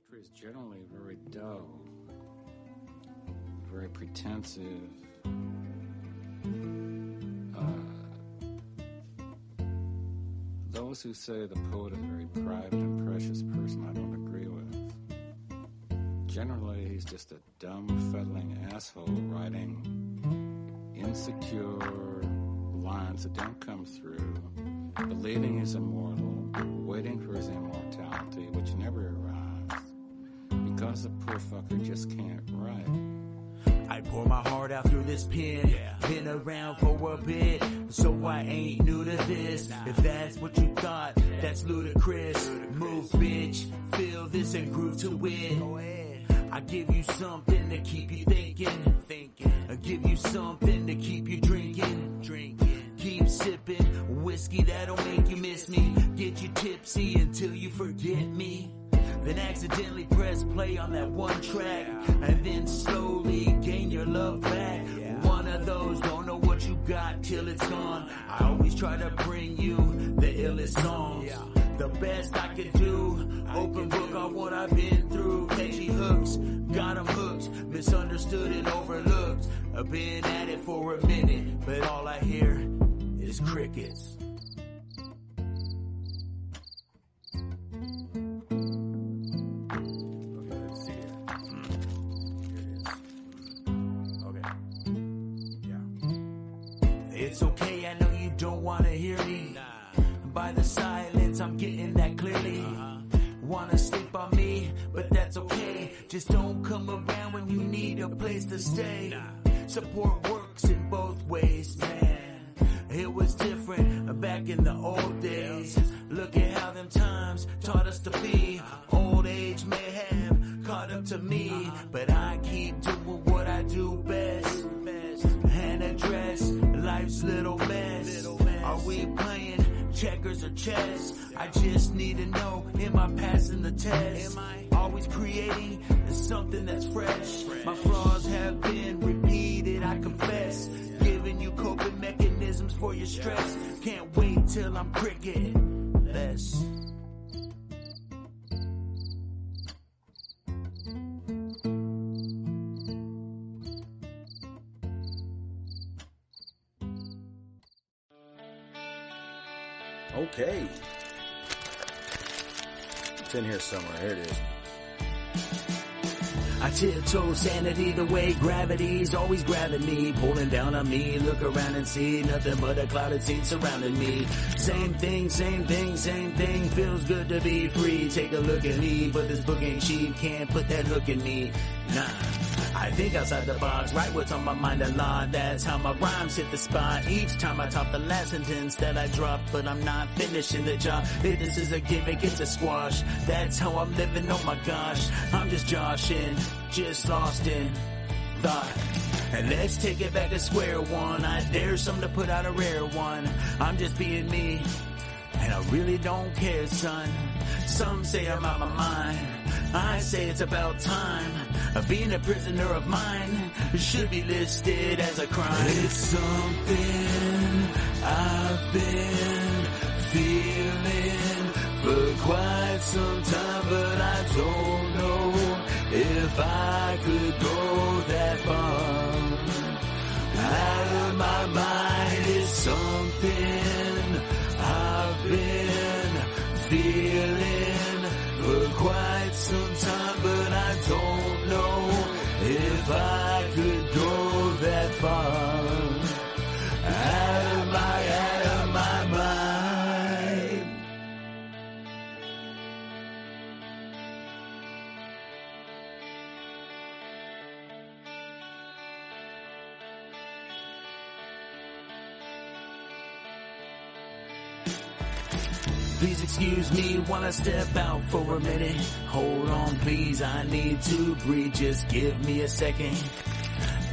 Poetry is generally very dull, very pretensive. Those who say the poet is a very private and precious person, I don't agree with. Generally, he's just a dumb, fettling asshole writing insecure lines that don't come through, believing he's immortal, waiting for his immortality, which never arrives, because the poor fucker just can't write. I pour my heart out through this pen, been around for a bit, so I ain't new to this. If that's what you thought, that's ludicrous. Move, bitch, feel this and groove to it. I give you something to keep you thinking. I give you something to keep you drinking. Keep sipping whiskey that'll make you miss me. Get you tipsy until you forget me. Then accidentally press play on that one track, and then slowly gain your love back. One of those, don't know what you got till it's gone. I always try to bring you the illest songs, the best I could do. Open book on what I've been through. Catchy hooks, got 'em hooked, misunderstood and overlooked. I've been at it for a minute, but all I hear is crickets. It's okay, I know you don't wanna hear me. By the silence, I'm getting that clearly. Wanna sleep on me, but that's okay. Just don't come around when you need a place to stay. Support works in both ways, man. It was different back in the old days. Look at how them times taught us to be. Old age may have caught up to me, but I keep doing what I do best. And address life's little mess. Are we playing checkers or chess? I just need to know, am I passing the test? Always creating something that's fresh. My flaws have been repeated, I confess. Giving you coping mechanisms for your stress. Can't wait till I'm cricket-less. Okay. It's in here somewhere. Here it is. I tiptoe sanity the way gravity's always grabbing me, pulling down on me. Look around and see nothing but a clouded sea surrounding me. Same thing, feels good to be free. Take a look at me, but this book ain't cheap. Can't put that hook in me. Nah, I think outside the box, write what's on my mind a lot. That's how my rhymes hit the spot. Each time I top the last sentence that I drop, but I'm not finishing the job. If this is a gimmick, it's a squash. That's how I'm living, oh my gosh. I'm just joshing, just lost in thought. And let's take it back to square one. I dare some to put out a rare one. I'm just being me, and I really don't care, son. Some say I'm out my mind, I say it's about time. Being a prisoner of mine should be listed as a crime. It's something I've been feeling for quite some time, but I don't know if I could go that far. Out of my mind is something I've been feeling for quite some time, but I don't know if I could go that far. Out of my mind. Please excuse me while I step out for a minute. Hold on please, I need to breathe, just give me a second.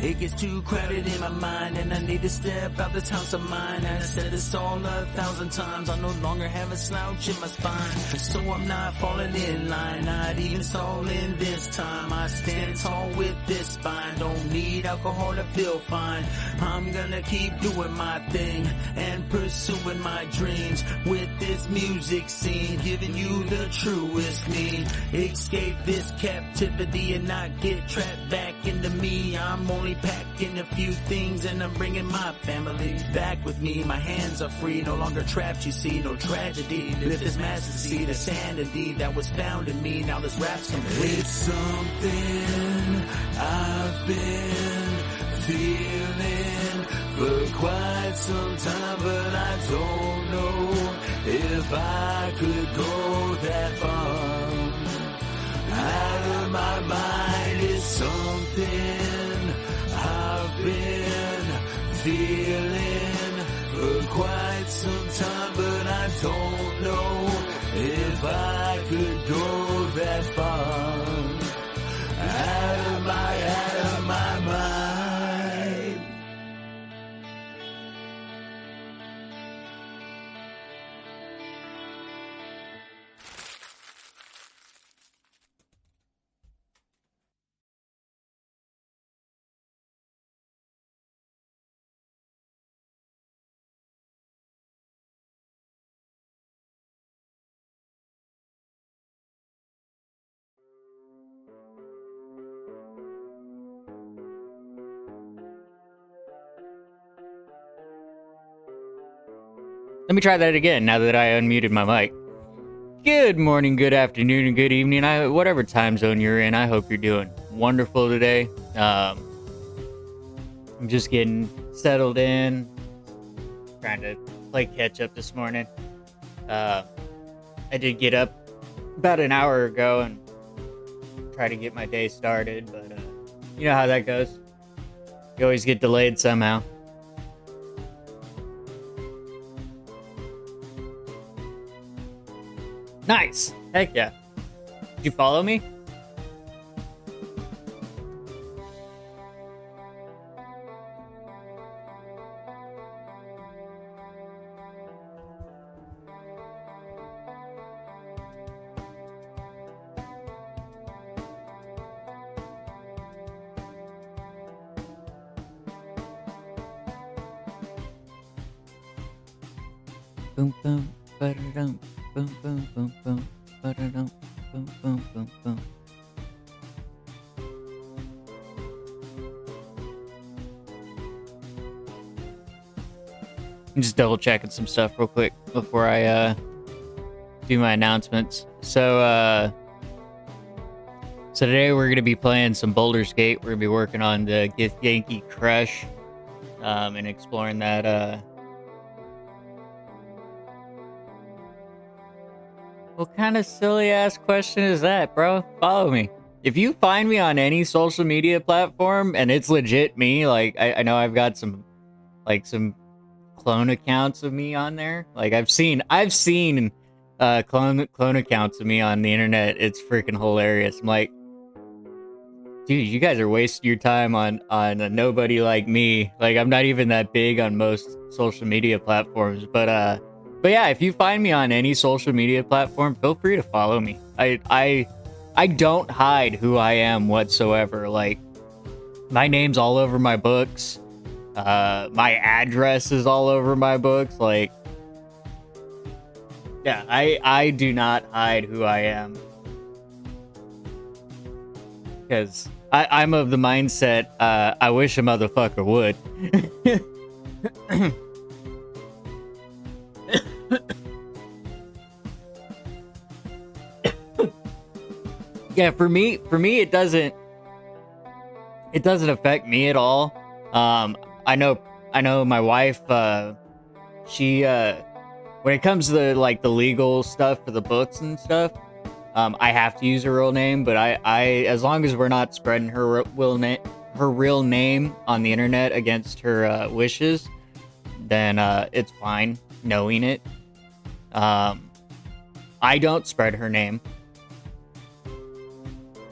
It gets too crowded in my mind, and I need to step out this house of mine. And I said this all 1,000 times, I no longer have a slouch in my spine. So I'm not falling in line, not even stalling this time. I stand tall with this spine, don't need alcohol to feel fine. I'm gonna keep doing my thing and pursuing my dreams with this music scene, giving you the truest me. Escape this captivity and not get trapped back into me. I'm only packing a few things and I'm bringing my family back with me. My hands are free, no longer trapped, you see, no tragedy. Lift this massive seed of sanity that was found in me. Now this rap's complete. It's something I've been feeling for quite some time, but I don't know if I could go that far. Out of my mind is something I've been feeling for quite some time, but I don't know if I could go that far. Out of my mind. Let me try that again now that I unmuted my mic. Good morning, good afternoon, and good evening. Whatever time zone you're in, I hope you're doing wonderful today. I'm just getting settled in, trying to play catch up this morning. I did get up about an hour ago and try to get my day started, but you know how that goes. You always get delayed somehow. Nice! Heck yeah. Did you follow me? Boom boom, ba-da-dum. Boom, boom, boom, boom, ba-da-dum, boom, boom, boom, boom. I'm just double checking some stuff real quick before I do my announcements. So today we're gonna be playing some Baldur's Gate. We're gonna be working on the Githyanki Creche and exploring that. What kind of silly ass question is that, bro? Follow me. If you find me on any social media platform and it's legit me, like I know I've got some clone accounts of me on there. Like I've seen clone accounts of me on the internet. It's freaking hilarious. I'm like, dude, you guys are wasting your time on a nobody like me. Like I'm not even that big on most social media platforms, but yeah, if you find me on any social media platform, feel free to follow me. I don't hide who I am whatsoever. Like, my name's all over my books. My address is all over my books. Like, yeah, I do not hide who I am. Because I'm of the mindset, I wish a motherfucker would. Yeah, for me, it doesn't affect me at all. I know my wife, she, when it comes to like the legal stuff for the books and stuff, I have to use her real name, but I as long as we're not spreading her real name on the internet against her wishes, then it's fine knowing it. I don't spread her name.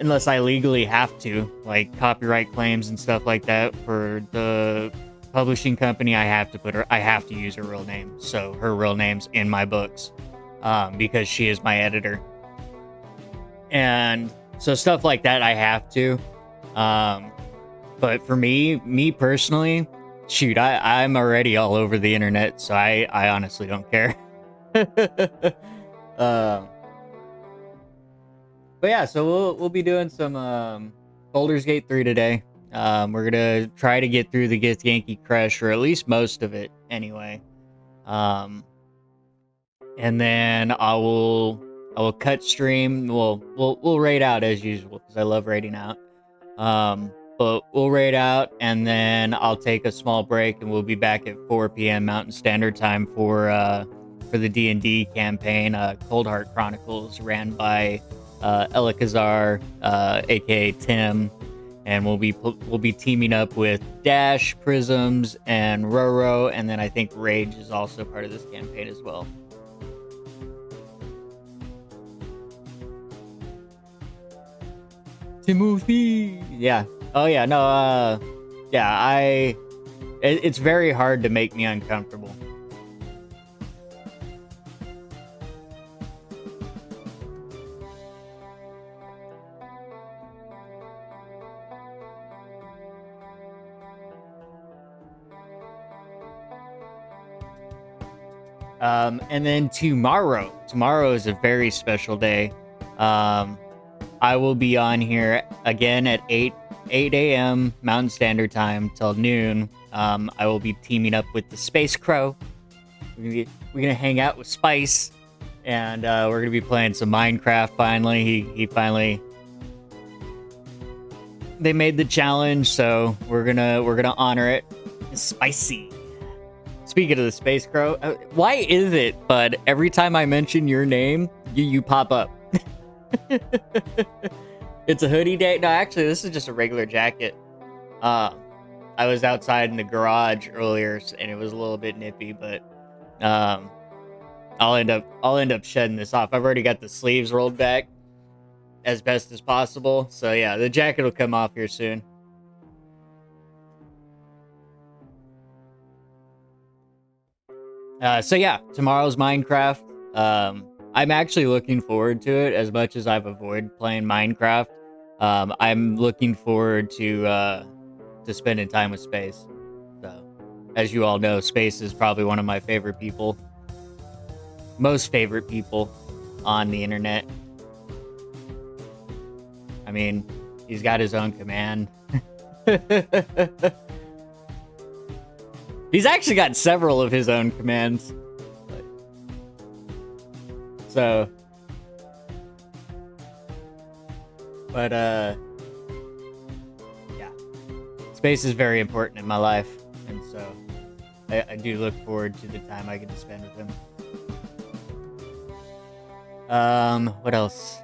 unless I legally have to, like copyright claims and stuff like that for the publishing company. I have to use her real name, so her real name's in my books, because she is my editor, and so stuff like that I have to. But for me personally, shoot, I'm already all over the internet, so I honestly don't care. But yeah, so we'll be doing some Baldur's Gate 3 today. We're gonna try to get through the Githyanki Creche, or at least most of it, anyway. And then I will cut stream. We'll raid out as usual because I love raiding out. But we'll raid out, and then I'll take a small break, and we'll be back at 4 p.m. Mountain Standard Time for the D&D campaign, Cold Heart Chronicles, ran by Elikazar, aka Tim, and we'll be teaming up with Dash, Prisms, and Roro, and then I think Rage is also part of this campaign as well. Timothy, yeah. Oh yeah, no, yeah, it's very hard to make me uncomfortable. And then tomorrow is a very special day. I will be on here again at 8 a.m. Mountain Standard Time till noon. I will be teaming up with the Space Crow. We're gonna hang out with Spice, and we're gonna be playing some Minecraft. Finally, he finally, they made the challenge, so we're gonna honor it. It's spicy. Speaking of the Space Crow, why is it, bud, every time I mention your name, you pop up? It's a hoodie day. No, actually, this is just a regular jacket. I was outside in the garage earlier, and it was a little bit nippy, but I'll end up shedding this off. I've already got the sleeves rolled back as best as possible, so yeah, the jacket will come off here soon. So yeah, tomorrow's Minecraft. I'm actually looking forward to it as much as I've avoided playing Minecraft. I'm looking forward to spending time with Space. So, as you all know, Space is probably one of my favorite people. Most favorite people on the internet. I mean, he's got his own command. He's actually got several of his own commands. So, but yeah, Space is very important in my life, and so I do look forward to the time I get to spend with him. What else?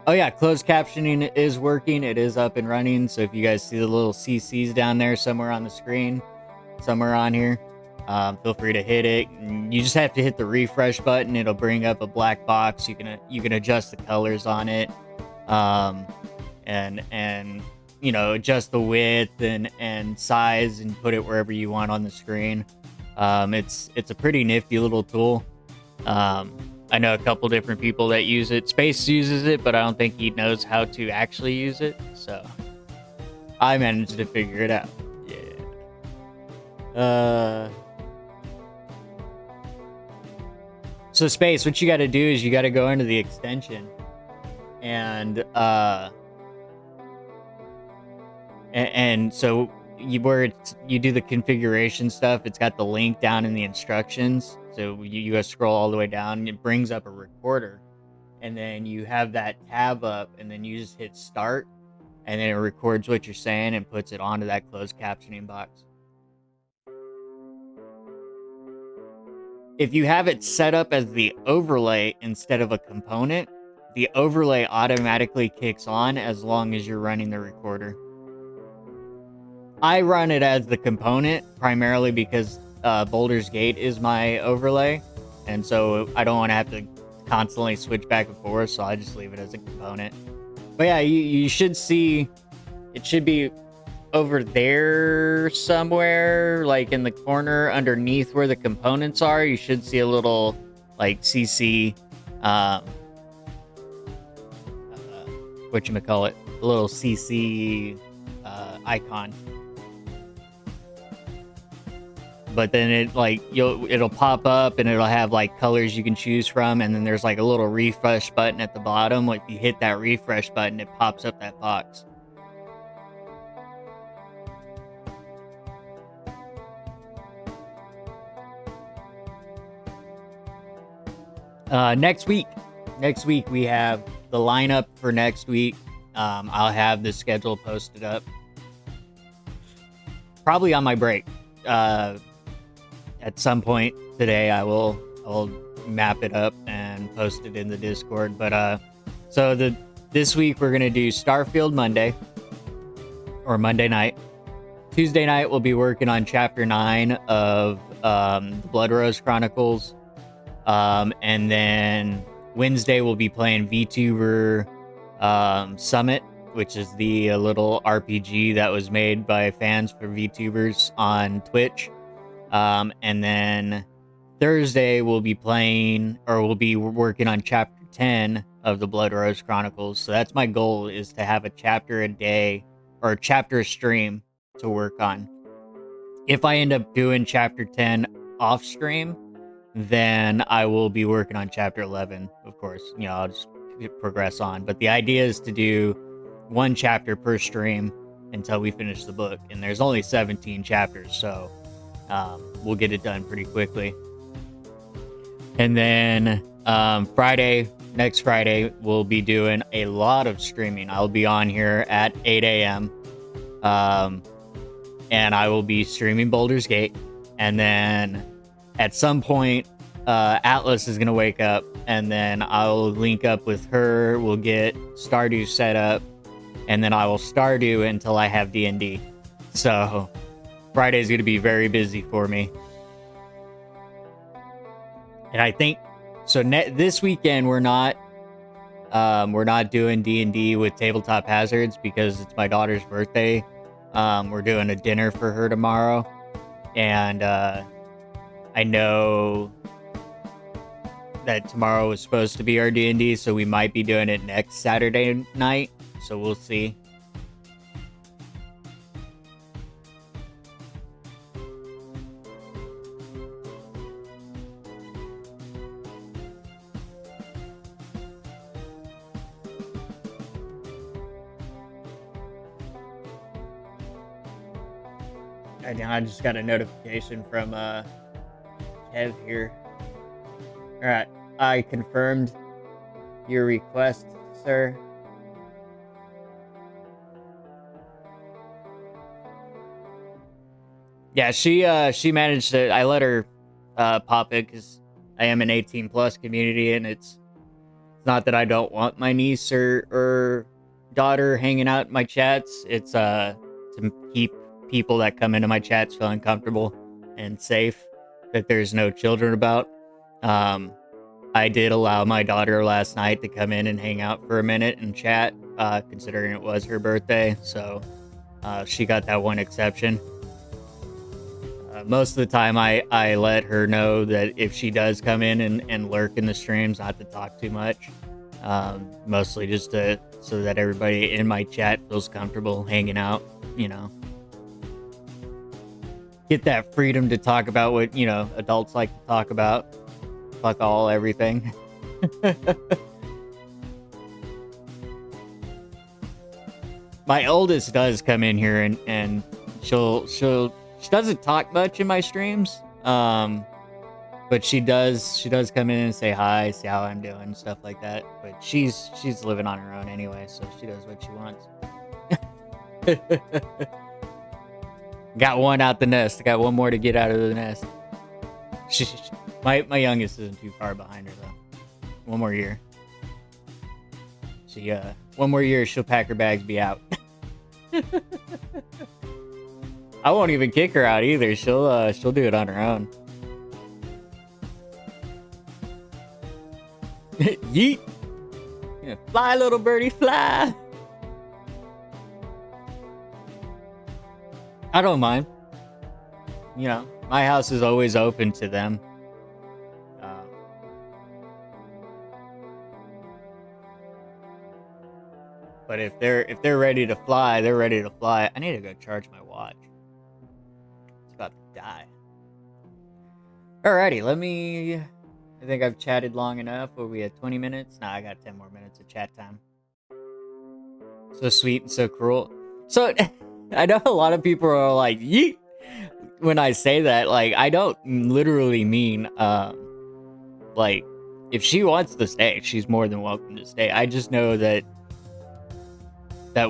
Oh yeah, closed captioning is working. It is up and running. So if you guys see the little CCs down there somewhere on the screen, somewhere on here, feel free to hit it. You just have to hit the refresh button. It'll bring up a black box. You can adjust the colors on it, and you know, adjust the width and size and put it wherever you want on the screen. It's a pretty nifty little tool. I know a couple different people that use it. Space uses it, but I don't think he knows how to actually use it. So I managed to figure it out. Yeah. So Space, what you got to do is you got to go into the extension, and so you do the configuration stuff. It's got the link down in the instructions. So you go scroll all the way down, and it brings up a recorder, and then you have that tab up, and then you just hit start, and then it records what you're saying and puts it onto that closed captioning box. If you have it set up as the overlay instead of a component, the overlay automatically kicks on as long as you're running the recorder. I run it as the component primarily because Baldur's Gate is my overlay, and so I don't want to have to constantly switch back and forth, so I just leave it as a component. But yeah, you should see. It should be over there somewhere, like in the corner underneath where the components are. You should see a little like CC, whatchamacallit, a little CC icon. But then it'll pop up and it'll have like colors you can choose from, and then there's like a little refresh button at the bottom. Like if you hit that refresh button, it pops up that box. Next week we have the lineup for next week. I'll have the schedule posted up probably on my break. At some point today, I'll map it up and post it in the Discord. But this week we're gonna do Starfield Monday or Monday night. Tuesday night we'll be working on Chapter 9 of the Blood Rose Chronicles. And then Wednesday we'll be playing VTuber Summit, which is the little RPG that was made by fans for VTubers on Twitch. And then Thursday we'll be working on Chapter 10 of the Blood Rose Chronicles. So that's my goal, is to have a chapter a day or a chapter stream to work on. If I end up doing Chapter 10 off stream, then I will be working on Chapter 11, of course. I'll just progress on. But the idea is to do one chapter per stream until we finish the book. And there's only 17 chapters, so we'll get it done pretty quickly. And then next Friday, we'll be doing a lot of streaming. I'll be on here at 8 a.m. And I will be streaming Baldur's Gate. And then at some point, Atlas is going to wake up, and then I'll link up with her. We'll get Stardew set up, and then I will Stardew until I have D&D. So Friday's going to be very busy for me. And I think so. This weekend we're not doing D&D with Tabletop Hazards because it's my daughter's birthday. We're doing a dinner for her tomorrow, and I know that tomorrow was supposed to be our D&D, so we might be doing it next Saturday night. So we'll see. I just got a notification from Kev here. Alright, I confirmed your request, sir. Yeah, she managed to. I let her pop it because I am an 18+ community, and it's not that I don't want my niece or daughter hanging out in my chats. It's to keep people that come into my chats feeling comfortable and safe, that there's no children about. I did allow my daughter last night to come in and hang out for a minute and chat, considering it was her birthday. So she got that one exception. Most of the time I let her know that if she does come in and lurk in the streams, not to talk too much. Mostly just so that everybody in my chat feels comfortable hanging out, Get that freedom to talk about what, adults like to talk about. Fuck all, everything. My oldest does come in here and she doesn't talk much in my streams. But she does come in and say hi, see how I'm doing, stuff like that. But she's living on her own anyway, so she does what she wants. Got one out the nest. I got one more to get out of the nest. My youngest isn't too far behind her though. One more year. One more year she'll pack her bags, be out. I won't even kick her out either. She'll do it on her own. Yeet. Fly, little birdie, fly. I don't mind. You know, my house is always open to them. But if they're ready to fly, they're ready to fly. I need to go charge my watch. It's about to die. Alrighty, I think I've chatted long enough. Were we at 20 minutes? Nah, I got 10 more minutes of chat time. So sweet and so cruel. So, I know a lot of people are like, yeet! When I say that, like, I don't literally mean, like, if she wants to stay, she's more than welcome to stay. I just know that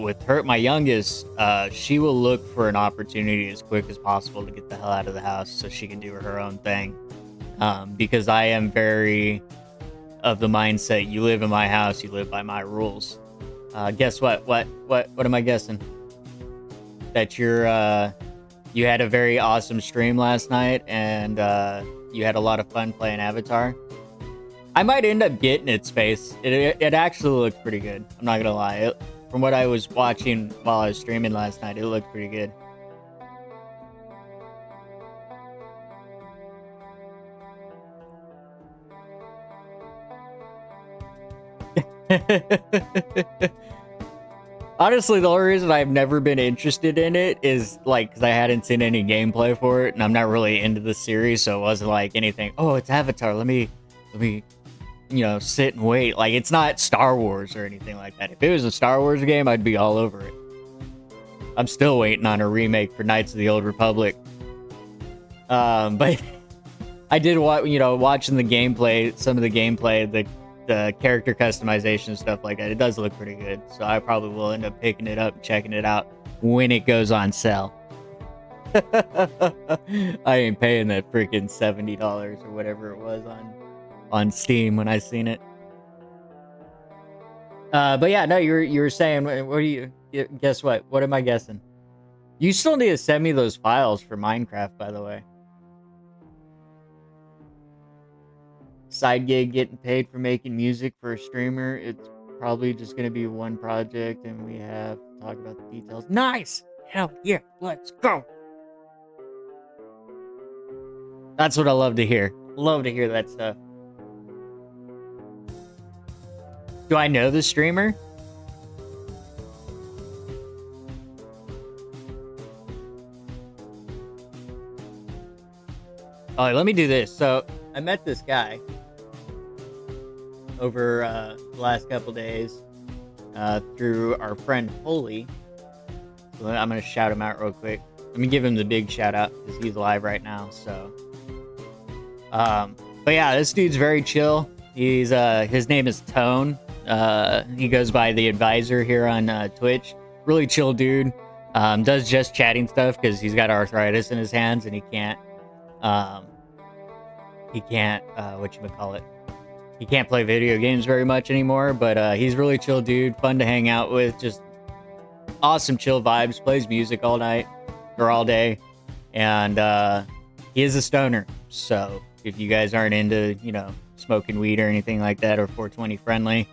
with her, my youngest, she will look for an opportunity as quick as possible to get the hell out of the house so she can do her own thing. Because I am very of the mindset, you live in my house, you live by my rules. Guess what? What am I guessing? That you had a very awesome stream last night and you had a lot of fun playing Avatar. I might end up getting it, Space. It actually looked pretty good. I'm not gonna lie. From what I was watching while I was streaming last night, it looked pretty good. Honestly, the only reason I've never been interested in it is, like, because I hadn't seen any gameplay for it, and I'm not really into the series, so it wasn't like anything, oh, it's Avatar, let me, you know, sit and wait. Like, it's not Star Wars or anything like that. If it was a Star Wars game, I'd be all over it. I'm still waiting on a remake for Knights of the Old Republic. But I did watching the gameplay, some of the gameplay, the character customization stuff like that. It does look pretty good. So I probably will end up picking it up, checking it out when it goes on sale. I ain't paying that freaking $70 or whatever it was on Steam when I seen it. But yeah, no, you were saying, what do you guess? What am I guessing? You still need to send me those files for Minecraft, by the way. Side gig, getting paid for making music for a streamer. It's probably just gonna be one project, and we have to talk about the details. Nice. Hell yeah, let's go. That's what I love to hear. Love to hear that stuff. Do I know the streamer? Oh, let me do this. So I met this guy over the last couple days through our friend Holy. So I'm gonna shout him out real quick. Let me give him the big shout out because he's live right now. So, but yeah, this dude's very chill. He's his name is Tone. He goes by the Advisor here on Twitch. Really chill dude. Does just chatting stuff because he's got arthritis in his hands and he can't whatchamacallit. He can't play video games very much anymore, but he's really chill dude, fun to hang out with, just awesome chill vibes, plays music all night or all day, and he is a stoner. So if you guys aren't into, smoking weed or anything like that, or 420 friendly,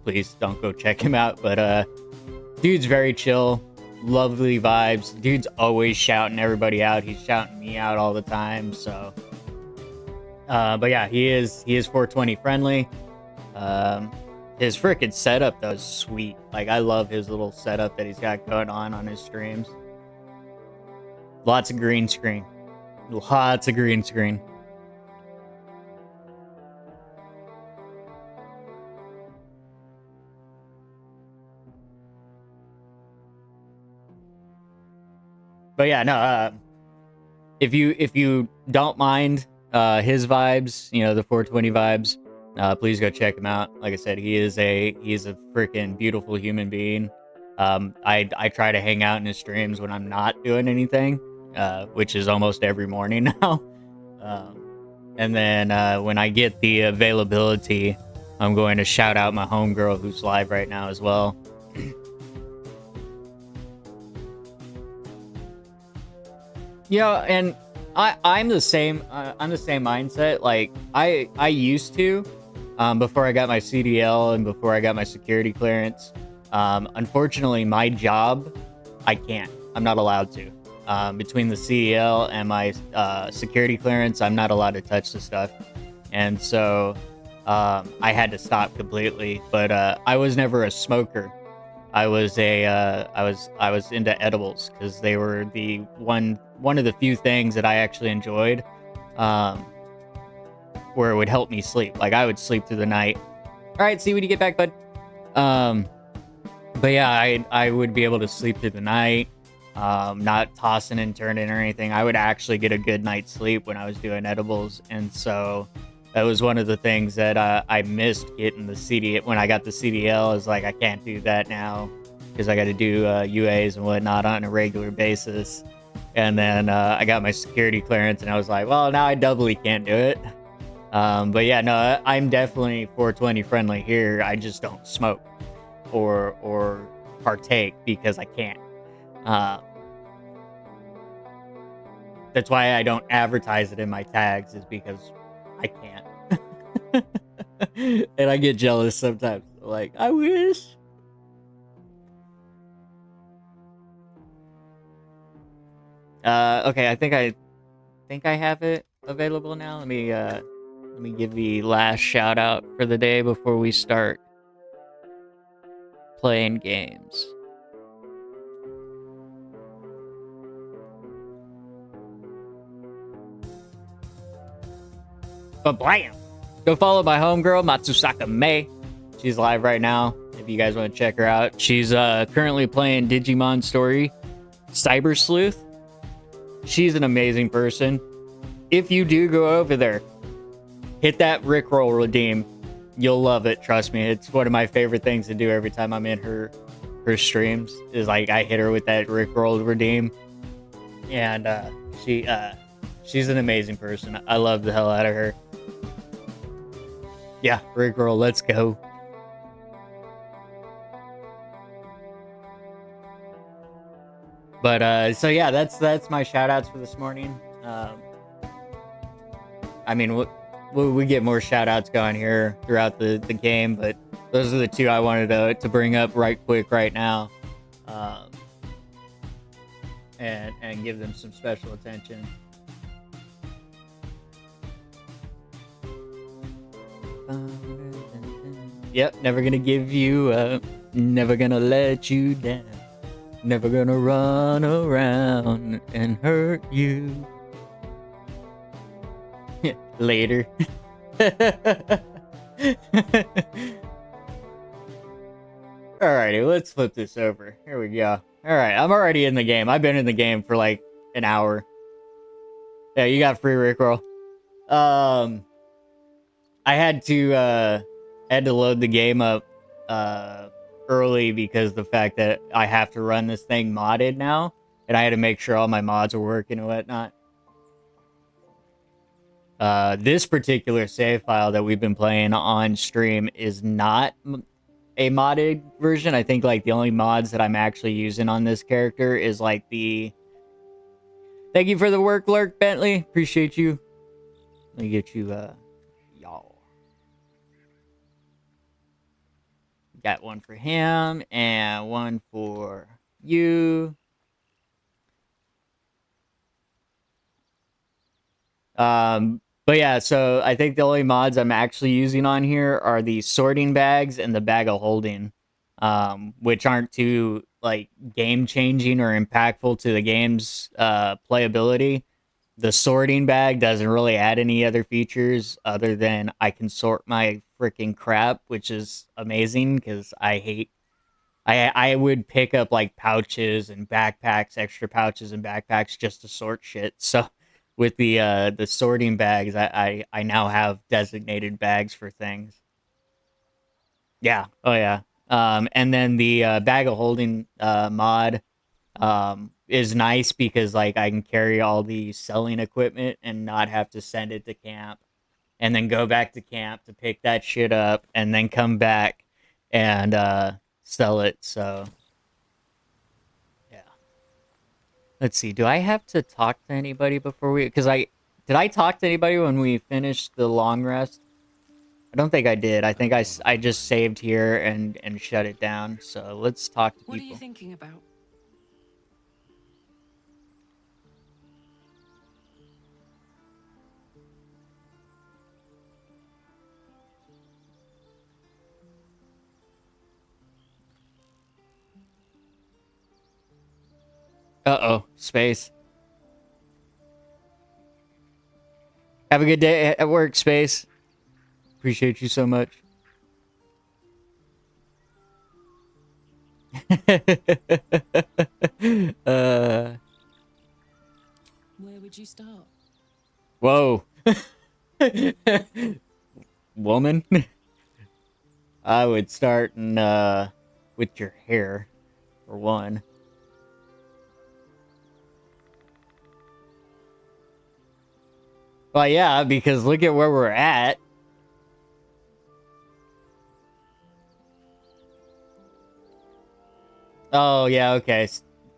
please don't go check him out. But dude's very chill, lovely vibes. Dude's always shouting everybody out. He's shouting me out all the time. So but yeah, he is 420 friendly. His freaking setup though is sweet. Like, I love his little setup that he's got going on his streams. Lots of green screen. Lots of green screen. But yeah, no, if you don't mind his vibes, the 420 vibes, please go check him out. Like I said, he's a freaking beautiful human being. I try to hang out in his streams when I'm not doing anything, which is almost every morning now. And then when I get the availability, I'm going to shout out my homegirl who's live right now as well. And I'm the same. I'm the same mindset. Like, I used to, before I got my CDL and before I got my security clearance. Unfortunately, my job, I can't. I'm not allowed to. Between the CEL and my security clearance, I'm not allowed to touch the stuff, and so I had to stop completely. But I was never a smoker. I was I was into edibles because they were the one of the few things that I actually enjoyed, um, where it would help me sleep. Like I would sleep through the night. All right, see you when you get back, bud. Um, but yeah, I would be able to sleep through the night, not tossing and turning or anything. I would actually get a good night's sleep when I was doing edibles, and so that was one of the things that I missed getting the CD when I got the CDL. Is like I can't do that now because I got to do UAs and whatnot on a regular basis. And then I got my security clearance, and I was like, well, now I doubly can't do it. But yeah, no, I'm definitely 420 friendly here. I just don't smoke or partake because I can't. That's why I don't advertise it in my tags, is because I can't. And I get jealous sometimes. Like, I wish. Okay, I think I have it available now. Let me give the last shout out for the day before we start playing games. But blam! Go follow my homegirl, Matsusaka Mei. She's live right now, if you guys want to check her out. She's currently playing Digimon Story Cyber Sleuth. She's an amazing person. If you do go over there, hit that Rickroll redeem. You'll love it, trust me. It's one of my favorite things to do every time I'm in her streams. Is like I hit her with that Rickroll redeem. And she's an amazing person. I love the hell out of her. Yeah, Rickroll, let's go. But so yeah, that's my shout outs for this morning. I mean, we get more shout outs going here throughout the game, but those are the two I wanted to bring up right quick right now, and give them some special attention. Yep, never gonna give you up, never gonna let you down, never gonna run around and hurt you. Later. Alrighty, let's flip this over. Here we go. Alright, I'm already in the game. I've been in the game for like an hour. Yeah, you got free Rickroll. I had to load the game up early because the fact that I have to run this thing modded now, and I had to make sure all my mods were working and whatnot. This particular save file that we've been playing on stream is not a modded version. I think like the only mods that I'm actually using on this character is like the... Thank you for the work, Lurk Bentley. Appreciate you. Let me get you, y'all. Got one for him and one for you. But yeah, so I think the only mods I'm actually using on here are the sorting bags and the bag of holding, which aren't too like game changing or impactful to the game's playability. The sorting bag doesn't really add any other features other than I can sort my freaking crap, which is amazing because I would pick up like pouches and backpacks, extra pouches and backpacks just to sort shit. So with the sorting bags, I now have designated bags for things. Yeah. Oh yeah. And then the bag of holding mod is nice because like I can carry all the selling equipment and not have to send it to camp and then go back to camp to pick that shit up and then come back and sell it. So yeah. Let's see. Do I have to talk to anybody before we? Because did I talk to anybody when we finished the long rest? I don't think I did. I think I just saved here and shut it down. So let's talk to people. What are you thinking about? Uh-oh, space. Have a good day at work, Space. Appreciate you so much. Where would you start? Whoa. Woman? I would start with your hair, for one. Well, yeah, because look at where we're at. Oh, yeah, okay.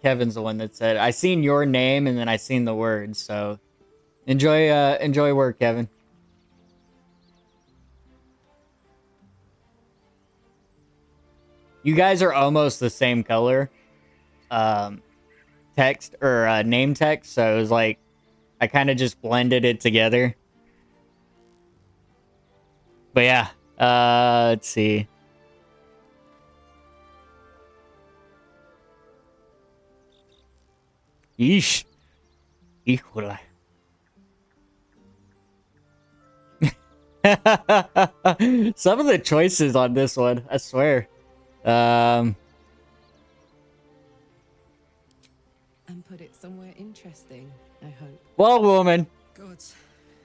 Kevin's the one that said, I seen your name and then I seen the words, so enjoy work, Kevin. You guys are almost the same color. Text or name text, so it was like I kind of just blended it together. But yeah, let's see. Yeesh. Híjole. Some of the choices on this one, I swear. And put it somewhere interesting, I hope. Well, woman. God,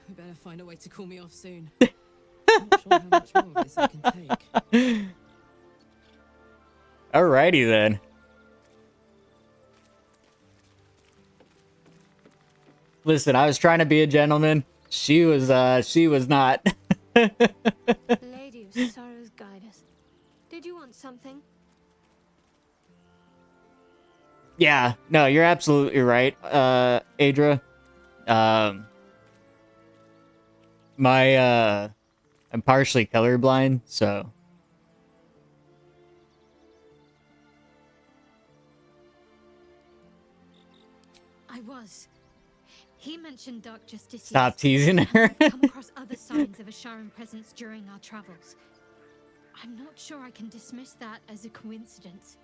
we better find a way to cool me off soon. Not sure how much more of this I can take. Alrighty then. Listen, I was trying to be a gentleman. She was not. Lady of Sorrows, guide us. Did you want something? Yeah, no, you're absolutely right, Adra. I'm partially colorblind, so. I was. He mentioned Dark Justice. Stop teasing her. Come across other signs of a Sharon presence during our travels. I'm not sure I can dismiss that as a coincidence.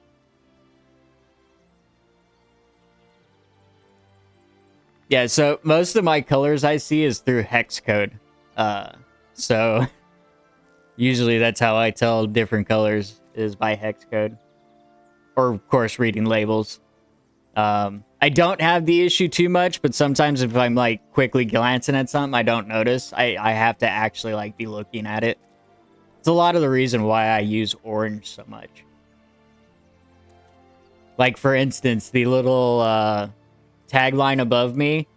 Yeah, so most of my colors I see is through hex code. So usually that's how I tell different colors is by hex code. Or of course reading labels. I don't have the issue too much, but sometimes if I'm like quickly glancing at something I don't notice, I have to actually like be looking at it. It's a lot of the reason why I use orange so much. Like for instance, the little tagline above me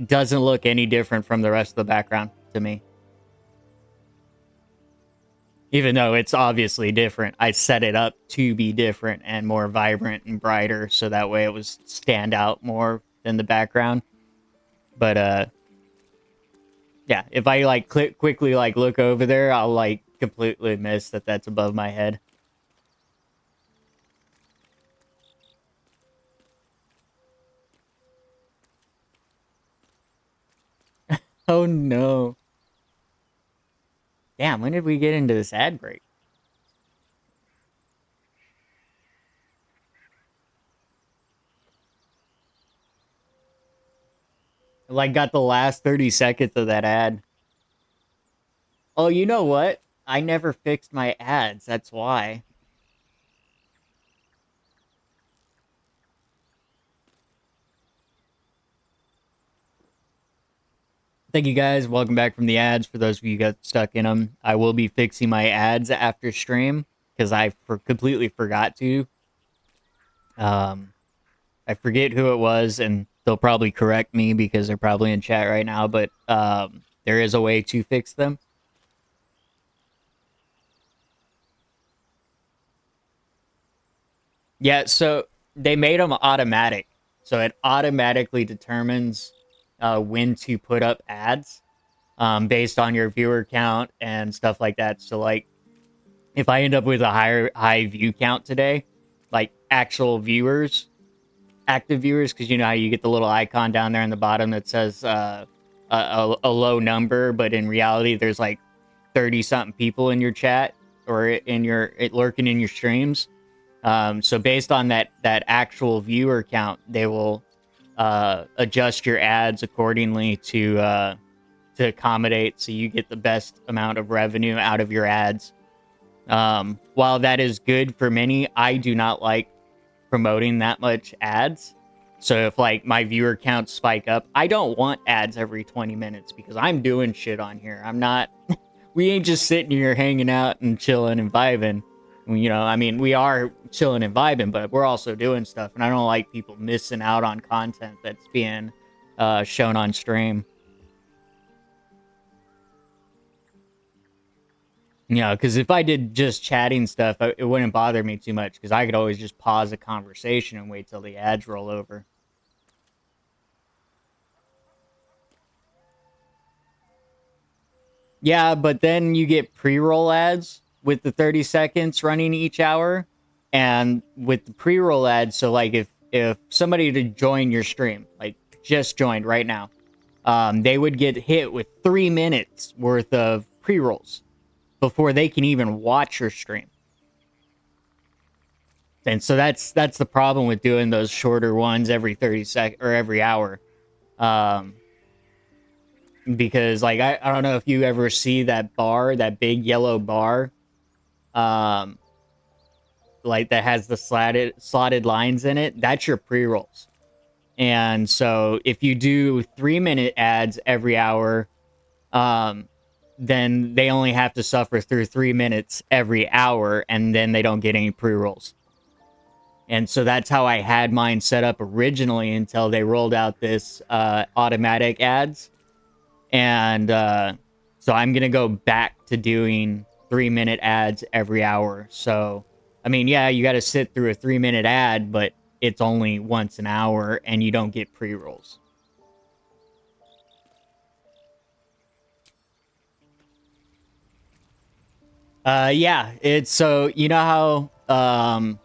doesn't look any different from the rest of the background to me. Even though it's obviously different, I set it up to be different and more vibrant and brighter, so that way it was stand out more than the background. But yeah, if I like quickly like look over there, I'll like completely miss that that's above my head. Oh no. Damn, when did we get into this ad break? Like, got the last 30 seconds of that ad. Oh, you know what? I never fixed my ads, that's why. Thank you guys. Welcome back from the ads. For those of you who got stuck in them, I will be fixing my ads after stream because I completely forgot to. I forget who it was, and they'll probably correct me because they're probably in chat right now, but there is a way to fix them. Yeah, so they made them automatic. So it automatically determines when to put up ads based on your viewer count and stuff like that. So like if I end up with a high view count today, like actual viewers, active viewers, because you know how you get the little icon down there in the bottom that says a low number, but in reality there's like 30 something people in your chat or in your lurking in your streams. So based on that actual viewer count, they will adjust your ads accordingly to accommodate so you get the best amount of revenue out of your ads. While that is good for many, I do not like promoting that much ads. So if like my viewer counts spike up, I don't want ads every 20 minutes because I'm doing shit on here. I'm not, we ain't just sitting here hanging out and chilling and vibing. You know, I mean, we are chilling and vibing, but we're also doing stuff. And I don't like people missing out on content that's being shown on stream. Yeah, because if I did just chatting stuff, it wouldn't bother me too much because I could always just pause a conversation and wait till the ads roll over. Yeah, but then you get pre-roll ads with the 30 seconds running each hour. And with the pre-roll ads, so like if somebody to join your stream, like just joined right now, they would get hit with 3 minutes worth of pre-rolls before they can even watch your stream. And so that's the problem with doing those shorter ones every 30 seconds or every hour. Because like I don't know if you ever see that bar, that big yellow bar, like that has the slotted lines in it. That's your pre-rolls. And so if you do 3-minute ads every hour, then they only have to suffer through 3 minutes every hour, and then they don't get any pre-rolls. And so that's how I had mine set up originally until they rolled out this automatic ads. And so I'm going to go back to doing 3-minute ads every hour. So, I mean, yeah, you got to sit through a 3-minute ad, but it's only once an hour and you don't get pre-rolls. Yeah, it's so, you know how,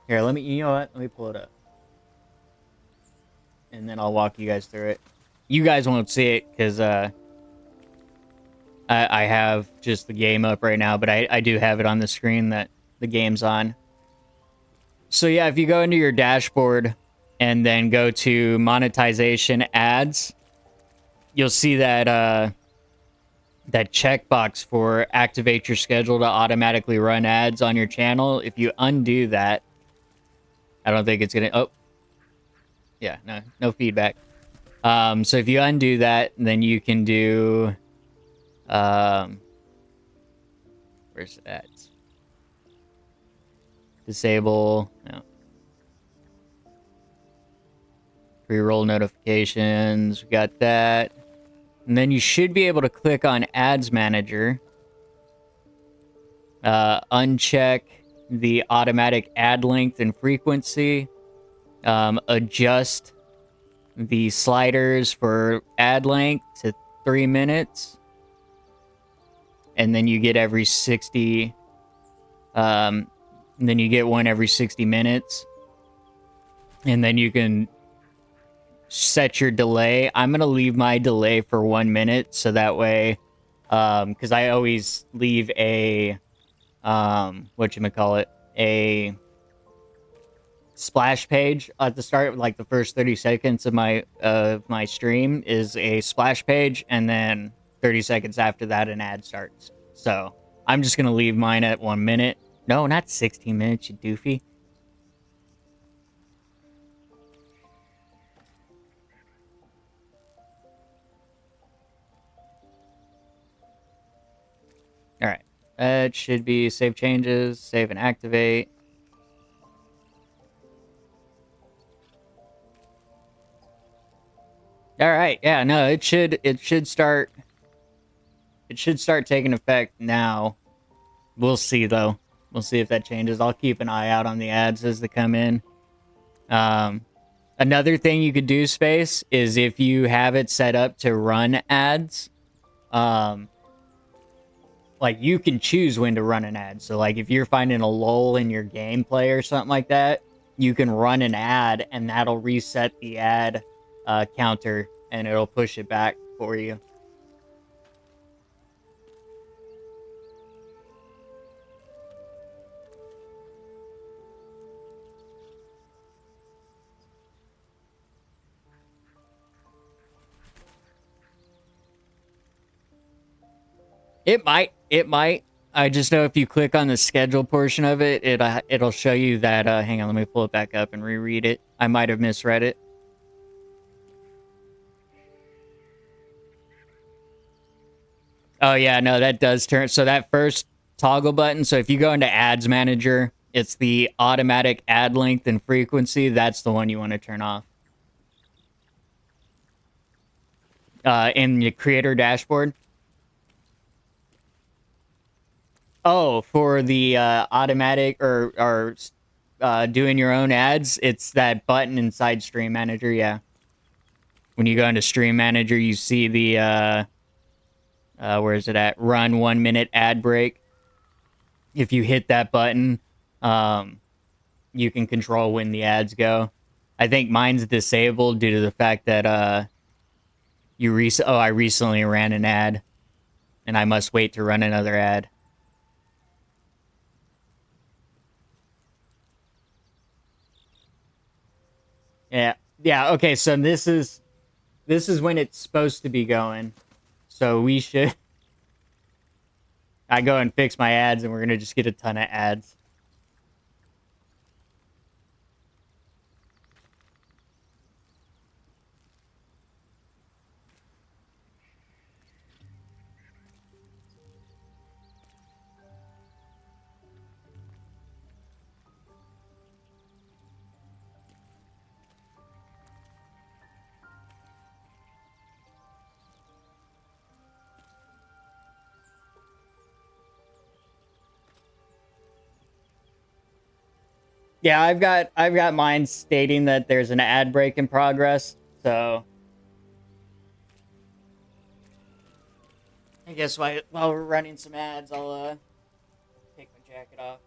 here, you know what? Let me pull it up. And then I'll walk you guys through it. You guys won't see it because, I have just the game up right now, but I do have it on the screen that the game's on. So yeah, if you go into your dashboard and then go to monetization ads, you'll see that that checkbox for activate your schedule to automatically run ads on your channel. If you undo that, I don't think it's gonna. Oh, yeah, no feedback. So if you undo that, then you can do. Where's that? Disable. No. Pre-roll notifications. We got that. And then you should be able to click on Ads Manager. Uncheck the automatic ad length and frequency. Adjust the sliders for ad length to 3 minutes. And then you get every 60... and then you get one every 60 minutes. And then you can set your delay. I'm going to leave my delay for 1 minute. So that way, because I always leave a, whatchamacallit, a splash page at the start. Like the first 30 seconds of my stream is a splash page. And then 30 seconds after that, an ad starts. So I'm just going to leave mine at 1 minute. No, not 16 minutes, you doofy. All right. It should be save changes, save and activate. All right. Yeah, no, it should start taking effect now. We'll see though. We'll see if that changes. I'll keep an eye out on the ads as they come in. Another thing you could do, Space, is if you have it set up to run ads, like you can choose when to run an ad. So like if you're finding a lull in your gameplay or something like that, you can run an ad and that'll reset the ad counter and it'll push it back for you. It might. It might. I just know if you click on the schedule portion of it, it'll show you that. Hang on, let me pull it back up and reread it. I might have misread it. Oh yeah, no, that does turn. So that first toggle button. So if you go into Ads Manager, it's the automatic ad length and frequency. That's the one you want to turn off. In your creator dashboard. Oh, for the automatic or doing your own ads, it's that button inside Stream Manager. Yeah. When you go into Stream Manager, you see the where is it at? Run 1 minute ad break. If you hit that button, you can control when the ads go. I think mine's disabled due to the fact that I recently ran an ad, and I must wait to run another ad. Yeah. Yeah, okay, so this is when it's supposed to be going. So we should I go and fix my ads and we're gonna just get a ton of ads. Yeah, I've got mine stating that there's an ad break in progress, so I guess while we're running some ads, I'll take my jacket off.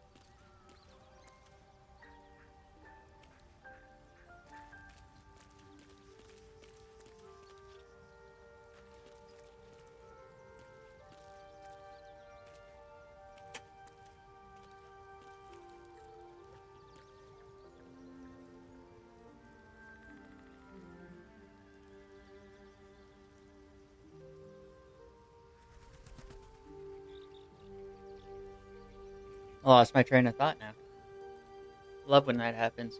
I lost my train of thought now. Love when that happens.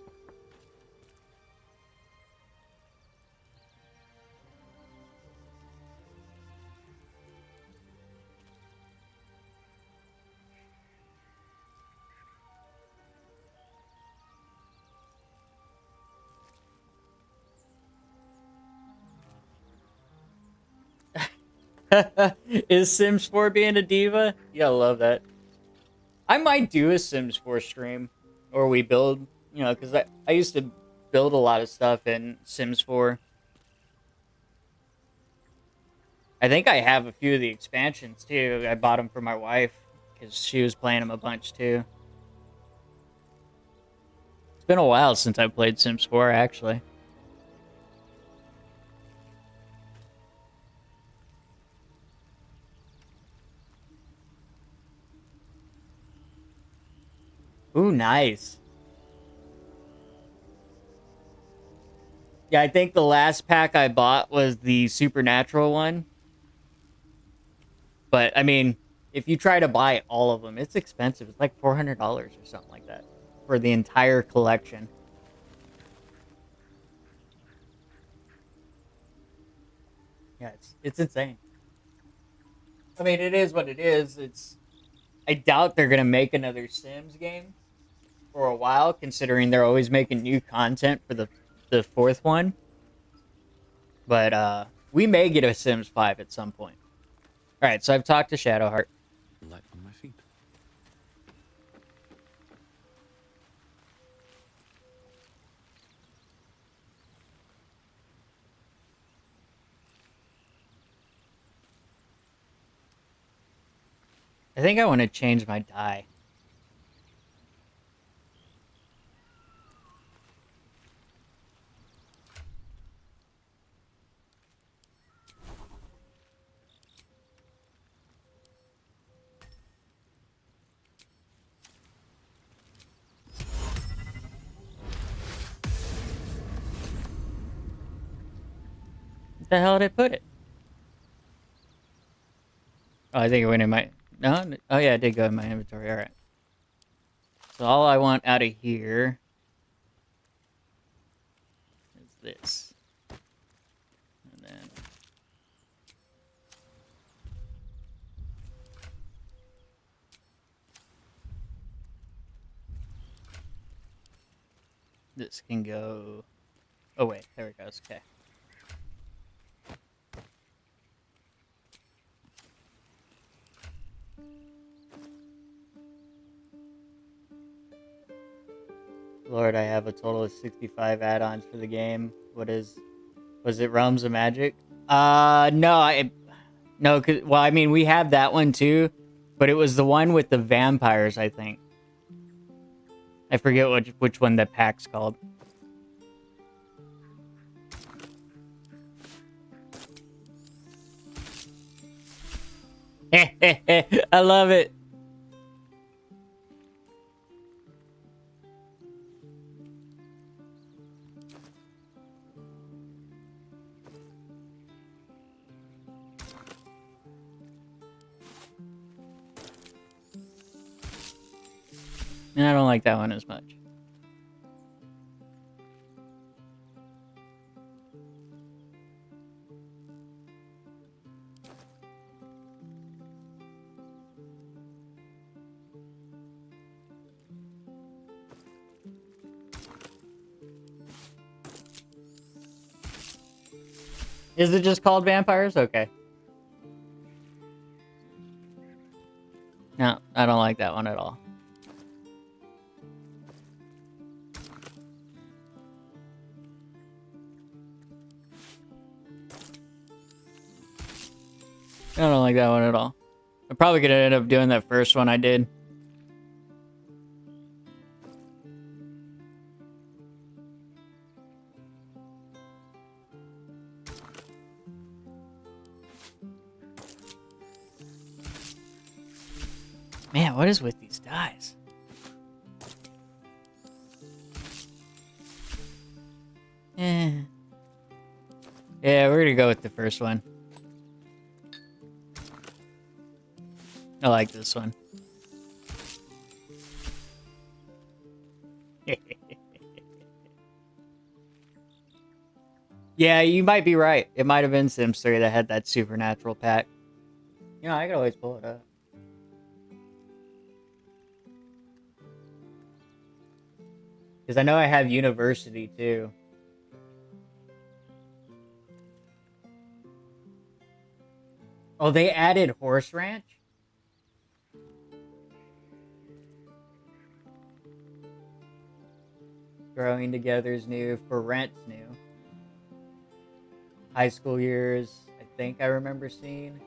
Is Sims 4 being a diva? Yeah, I love that. I might do a Sims 4 stream, or we build, because I used to build a lot of stuff in Sims 4. I think I have a few of the expansions too. I bought them for my wife because she was playing them a bunch too. It's been a while since I played Sims 4, actually. Ooh, nice. Yeah, I think the last pack I bought was the Supernatural one. But, I mean, if you try to buy all of them, it's expensive. It's like $400 or something like that for the entire collection. Yeah, it's insane. I mean, it is what it is. I doubt they're going to make another Sims game for a while, considering they're always making new content for the fourth one. But we may get a Sims 5 at some point. All right, so I've talked to Shadowheart. Light on my feet. I think I want to change my dye. What the hell did I put it? Oh, I think it went in my... No? Oh, yeah, it did go in my inventory. All right. So all I want out of here is this. And then... This can go... Oh, wait. There it goes. Okay. Lord, I have a total of 65 add-ons for the game. Was it Realms of Magic? No, no, well, I mean, we have that one too, but it was the one with the vampires, I think. I forget which one that pack's called. I love it. And I don't like that one as much. Is it just called vampires? Okay. No, I don't like that one at all. I don't like that one at all. I'm probably gonna end up doing that first one I did. Man, what is with these dies? Yeah, we're gonna go with the first one. I like this one. Yeah, you might be right. It might have been Sims 3 that had that supernatural pack. You know, I could always pull it up. Because I know I have University too. Oh, they added Horse Ranch? Growing Together is new. For Rent's new. High School Years, I think I remember seeing.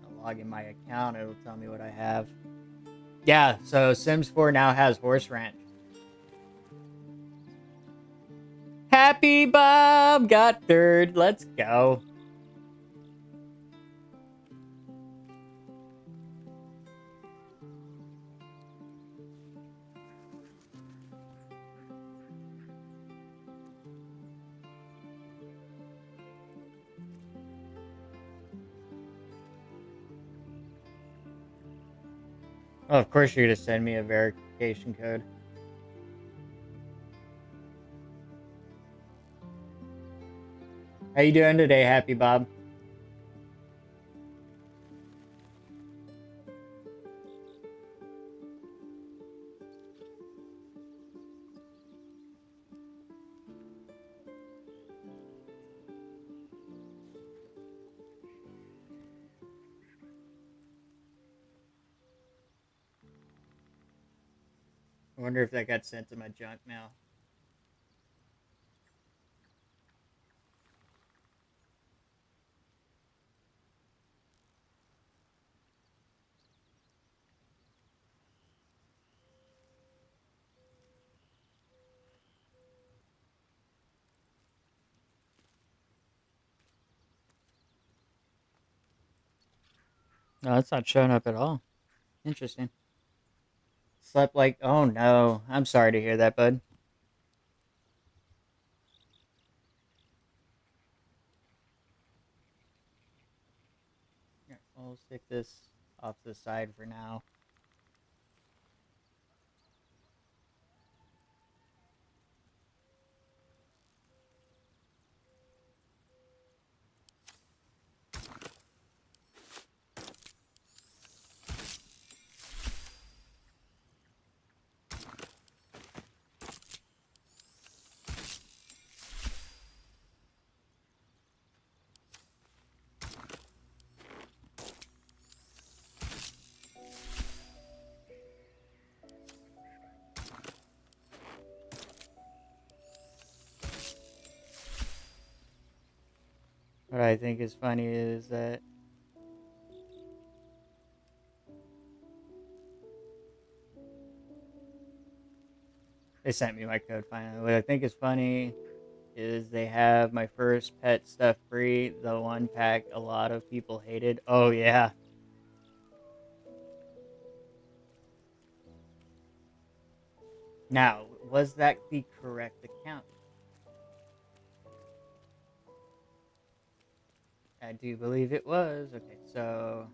I'll log in my account, it'll tell me what I have. Yeah, so Sims 4 now has Horse Ranch. Happy Bob got third. Let's go. Oh, of course you're gonna send me a verification code. How you doing today, Happy Bob? I wonder if that got sent to my junk mail. No, it's not showing up at all. Interesting. Slept like... Oh, no. I'm sorry to hear that, bud. We'll stick this off to the side for now. What I think is funny is that they sent me my code finally. What I think is funny is they have my first pet stuff free, the one pack a lot of people hated. Oh yeah. Now, was that the correct account? I do believe it was. Okay, so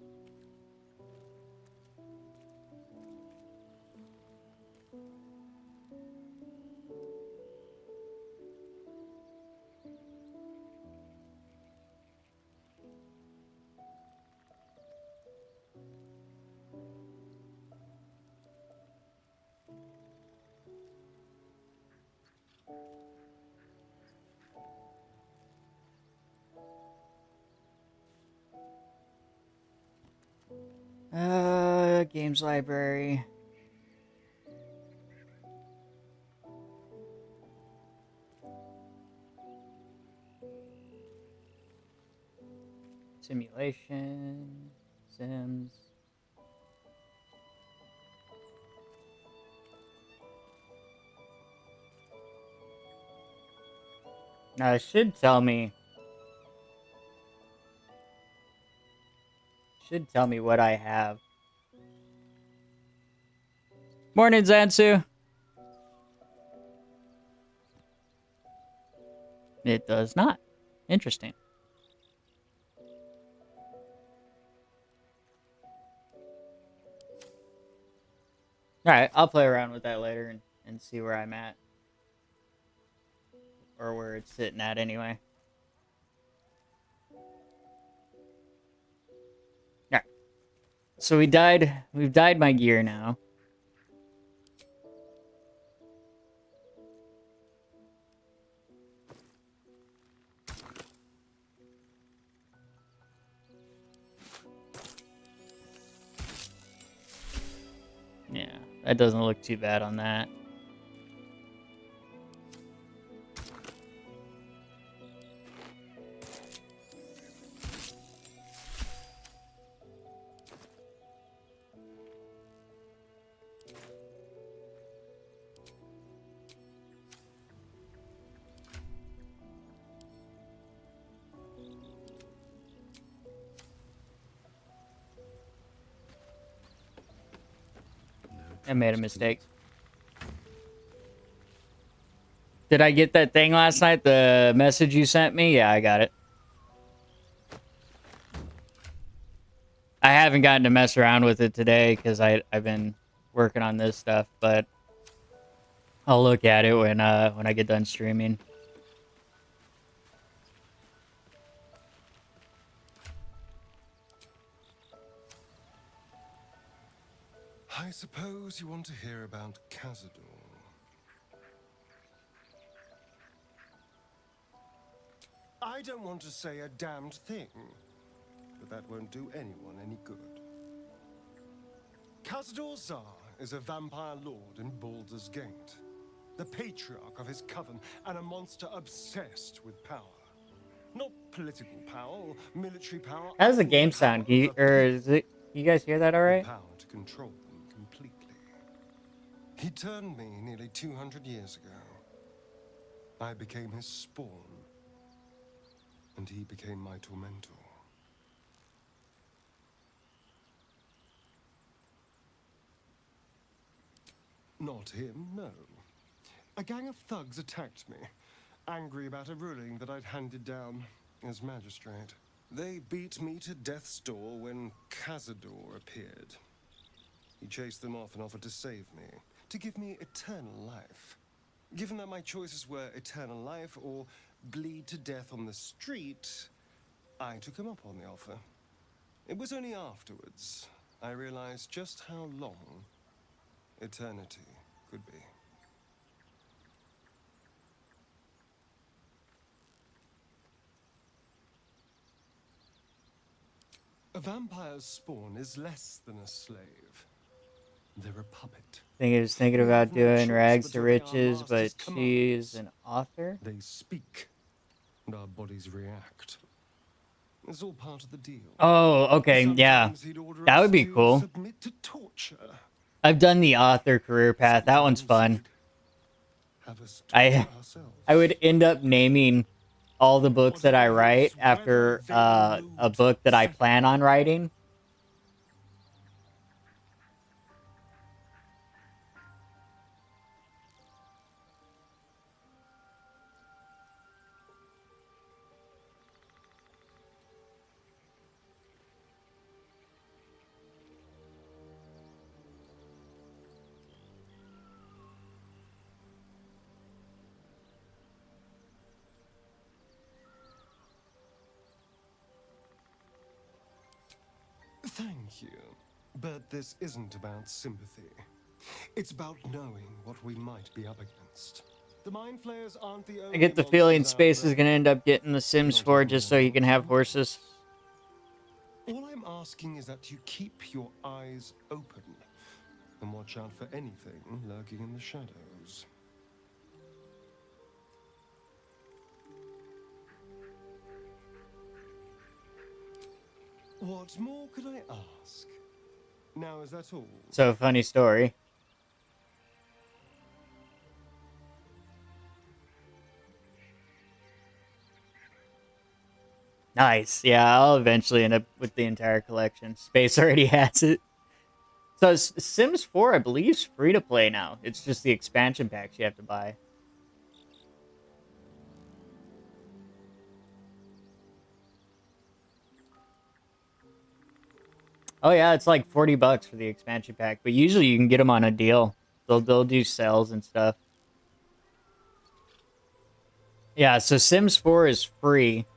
games library. Simulation, Sims. Now it should tell me what I have. Morning, Zansu. It does not. Interesting. Alright, I'll play around with that later and see where I'm at. Or where it's sitting at anyway. Alright. So we've dyed my gear now. Yeah, that doesn't look too bad on that. I made a mistake. Did I get that thing last night? The message you sent me? Yeah, I got it. I haven't gotten to mess around with it today because I've been working on this stuff, but I'll look at it when I get done streaming. I suppose you want to hear about Cazador. I don't want to say a damned thing, but that won't do anyone any good. Cazador Zar is a vampire lord in Baldur's Gate, the patriarch of his coven, and a monster obsessed with power. Not political power or military power. How does the game sound? You guys hear that all right? Power to control them completely. He turned me nearly 200 years ago. I became his spawn, and he became my tormentor. Not him, no. A gang of thugs attacked me, angry about a ruling that I'd handed down as magistrate. They beat me to death's door when Cazador appeared. He chased them off and offered to save me, to give me eternal life. Given that my choices were eternal life or bleed to death on the street, I took him up on the offer. It was only afterwards I realized just how long eternity could be. A vampire's spawn is less than a slave. They're a puppet. I think he was thinking We about have no doing choice Rags but to to obey our Riches, master's but she's commands. an author? They speak, and our bodies react. It's all part of the deal. Oh, okay, yeah. Sometimes he'd order That us would be to cool. submit to torture. I've done the author career path. That one's Sometimes fun. he'd have us I torture ourselves. I would end up naming all the books that I Whatever write his after weather-vane a mood, book that I thank plan on writing. Thank you. But this isn't about sympathy. It's about knowing what we might be up against. The mind flayers aren't the only I get the feeling monsters out Space is there. gonna end up getting The Sims Not 4 even just so one he can more have time. horses. All I'm asking is that you keep your eyes open and watch out for anything lurking in the shadows. What more could I ask? Now, is that all? So, funny story. Nice. Yeah, I'll eventually end up with the entire collection. Space already has it. So, Sims 4, I believe, is free to play now. It's just the expansion packs you have to buy. Oh yeah, it's like $40 for the expansion pack, but usually you can get them on a deal. They'll do sales and stuff. Yeah, so Sims 4 is free.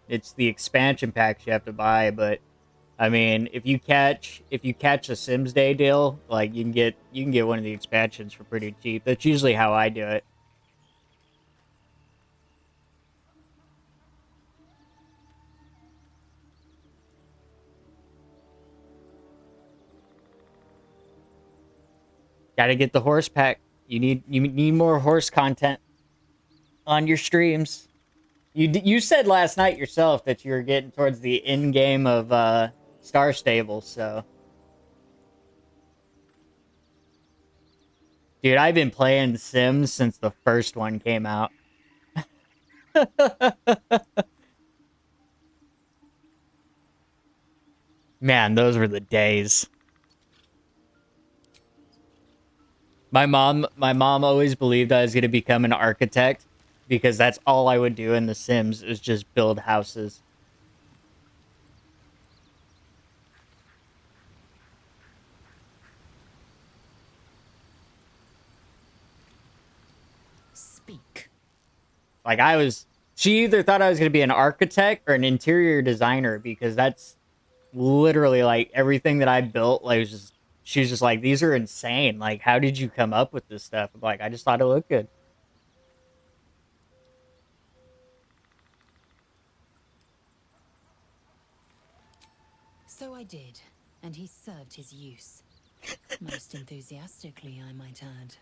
It's the expansion packs you have to buy, but I mean, if you catch a Sims Day deal, like you can get one of the expansions for pretty cheap. That's usually how I do it. Got to get the horse pack. You need more horse content on your streams. You said last night yourself that you were getting towards the end game of Star Stable, so dude, I've been playing Sims since the first one came out. Man, those were the days. My mom always believed I was going to become an architect because that's all I would do in The Sims is just build houses. Speak. Like she either thought I was going to be an architect or an interior designer because that's literally like everything that I built. Like she was just like, these are insane. Like, how did you come up with this stuff? I'm like, I just thought it looked good. So I did, and he served his use. Most enthusiastically, I might add.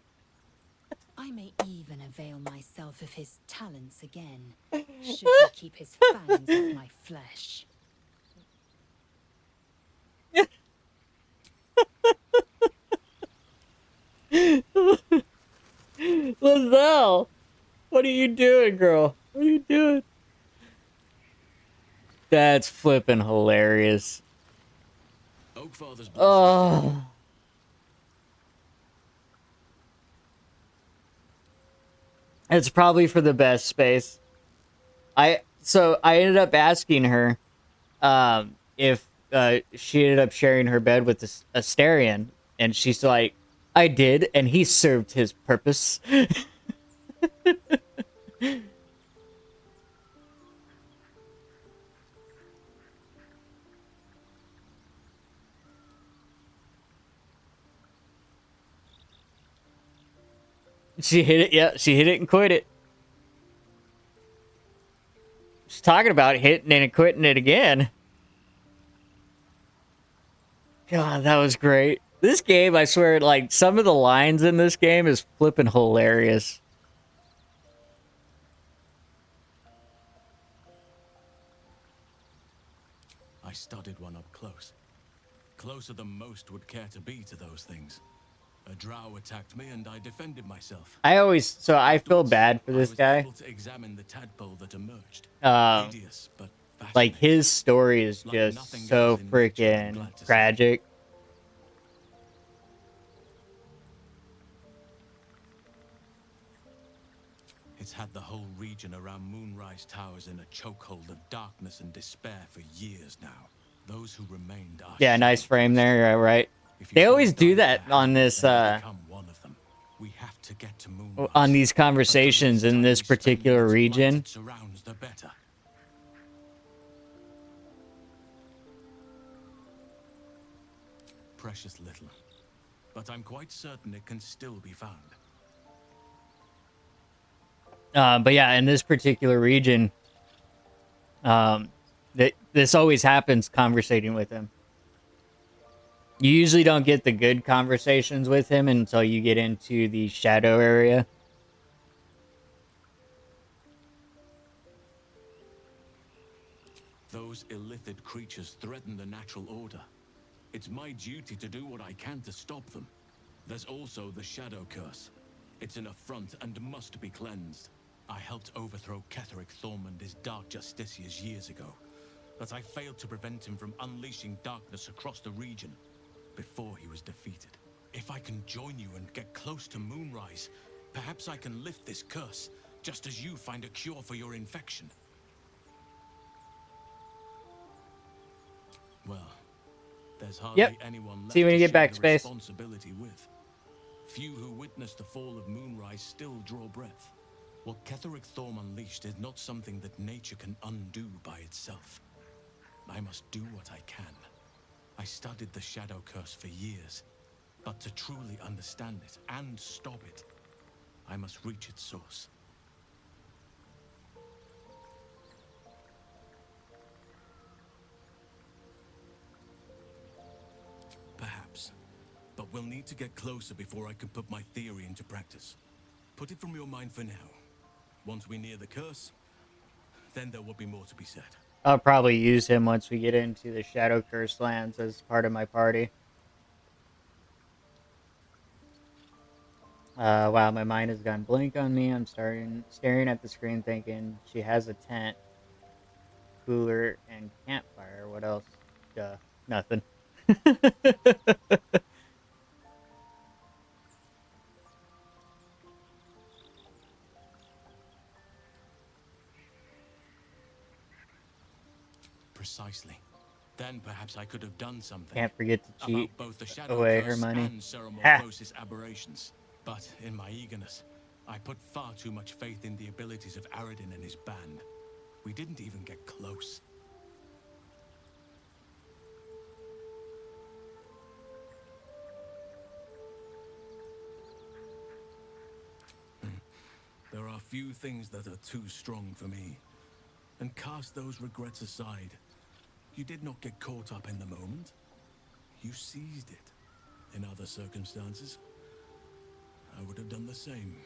I may even avail myself of his talents again, should he keep his fangs off my flesh. Lizelle, what are you doing, girl? What are you doing? That's flipping hilarious. Oh. It's probably for the best, Space. I ended up asking her if she ended up sharing her bed with Asterion, and she's like, I did, and he served his purpose. She hit it, yeah, she hit it and quit it. She's talking about hitting it and quitting it again. God, that was great. This game, I swear, like, some of the lines in this game is flipping hilarious. I studied one up close. Closer than most would care to be to those things. A drow attacked me and I defended myself. So I feel bad for this guy. Able to examine the tadpole that emerged. Hideous, but like, his story is just so freaking tragic. It's had the whole region around Moonrise Towers in a chokehold of darkness and despair for years now. Those who remained are nice frame there, right? They always do that on this we have to get to on these conversations in this particular region. Surrounds the better. Precious little, but I'm quite certain it can still be found. But yeah, in this particular region, this always happens conversating with him. You usually don't get the good conversations with him until you get into the shadow area. Those illithid creatures threaten the natural order. It's my duty to do what I can to stop them. There's also the shadow curse. It's an affront and must be cleansed. I helped overthrow Ketheric Thormund, his dark justiciars, years ago, but I failed to prevent him from unleashing darkness across the region before he was defeated. If I can join you and get close to Moonrise, perhaps I can lift this curse, just as you find a cure for your infection. Well, there's hardly anyone left See you when you get back, Space. Responsibility with. Few who witnessed the fall of Moonrise still draw breath. What Ketheric Thorm unleashed is not something that nature can undo by itself. I must do what I can. I studied the Shadow Curse for years, but to truly understand it and stop it, I must reach its source. Perhaps, but we'll need to get closer before I can put my theory into practice. Put it from your mind for now. Once we near the curse, then there will be more to be said. I'll probably use him once we get into the Shadow Curse lands as part of my party. Wow, my mind has gone blank on me. I'm staring at the screen thinking she has a tent, cooler, and campfire. What else? Duh, nothing. Precisely. Then perhaps I could have done something. Can't forget to cheat about both the Shadow away Curse her money. And Ceremorphosis aberrations. But in my eagerness, I put far too much faith in the abilities of Aradin and his band. We didn't even get close. There are few things that are too strong for me. And cast those regrets aside. You did not get caught up in the moment. You seized it. In other circumstances, I would have done the same.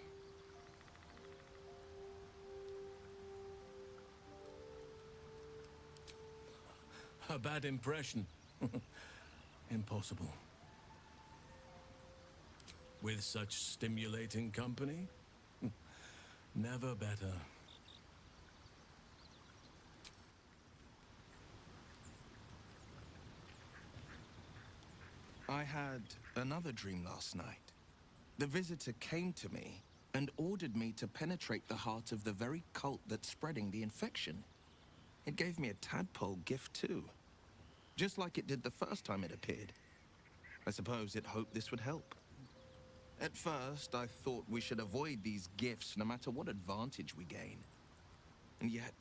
A bad impression. Impossible. With such stimulating company? Never better. I had another dream last night. The visitor came to me and ordered me to penetrate the heart of the very cult that's spreading the infection. It gave me a tadpole gift too. Just like it did the first time it appeared. I suppose it hoped this would help. At first, I thought we should avoid these gifts no matter what advantage we gain. And yet,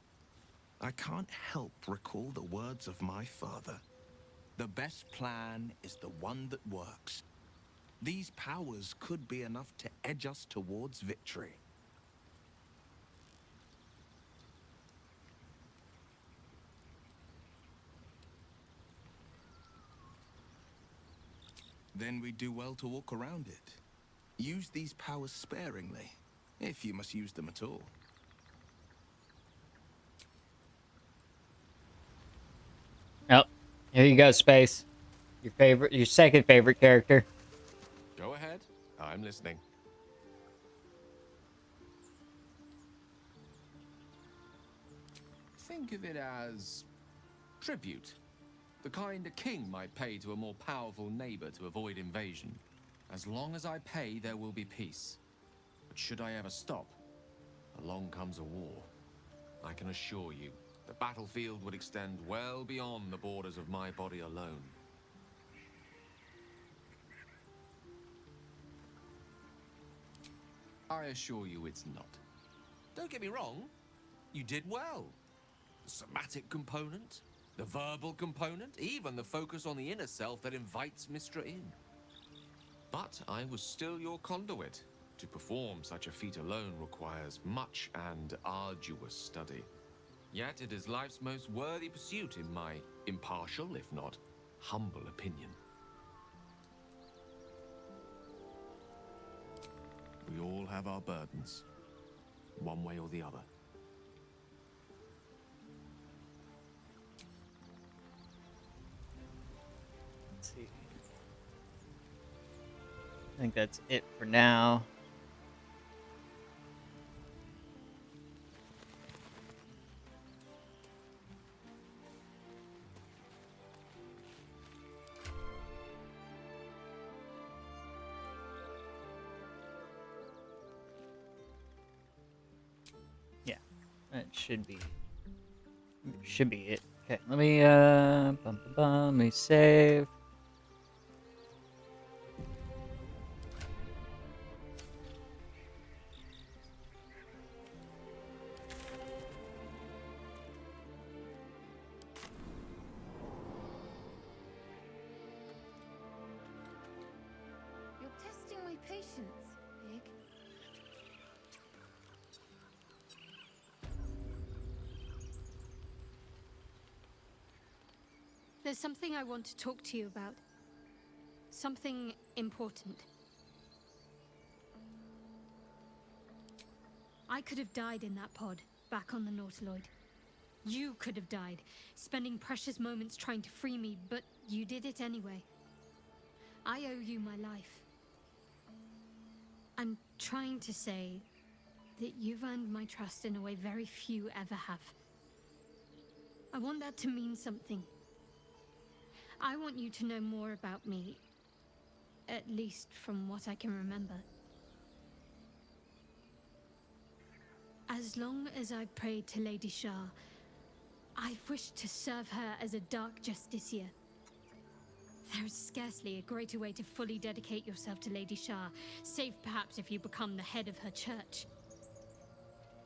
I can't help recall the words of my father. The best plan is the one that works. These powers could be enough to edge us towards victory. Then we do well to walk around it. Use these powers sparingly, if you must use them at all. Oh, here you go, Space. Your second favorite character. Go ahead. I'm listening. Think of it as tribute. The kind a king might pay to a more powerful neighbor to avoid invasion. As long as I pay, there will be peace. But should I ever stop, along comes a war. I can assure you, the battlefield would extend well beyond the borders of my body alone. I assure you it's not. Don't get me wrong, you did well. The somatic component, the verbal component, even the focus on the inner self that invites Mistra in. But I was still your conduit. To perform such a feat alone requires much and arduous study. Yet it is life's most worthy pursuit in my impartial, if not humble opinion. We all have our burdens, one way or the other. Let's see. I think that's it for now. Yeah, that should be it. Okay, let me let me save. You're testing my patience, Pig. There's something I want to talk to you about. Something important. I could have died in that pod, back on the Nautiloid. You could have died, spending precious moments trying to free me, but you did it anyway. I owe you my life. I'm trying to say that you've earned my trust in a way very few ever have. I want that to mean something. I want you to know more about me, at least from what I can remember. As long as I've prayed to Lady Shah, I've wished to serve her as a Dark Justiciar. There is scarcely a greater way to fully dedicate yourself to Lady Shah, save perhaps if you become the head of her church.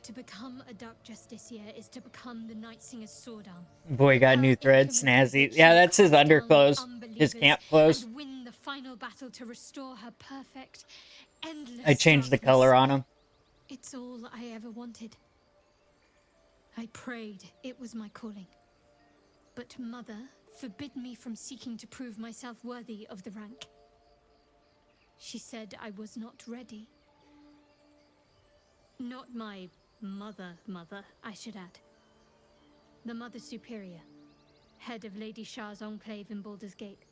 To become a Dark Justiciar is to become the Night Singer's sword arm. Boy got new threads, snazzy. Yeah, that's his underclothes, his camp clothes. And win the final battle to restore her perfect, endless I changed the darkness. color on him. It's all I ever wanted. I prayed it was my calling. But Mother forbid me from seeking to prove myself worthy of the rank. She said I was not ready. Not my mother, I should add. The Mother Superior, head of Lady Shah's enclave in Baldur's Gate.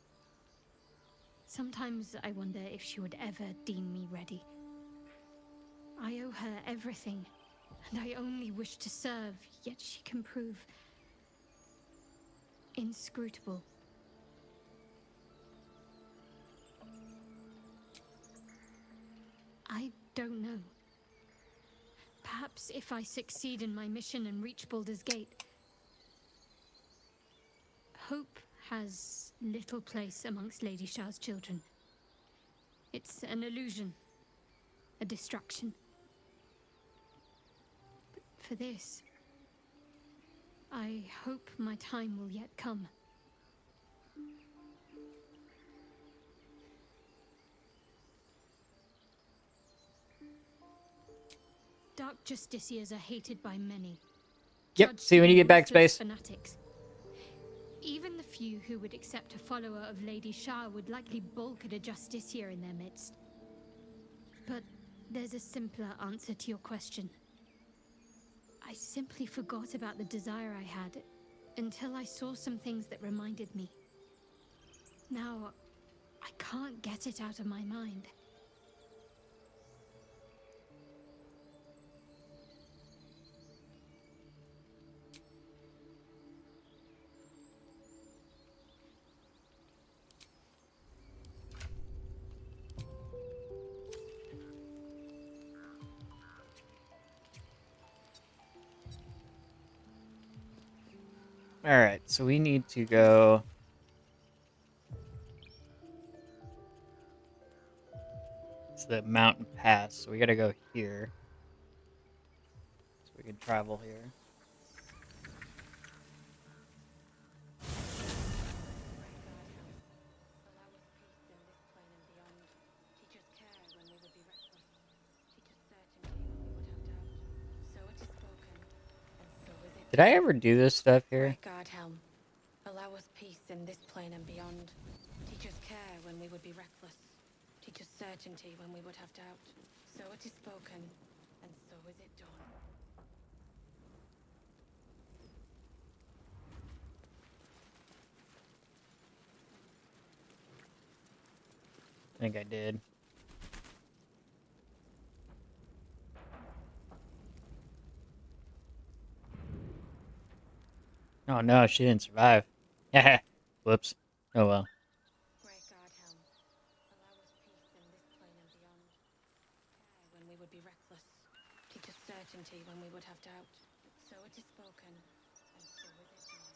Sometimes I wonder if she would ever deem me ready. I owe her everything, and I only wish to serve, yet she can prove inscrutable. I don't know. Perhaps if I succeed in my mission and reach Baldur's Gate, hope has little place amongst Lady Shah's children. It's an illusion, a distraction. But for this, I hope my time will yet come. Dark Justiciars are hated by many. Yep, Judged see to when you be get back, ruthless Space. fanatics. Even the few who would accept a follower of Lady Shah would likely balk at a justiciar in their midst. But there's a simpler answer to your question. I simply forgot about the desire I had until I saw some things that reminded me. Now, I can't get it out of my mind. Alright, so we need to go... It's the mountain pass, so we gotta go here. So we can travel here. Did I ever do this stuff here? God helm, allow us peace in this plane and beyond. Teach us care when we would be reckless. Teach us certainty when we would have doubt. So it is spoken, and so is it done. I think I did. Oh no, she didn't survive. Whoops. Oh well. Great God helm, allow us peace in this plane and beyond. Care when we would be reckless. Teach us certainty when we would have doubt. So it is spoken, and so is it done.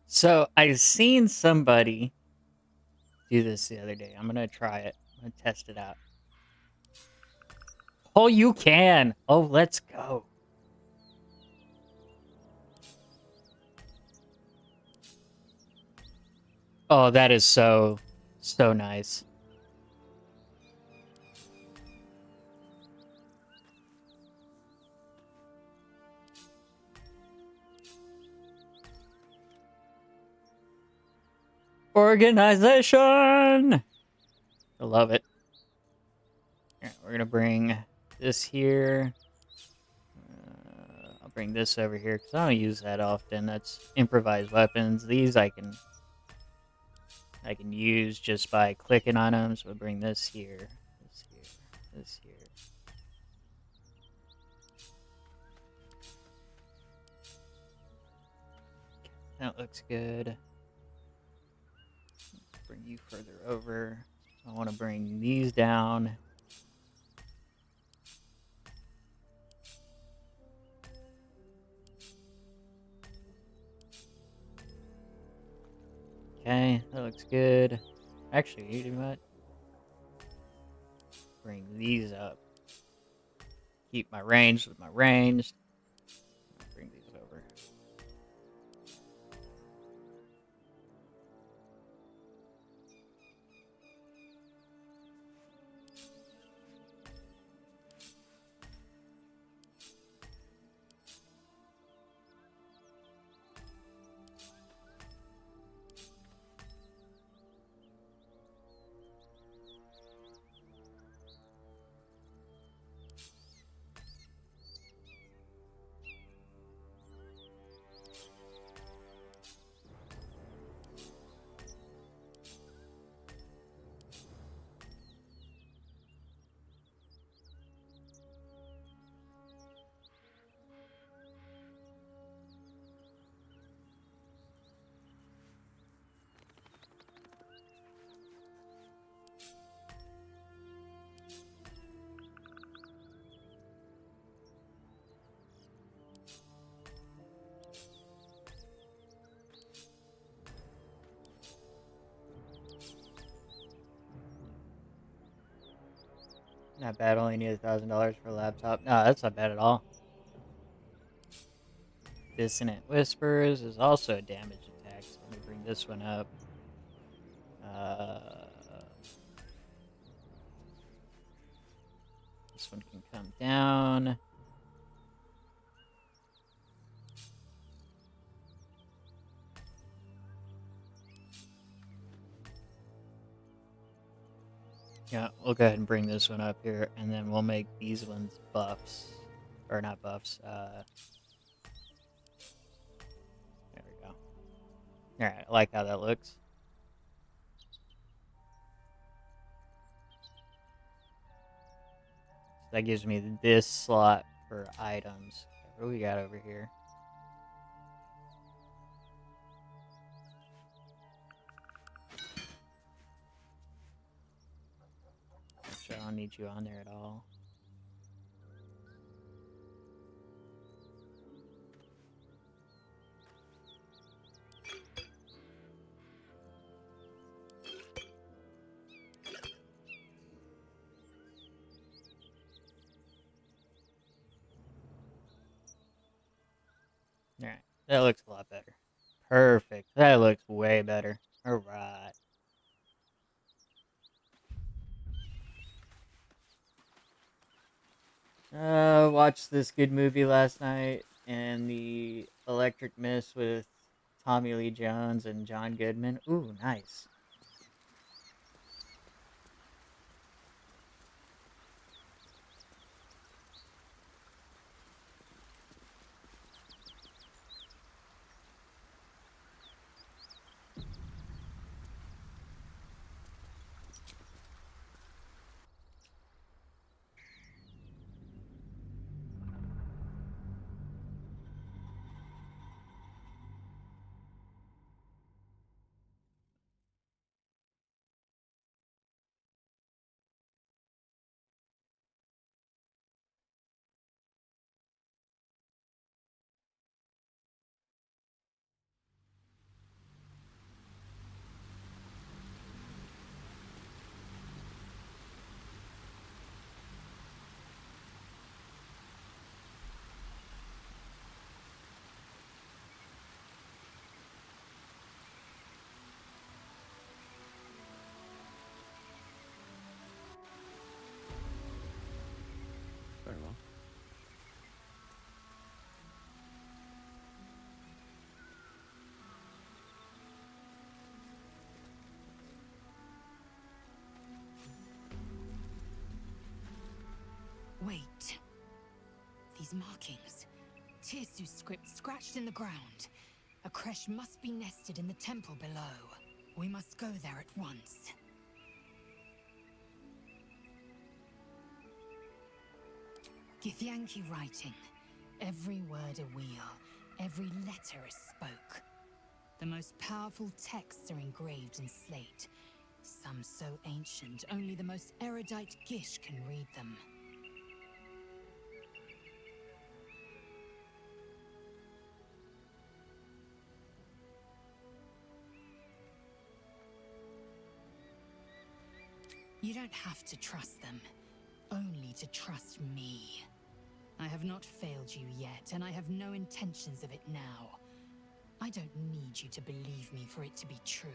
So I seen somebody do this the other day. I'm gonna try it. I'm gonna test it out. Oh, you can! Oh, let's go. Oh, that is so nice. Organization! I love it. Yeah, we're gonna bring this here. I'll bring this over here because I don't use that often. That's improvised weapons. These I can use just by clicking on them. So we'll bring this here, this here, this here. That looks good. Let's bring you further over. I want to bring these down. Okay, that looks good. Actually, you know what? Bring these up. Keep my ranged with my ranged. Bring these over. Not bad. Only need $1,000 for a laptop. No, that's not bad at all. Dissonant Whispers is also a damage attack. So let me bring this one up. This one can come down. Yeah, we'll go ahead and bring this one up here, and then we'll make these ones buffs. Or not buffs, there we go. Alright, I like how that looks. So that gives me this slot for items. What do we got over here? Actually, I don't need you on there at all. Alright, that looks a lot better. Perfect. That looks way better. Alright. Watched this good movie last night, and the Electric Mist with Tommy Lee Jones and John Goodman. Ooh, nice. Very well. Wait. These markings. Tirsu's script scratched in the ground. A creche must be nested in the temple below. We must go there at once. Githyanki writing. Every word a wheel, every letter a spoke. The most powerful texts are engraved in slate. Some so ancient, only the most erudite Gish can read them. You don't have to trust them, only to trust me. I have not failed you yet, and I have no intentions of it now. I don't need you to believe me for it to be true.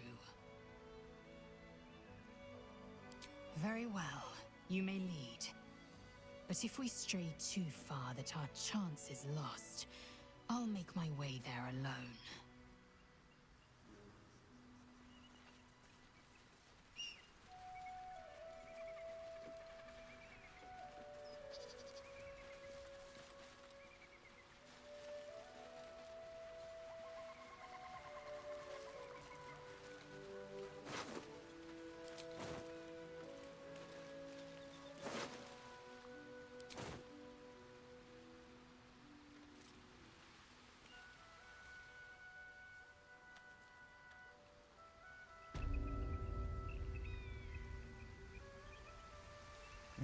Very well, you may lead. But if we stray too far that our chance is lost, I'll make my way there alone.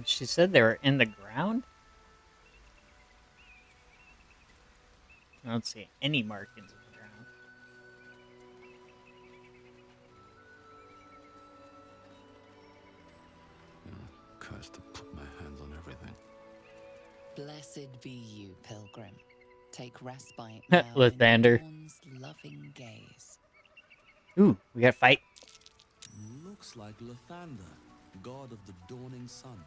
She said they were in the ground? I don't see any markings in the ground. Cursed to put my hand Blessed be you, pilgrim. Take respite now in Lathander. dawn's loving gaze. Ooh, we gotta fight. Looks like Lathander, god of the dawning sun.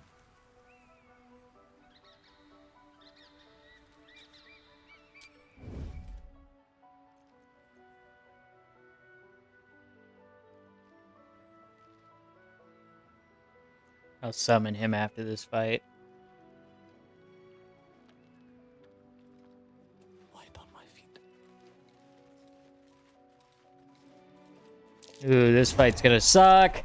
I'll summon him after this fight. Light on my feet. Ooh, this fight's gonna suck.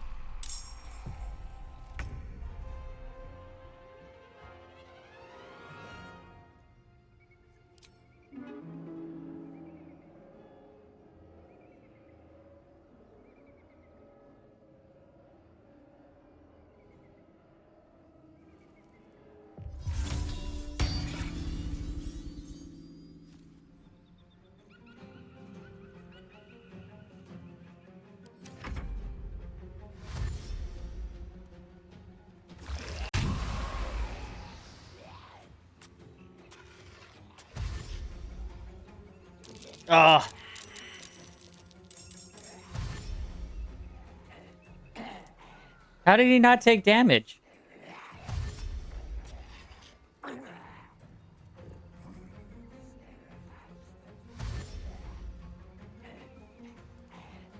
Ah. How did he not take damage?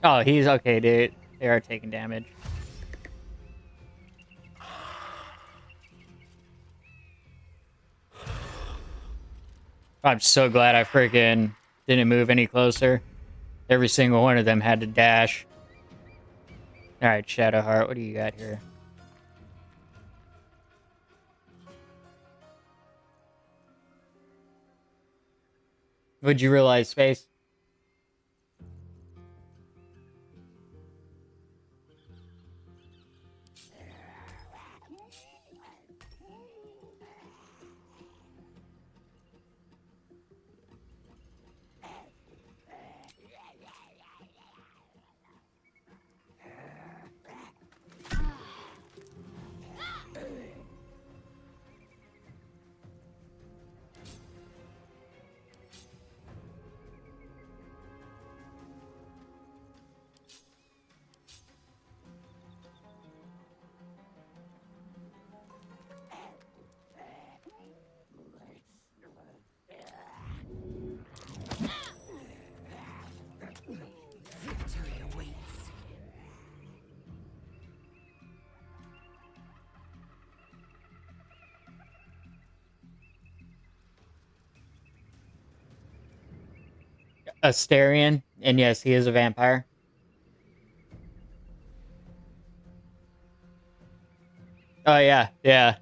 Oh, he's okay, dude. They are taking damage. I'm so glad I freaking didn't move any closer. Every single one of them had to dash. Alright, Shadowheart, what do you got here? What'd you realize, Space? Victory awaits. Asterion, and yes, he is a vampire. Oh yeah, yeah.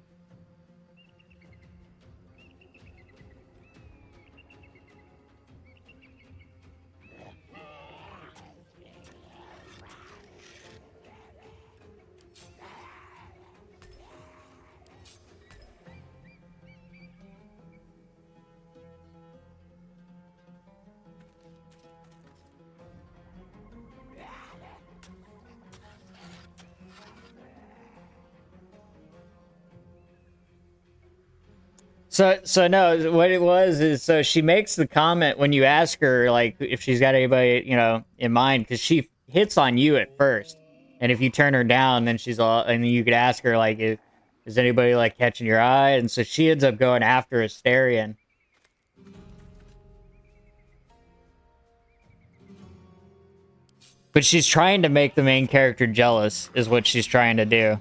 So no, what it was is, so she makes the comment when you ask her, like, if she's got anybody, you know, in mind, because she hits on you at first, and if you turn her down, then she's all, and you could ask her, like, is anybody, like, catching your eye? And so she ends up going after Asterion. But she's trying to make the main character jealous, is what she's trying to do.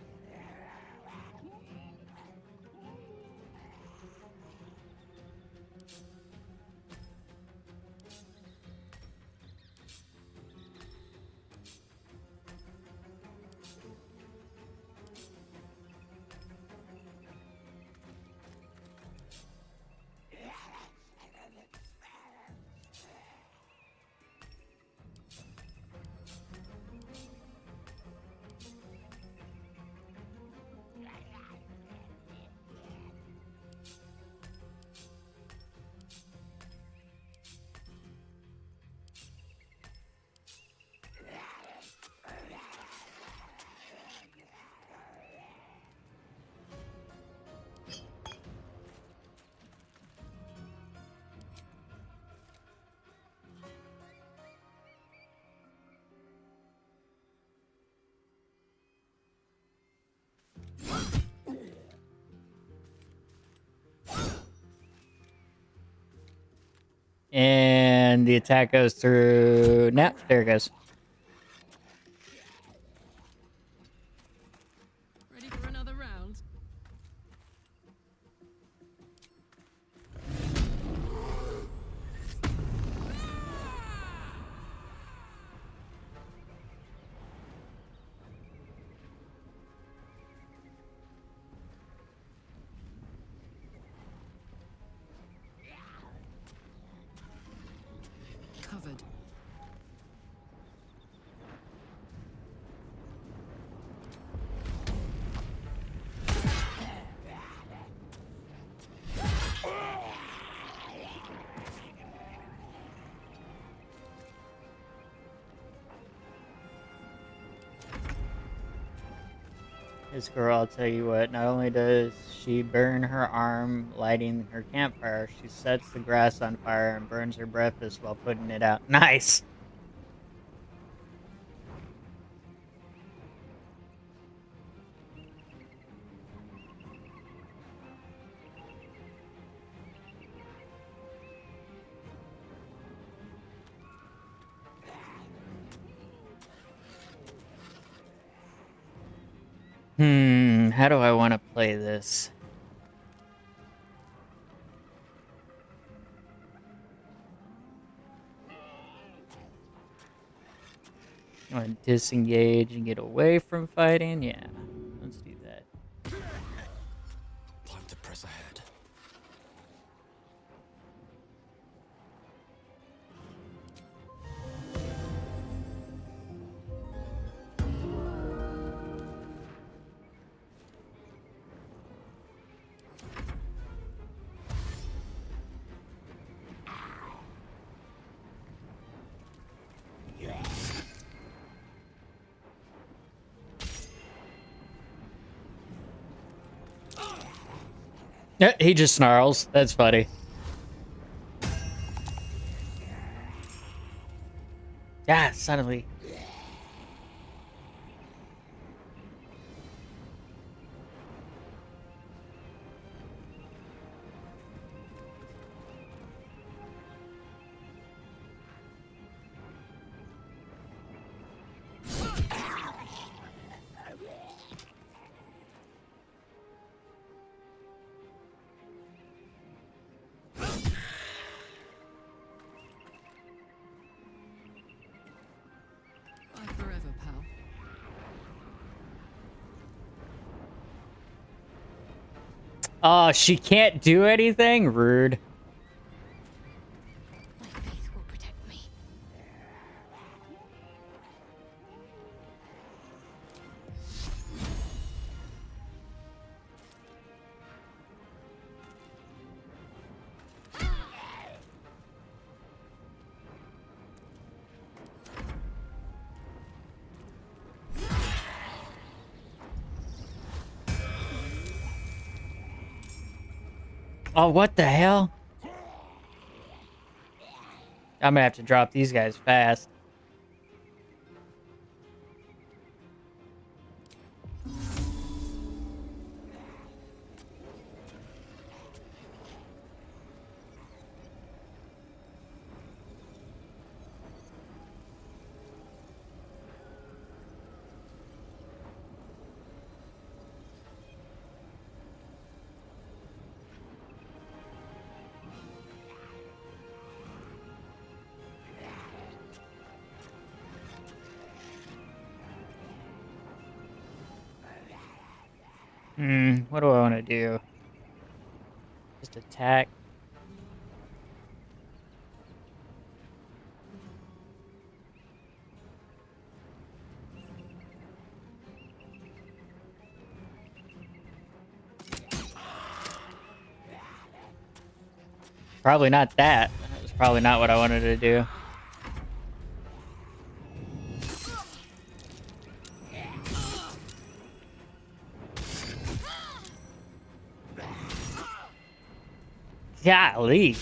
And the attack goes through. Now, there it goes. Ready for another round? Covered. This girl, I'll tell you what, not only does she burn her arm lighting her campfire, she sets the grass on fire and burns her breakfast while putting it out. Nice! How do I want to play this? I want to disengage and get away from fighting? Yeah, let's do that. Time to press ahead. Yeah, he just snarls. That's funny. Ah, suddenly. Bye forever, pal. Oh, she can't do anything? Rude. My faith will protect me. Oh, what the hell? I'm gonna have to drop these guys fast. What do I want to do? Just attack. Probably not that. That was probably not what I wanted to do. Golly.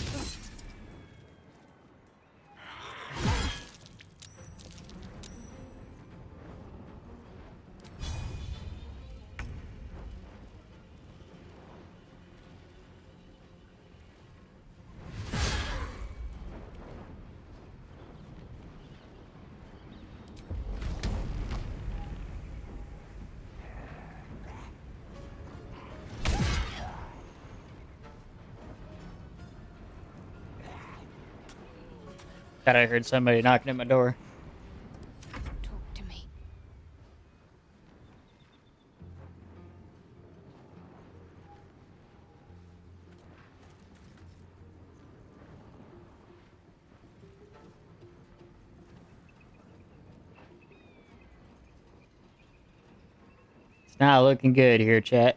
Thought I heard somebody knocking at my door. Talk to me. It's not looking good here, chat.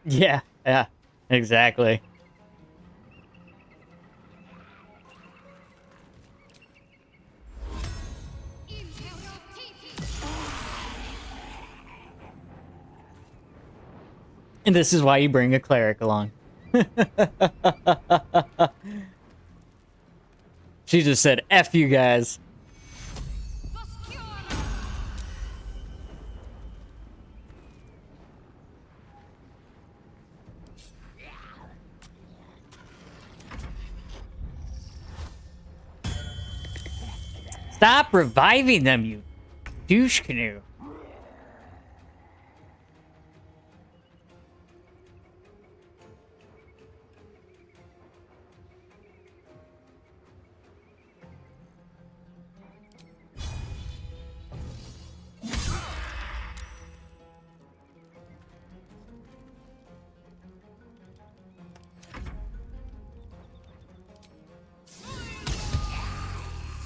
Yeah, exactly. And this is why you bring a cleric along. She just said, F you guys. Stop reviving them, you douche canoe.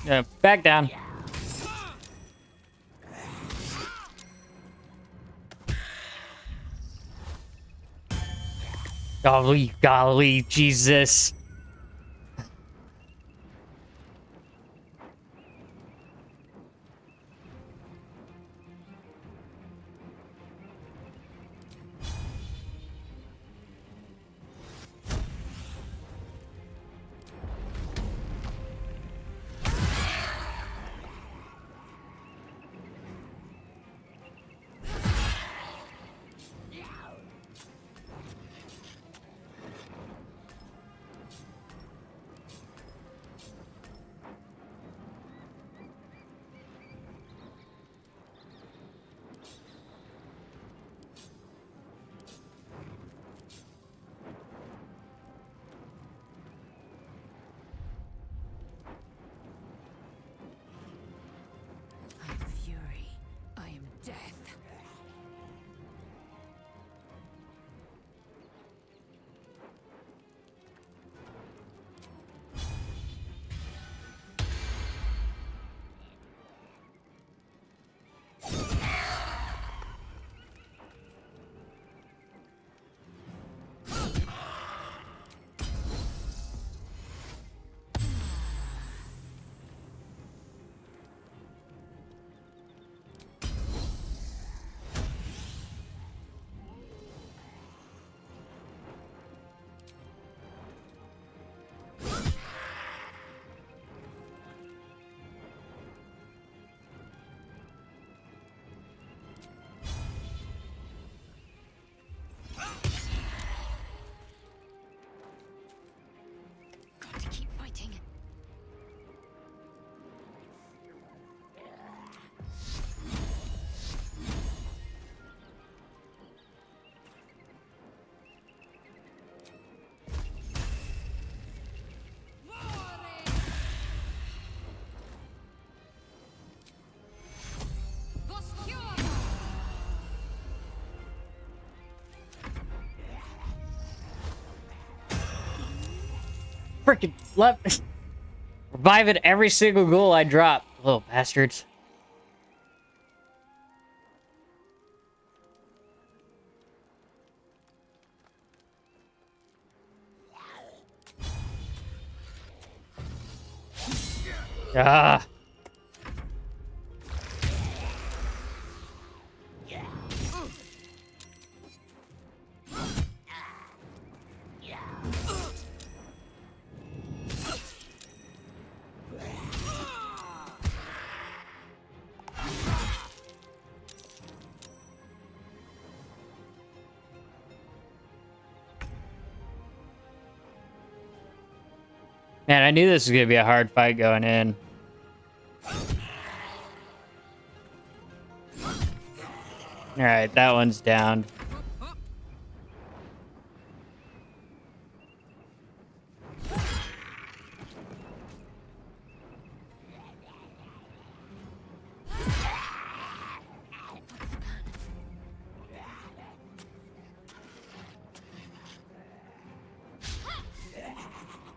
Yeah, back down. Golly, golly, Jesus. I am fury. I am death. Got to keep fighting. Freaking left. Revive at every single goal I drop. Little bastards. Ah. Man, I knew this was gonna be a hard fight going in. Alright, that one's down.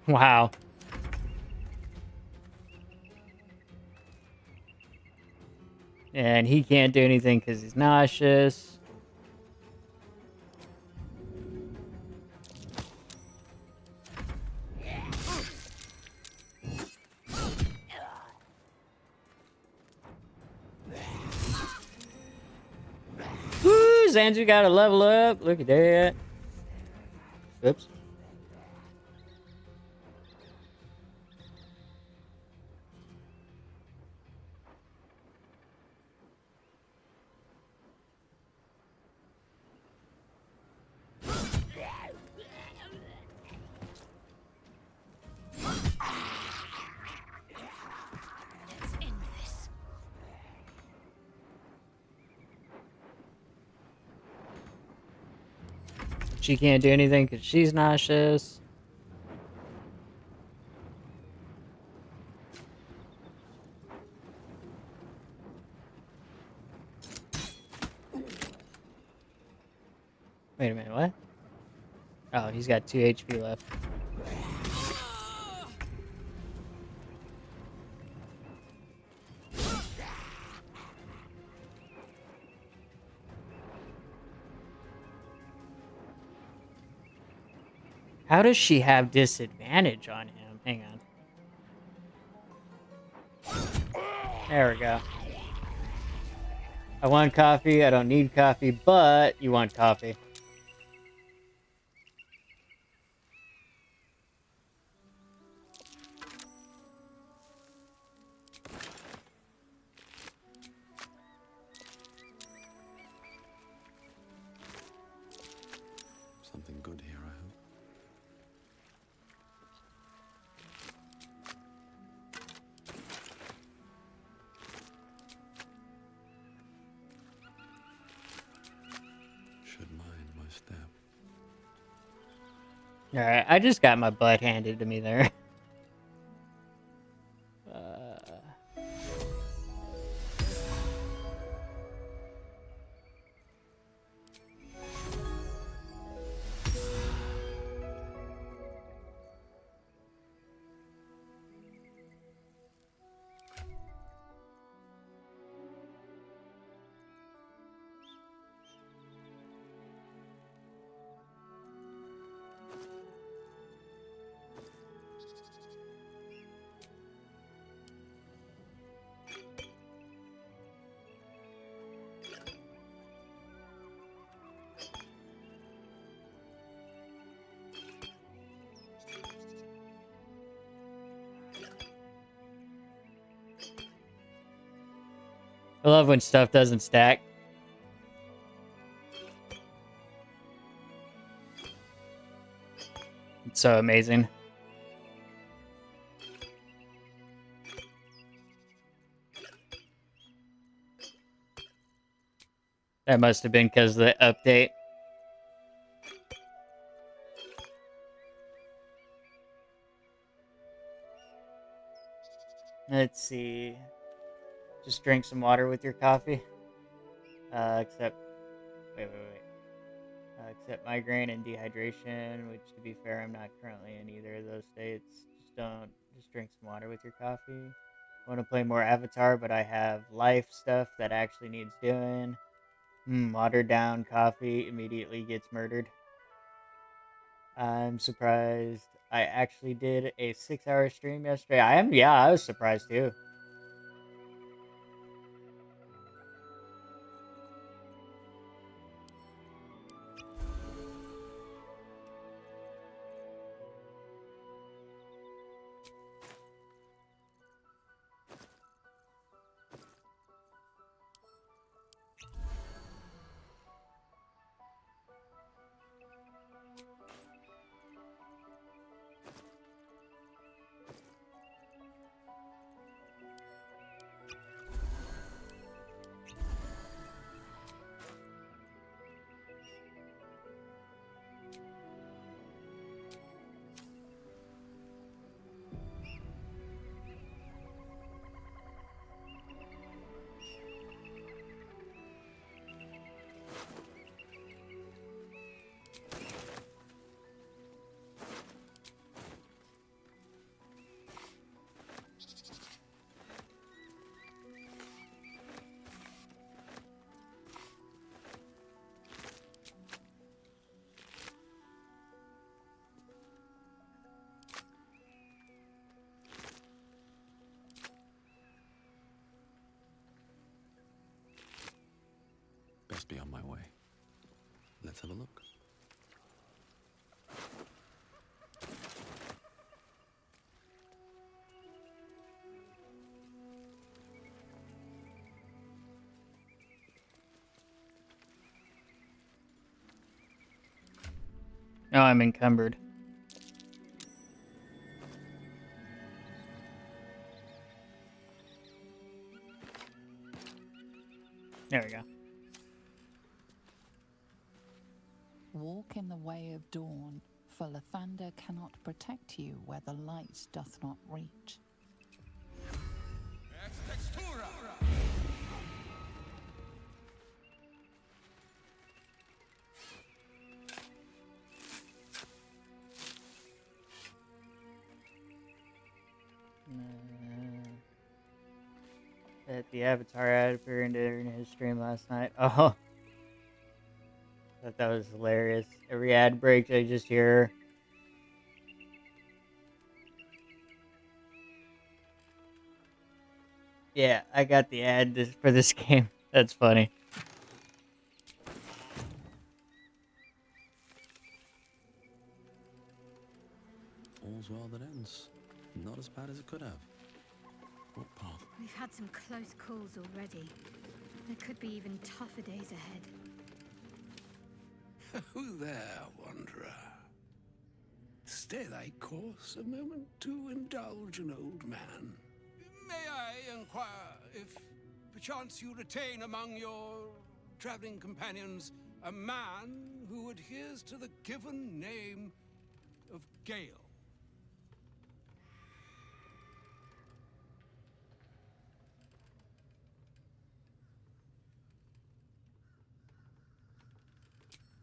Wow. And he can't do anything because he's nauseous. Woo! Zanzu got to level up. Look at that. Oops. She can't do anything because she's nauseous. Wait a minute, what? Oh, he's got 2 HP left. How does she have disadvantage on him? Hang on. There we go. I want coffee. I don't need coffee, but you want coffee. Something good here, I hope. Should mind my step. Alright, I just got my butt handed to me there. I love when stuff doesn't stack. It's so amazing. That must have been because of the update. Let's see. Just drink some water with your coffee. Except except migraine and dehydration, which to be fair, I'm not currently in either of those states. Just drink some water with your coffee. I want to play more Avatar, but I have life stuff that actually needs doing. Watered down coffee immediately gets murdered. I'm surprised I actually did a 6-hour stream yesterday. I was surprised too. be on my way. Let's have a look. No, I'm encumbered. There we go. Walk in the way of dawn, for Lathander cannot protect you where the light doth not reach. That the Avatar ad appeared in his stream last night. Oh, thought that was hilarious. Every ad break, I just hear. Yeah, I got the ad for this game. That's funny. All's well that ends. Not as bad as it could have. What path? We've had some close calls already. There could be even tougher days ahead. Who there, wanderer? Stay thy course a moment to indulge an old man. May I inquire if perchance you retain among your traveling companions a man who adheres to the given name of Gale?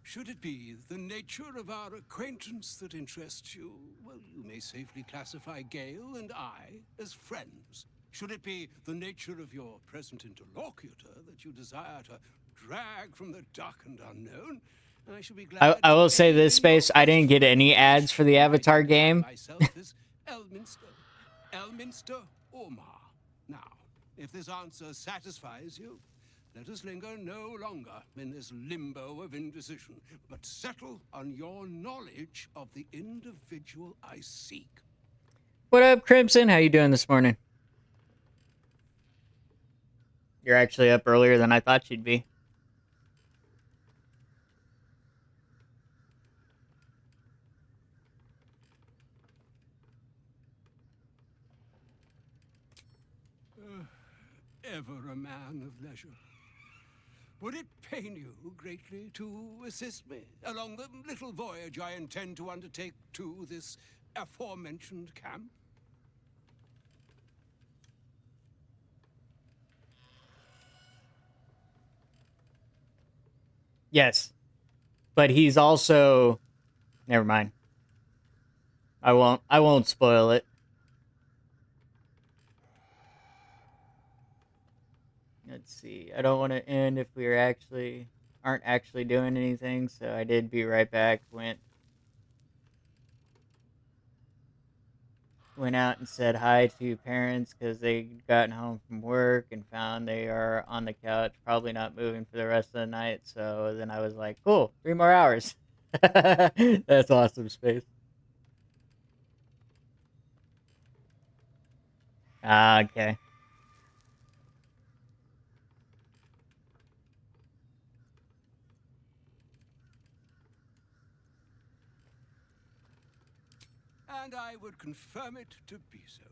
Should it be the nature of our acquaintance that interests you, well, you may safely classify Gale and I as friends. Should it be the nature of your present interlocutor that you desire to drag from the dark and unknown, I should be glad. I will say this, Space. I didn't get any ads for the Avatar game. Myself is Elminster Ormar. Now, if this answer satisfies you, let us linger no longer in this limbo of indecision, but settle on your knowledge of the individual I seek. What up, Crimson? How you doing this morning? You're actually up earlier than I thought you'd be. Ever a man of leisure. Would it pain you greatly to assist me along the little voyage I intend to undertake to this aforementioned camp? Yes. But he's also... Never mind. I won't spoil it. Let's see. I don't want to end if we aren't actually doing anything, so I did be right back. Went out and said hi to parents because they'd gotten home from work and found they are on the couch, probably not moving for the rest of the night. So then I was like, cool, 3 more hours. That's awesome, Space. Ah, okay. And I would confirm it to be so.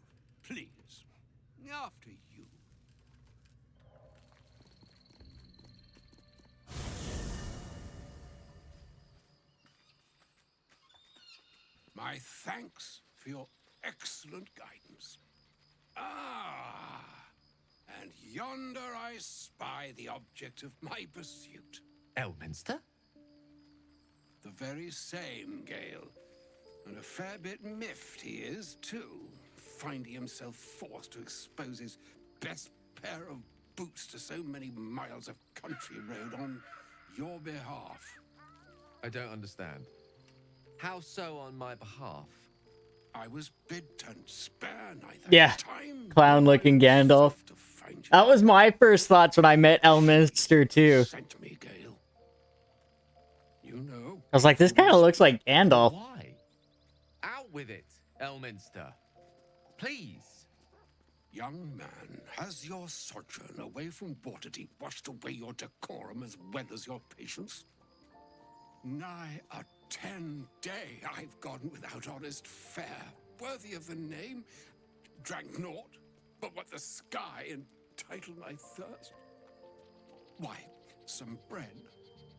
Please, after you. My thanks for your excellent guidance. Ah, and yonder I spy the object of my pursuit. Elminster? The very same, Gale. And a fair bit miffed he is, too, finding himself forced to expose his best pair of boots to so many miles of country road on your behalf. I don't understand. How so on my behalf? I was bid to spare neither Yeah, time clown-looking Gandalf. That was my first thoughts when I met Elminster, too. sent me, Gale. You know. I was like, this kind of looks like Gandalf. Why? Out with it, Elminster. Please. Young man, has your sojourn away from Waterdeep washed away your decorum as well as your patience? Nigh a 10-day I've gone without honest fare, worthy of the name, drank naught, but what the sky entitled my thirst. Why, some bread,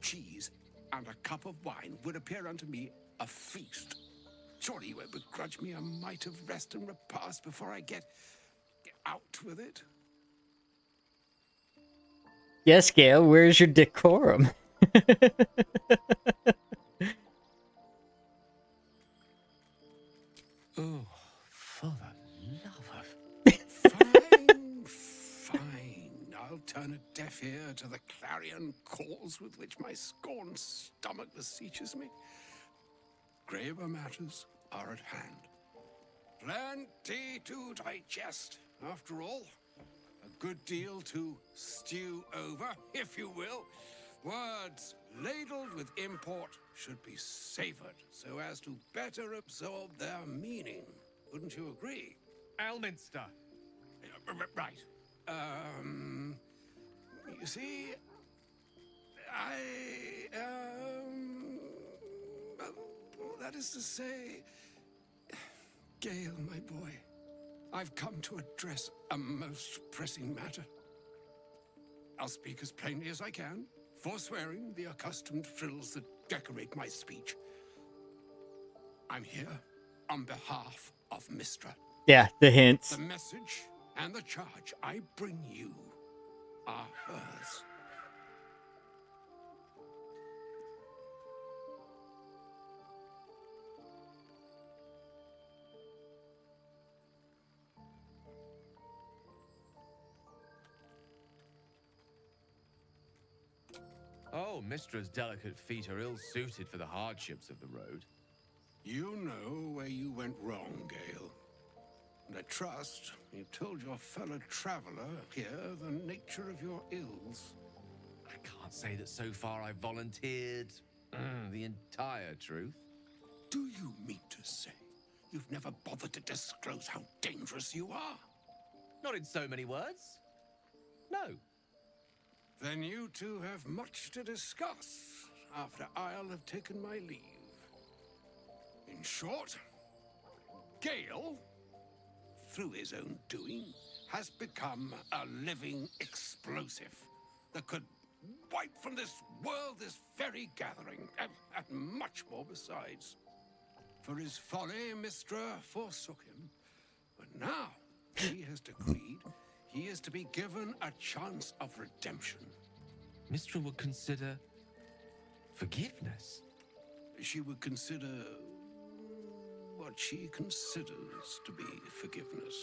cheese, and a cup of wine would appear unto me a feast. Surely you won't begrudge me a mite of rest and repast before I get out with it? Yes, Gale, where's your decorum? Oh, for the love of... Fine. I'll turn a deaf ear to the clarion calls with which my scorned stomach beseeches me. Graver matters are at hand. Plenty to digest, after all. A good deal to stew over, if you will. Words ladled with import should be savored so as to better absorb their meaning. Wouldn't you agree? Elminster. Right. You see, that is to say, Gale, my boy, I've come to address a most pressing matter. I'll speak as plainly as I can, forswearing the accustomed frills that decorate my speech. I'm here on behalf of Mystra. Yeah, the hints. The message and the charge I bring you are hers. Oh, Mistra's delicate feet are ill-suited for the hardships of the road. You know where you went wrong, Gale. And I trust you've told your fellow traveler here the nature of your ills. I can't say that so far I've volunteered the entire truth. Do you mean to say you've never bothered to disclose how dangerous you are? Not in so many words. No. Then you two have much to discuss after I'll have taken my leave. In short, Gale, through his own doing, has become a living explosive that could wipe from this world this very gathering, and much more besides. For his folly, Mystra forsook him, but now he has decreed he is to be given a chance of redemption. Mystra would consider forgiveness. She would consider what she considers to be forgiveness.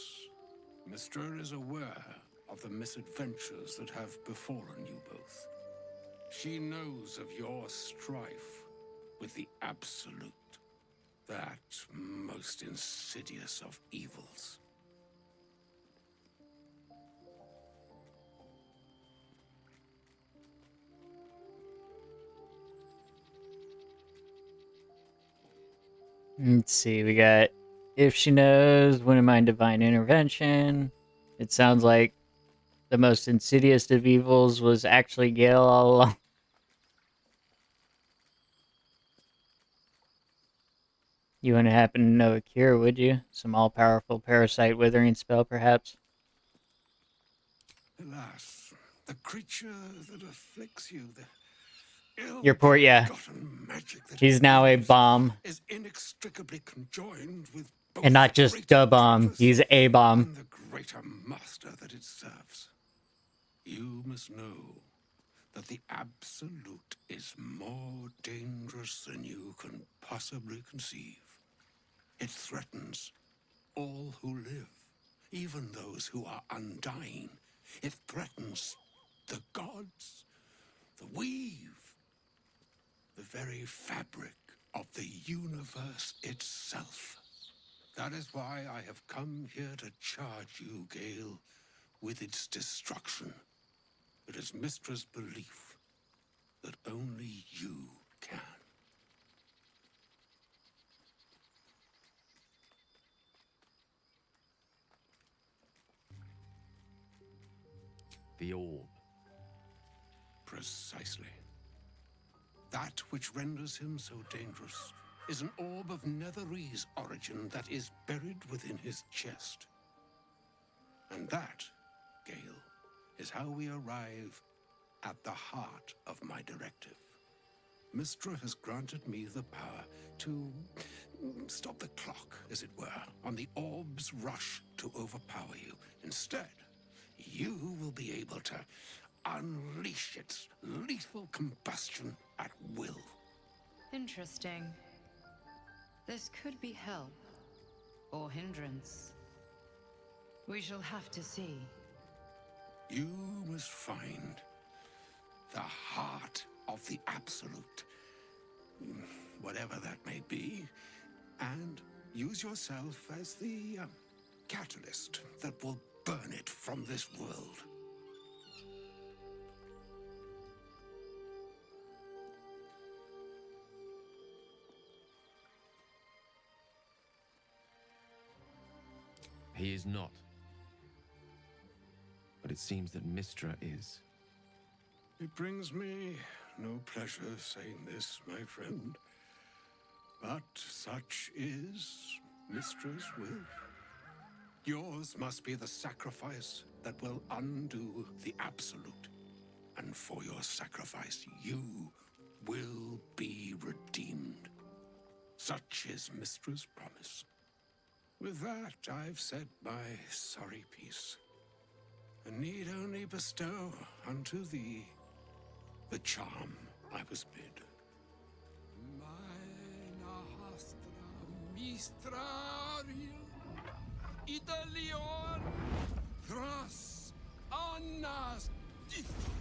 Mystra is aware of the misadventures that have befallen you both. She knows of your strife with the Absolute, that most insidious of evils. Let's see, we got if she knows, wouldn't mind divine intervention. It sounds like the most insidious of evils was actually Gale all along. You wouldn't happen to know a cure, would you? Some all-powerful parasite withering spell, perhaps? Alas, the creature that afflicts you, the Your poor, yeah. He's now a bomb. Is inextricably conjoined with And not just the bomb, he's a bomb. And the greater master that it serves. You must know that the Absolute is more dangerous than you can possibly conceive. It threatens all who live, even those who are undying. It threatens the gods, the weave, the very fabric of the universe itself. That is why I have come here to charge you, Gale, with its destruction. It is Mistra's belief that only you can. The orb. Precisely. That which renders him so dangerous is an orb of Netherese origin that is buried within his chest. And that, Gale, is how we arrive at the heart of my directive. Mistra has granted me the power to stop the clock, as it were, on the orb's rush to overpower you. Instead, you will be able to unleash its lethal combustion at will. Interesting. This could be help or hindrance. We shall have to see. You must find the heart of the Absolute, whatever that may be, and use yourself as the catalyst that will burn it from this world. He is not. But it seems that Mistra is. It brings me no pleasure saying this, my friend, but such is Mistra's will. Yours must be the sacrifice that will undo the Absolute. And for your sacrifice, you will be redeemed. Such is Mistra's promise. With that, I've said my sorry piece, and need only bestow unto thee the charm I was bid. Mina hastra mistrarium Italion thras annas dithra.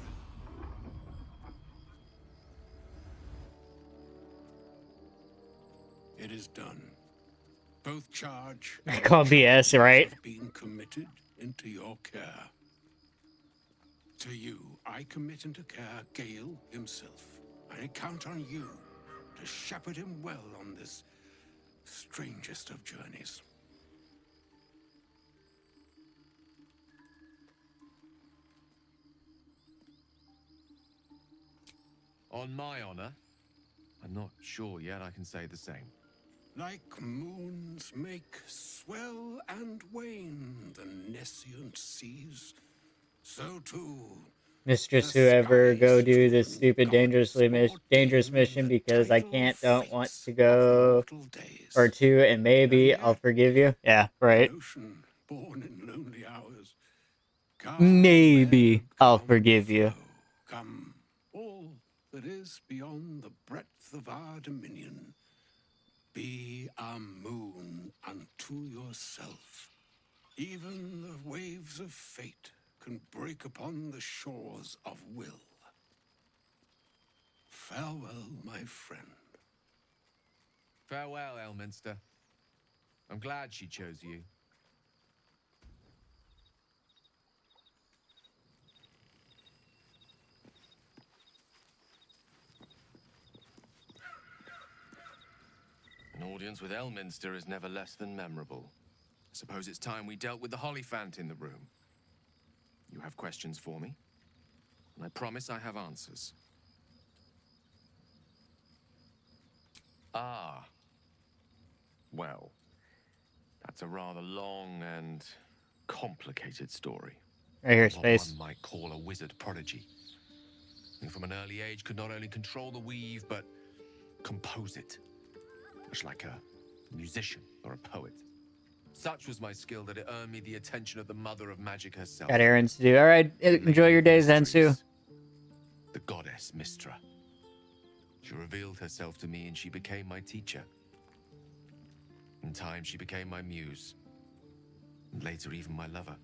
It is done. Both charge I call BS, right? have been committed into your care. To you, I commit into care Gale himself. I count on you to shepherd him well on this strangest of journeys. On my honor, I'm not sure yet I can say the same. Like moons make swell and wane the nescient seas, so too Mistress, whoever, go do this stupid dangerous mission because I don't want to go, or to, and maybe I'll forgive you. Yeah, right. ocean born in lonely hours. Maybe I'll forgive you. Come, all that is beyond the breadth of our dominion. Be a moon unto yourself. Even the waves of fate can break upon the shores of will. Farewell, my friend. Farewell, Elminster. I'm glad she chose you. An audience with Elminster is never less than memorable. I suppose it's time we dealt with the Hollyphant in the room. You have questions for me, and I promise I have answers. Ah. Well, that's a rather long and complicated story. Right here, What Space. one might call a wizard prodigy. Who from an early age could not only control the weave, but compose it. Much like a musician or a poet. Such was my skill that it earned me the attention of the mother of magic herself. Got errands to do. All right, enjoy your day, Zensu. The goddess Mistra. She revealed herself to me and she became my teacher. In time, she became my muse. And later, even my lover.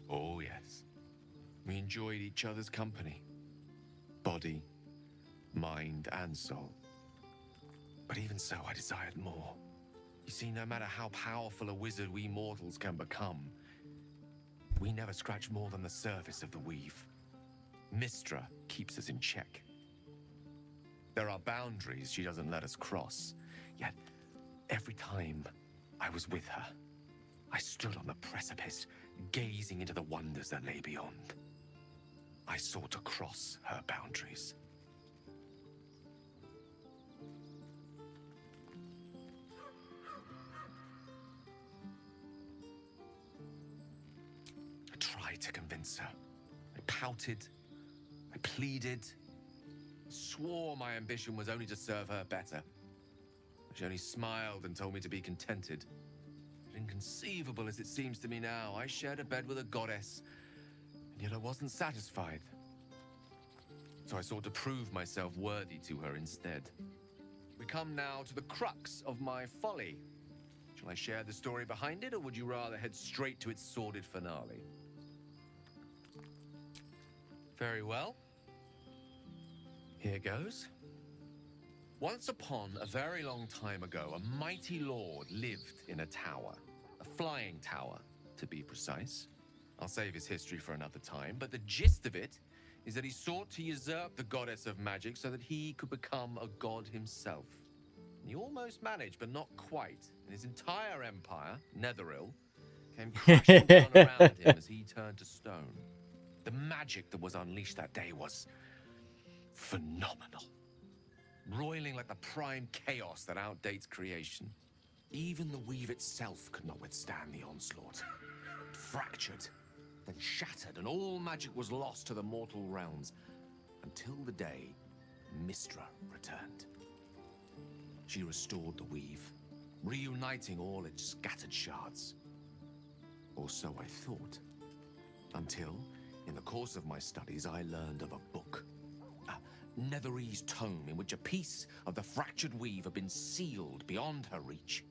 Oh, yes. We enjoyed each other's company. Body, mind, and soul. But even so, I desired more. You see, no matter how powerful a wizard we mortals can become, we never scratch more than the surface of the weave. Mistra keeps us in check. There are boundaries she doesn't let us cross, yet Every time I was with her, I stood on the precipice, gazing into the wonders that lay beyond. I sought to cross her boundaries. I tried to convince her. I pouted. I pleaded. Swore my ambition was only to serve her better. She only smiled and told me to be contented. Inconceivable as it seems to me now, I shared a bed with a goddess, and yet I wasn't satisfied. So I sought to prove myself worthy to her instead. We come now to the crux of my folly. Shall I share the story behind it, or would you rather head straight to its sordid finale? Very well. Here goes. Once upon a very long time ago, a mighty lord lived in a tower. A flying tower, to be precise. I'll save his history for another time, but the gist of it is that he sought to usurp the goddess of magic so that he could become a god himself. He almost managed, but not quite. And his entire empire, Netheril, came crashing down around him as he turned to stone. The magic that was unleashed that day was phenomenal. Roiling like the prime chaos that outdates creation. Even the weave itself could not withstand the onslaught. It fractured, then shattered, and all magic was lost to the mortal realms, until the day Mystra returned. She restored the weave, reuniting all its scattered shards. Or so I thought. Until, in the course of my studies, I learned of a book. Netherese tome in which a piece of the fractured weave had been sealed beyond her reach.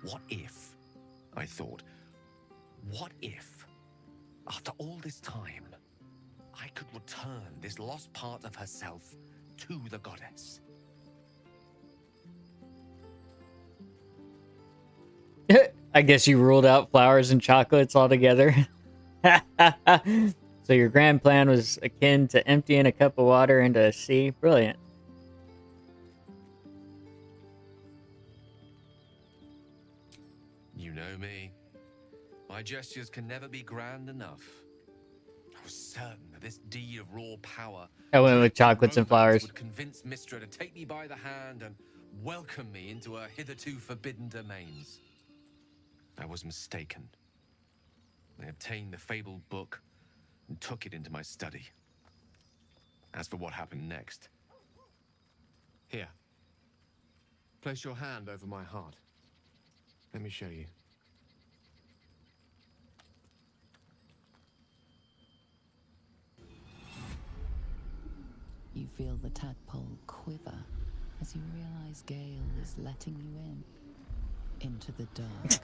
What if, I thought, what if, after all this time, I could return this lost part of herself to the goddess? I guess you ruled out flowers and chocolates altogether. So your grand plan was akin to emptying a cup of water into a sea? Brilliant. You know me. My gestures can never be grand enough. I was certain that this deed of raw power I went with chocolates and flowers. would convince Mystra to take me by the hand and welcome me into her hitherto forbidden domains. I was mistaken. I obtained the fabled book and took it into my study. As for what happened next, here, place your hand over my heart. Let me show you. You feel the tadpole quiver as you realize Gale is letting you into the dark.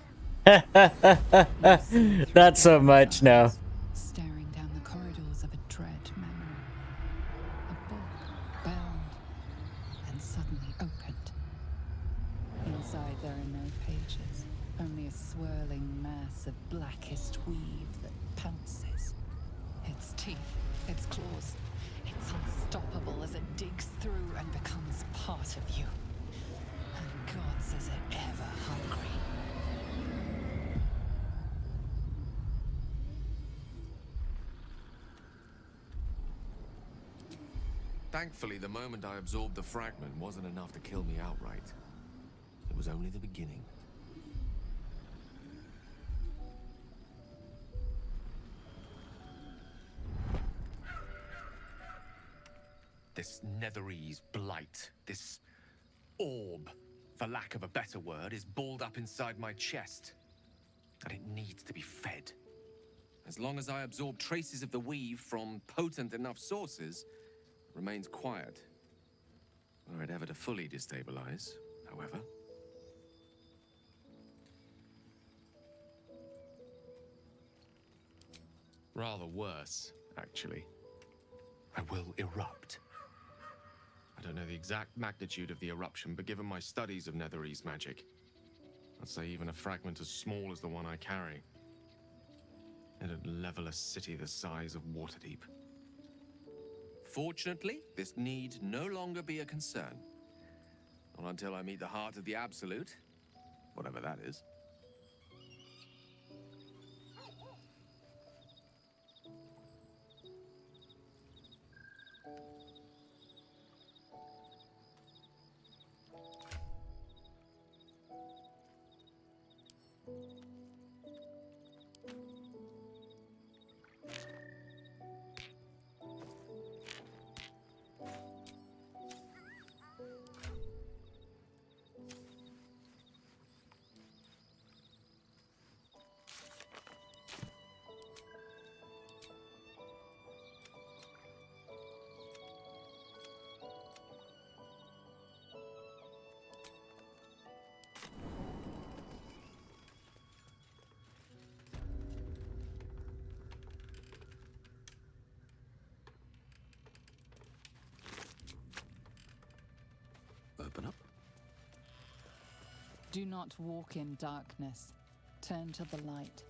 Not so much, no. Staring down the corridors of a dread memory. A book bound and suddenly opened. Inside there are no pages, only a swirling mass of blackest weave that pounces. Its teeth, its claws, it's unstoppable as it digs through and becomes part of you. And gods, is it ever hungry. Thankfully, the moment I absorbed the fragment wasn't enough to kill me outright. It was only the beginning. This Netherese blight, this orb, for lack of a better word, is balled up inside my chest. And it needs to be fed. As long as I absorb traces of the weave from potent enough sources, it remains quiet. Were it ever to fully destabilize, however. Rather worse, actually. I will erupt. I don't know the exact magnitude of the eruption, but given my studies of Netherese magic, I'd say even a fragment as small as the one I carry, it'd level a city the size of Waterdeep. Fortunately, this need no longer be a concern. Not until I meet the heart of the Absolute. Whatever that is. Open up. Do not walk in darkness. Turn to the light.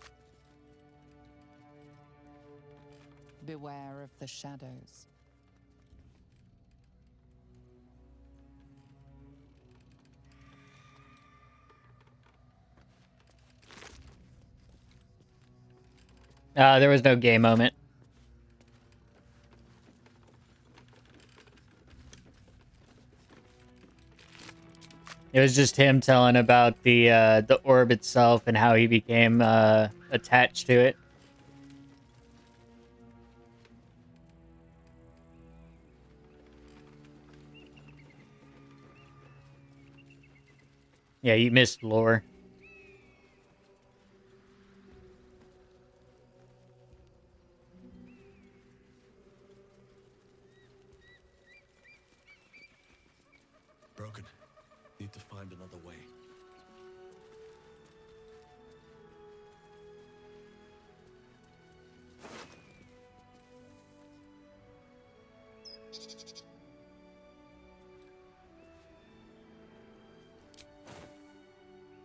Beware of the shadows. There was no gay moment. It was just him telling about the orb itself and how he became attached to it. Yeah, you missed lore. Broken. Need to find another way.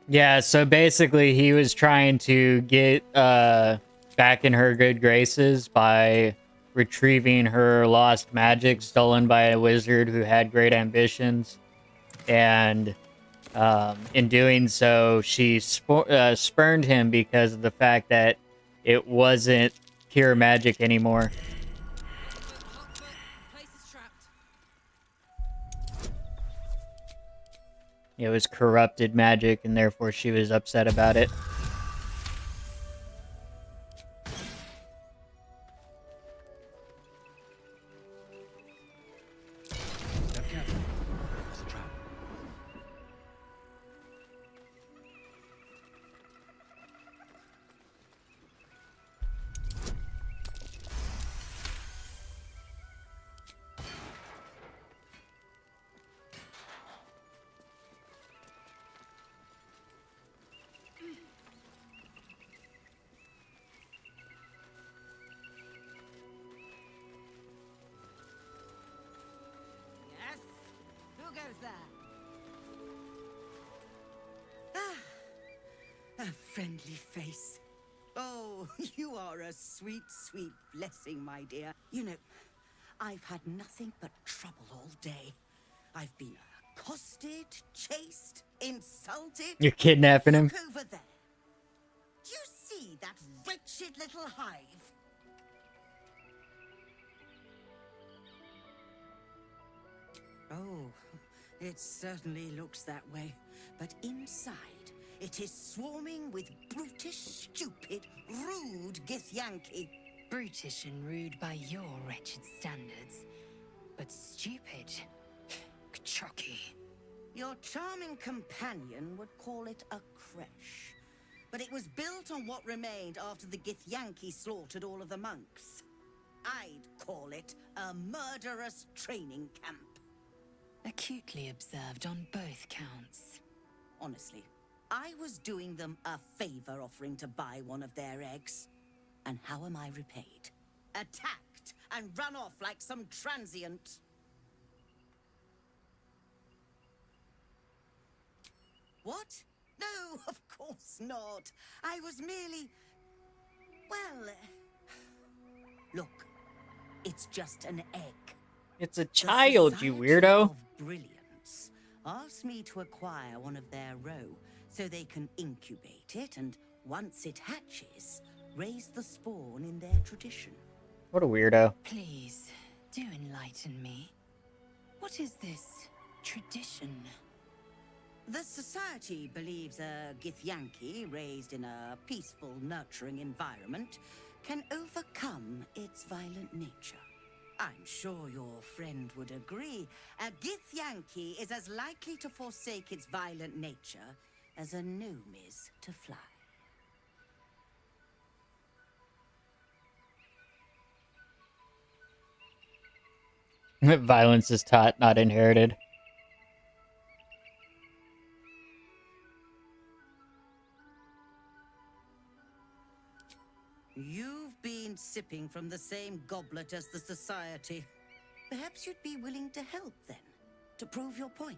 Yeah, so basically he was trying to get back in her good graces by retrieving her lost magic stolen by a wizard who had great ambitions. And in doing so, she spurned him because of the fact that it wasn't pure magic anymore. It was corrupted magic, and therefore she was upset about it. A friendly face. Oh, you are a sweet, sweet blessing, my dear. You know, I've had nothing but trouble all day. I've been accosted, chased, insulted. You're kidnapping him? Look over there. Do you see that wretched little hive? Oh, it certainly looks that way. But inside, it is swarming with brutish, stupid, rude Githyanki. Brutish and rude by your wretched standards, but stupid. Chocky. Your charming companion would call it a creche, but it was built on what remained after the Githyanki slaughtered all of the monks. I'd call it a murderous training camp. Acutely observed on both counts. Honestly, I was doing them a favor offering to buy one of their eggs. And how am I repaid? Attacked and run off like some transient. What? No, of course not. I was merely... well... Look, it's just an egg. It's a child, you weirdo. Of brilliance asked me to acquire one of their roe so they can incubate it and, once it hatches, raise the spawn in their tradition. What a weirdo. Please, do enlighten me. What is this tradition? The society believes a Githyanki raised in a peaceful, nurturing environment can overcome its violent nature. I'm sure your friend would agree. A Githyanki is as likely to forsake its violent nature as a gnome is to fly. Violence is taught, not inherited. You've been sipping from the same goblet as the society. Perhaps you'd be willing to help then, to prove your point.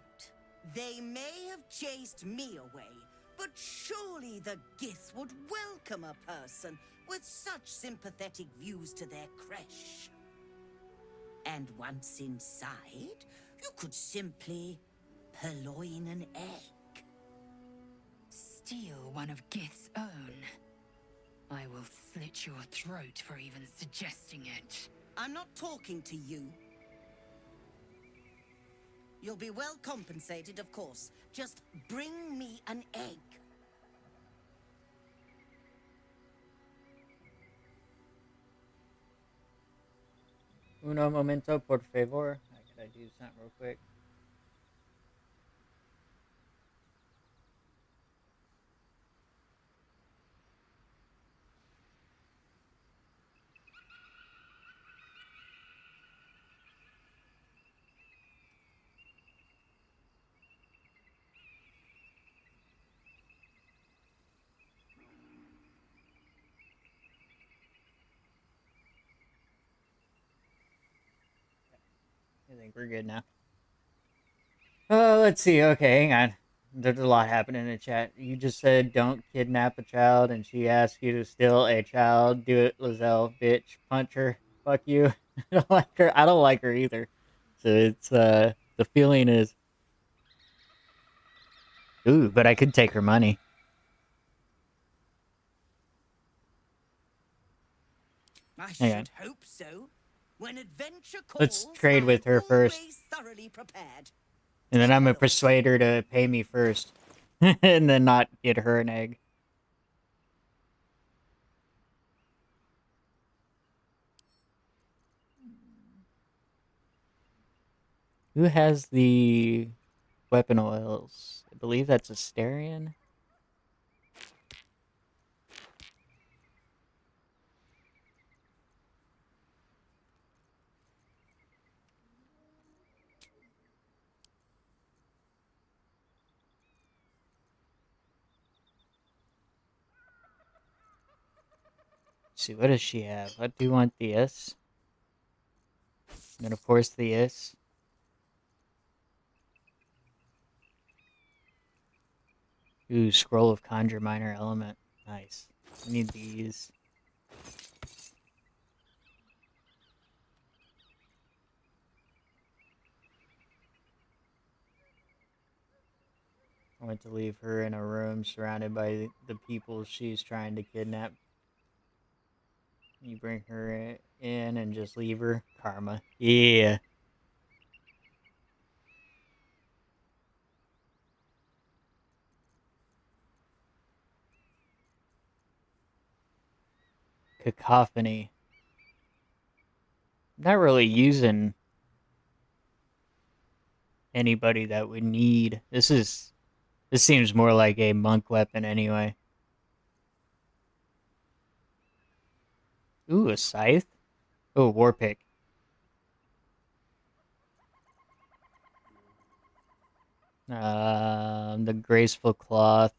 They may have chased me away, but surely the Gith would welcome a person with such sympathetic views to their creche. And once inside, you could simply purloin an egg. Steal one of Gith's own. I will slit your throat for even suggesting it. I'm not talking to you. You'll be well compensated, of course. Just bring me an egg. Uno momento, por favor. I gotta do something real quick. I think we're good now. Let's see. Okay, hang on. There's a lot happening in the chat. You just said don't kidnap a child, and she asked you to steal a child. Do it, Lizelle, bitch. Punch her. Fuck you. I don't like her. I don't like her either. So it's the feeling is, ooh, but I could take her money. I should hope so. When adventure calls, let's trade with her first. Thoroughly prepared. And then I'm gonna persuade her to pay me first. And then not get her an egg. Who has the weapon oils? I believe that's Asterion. Let's see, what does she have? I do want this. I'm gonna force this. Ooh, Scroll of Conjure Minor Element. Nice. I need these. I want to leave her in a room surrounded by the people she's trying to kidnap. You bring her in and just leave her. Karma. Yeah. Cacophony. Not really using anybody that would need. This seems more like a monk weapon anyway. Ooh, a scythe? Oh, war pick. The graceful cloth.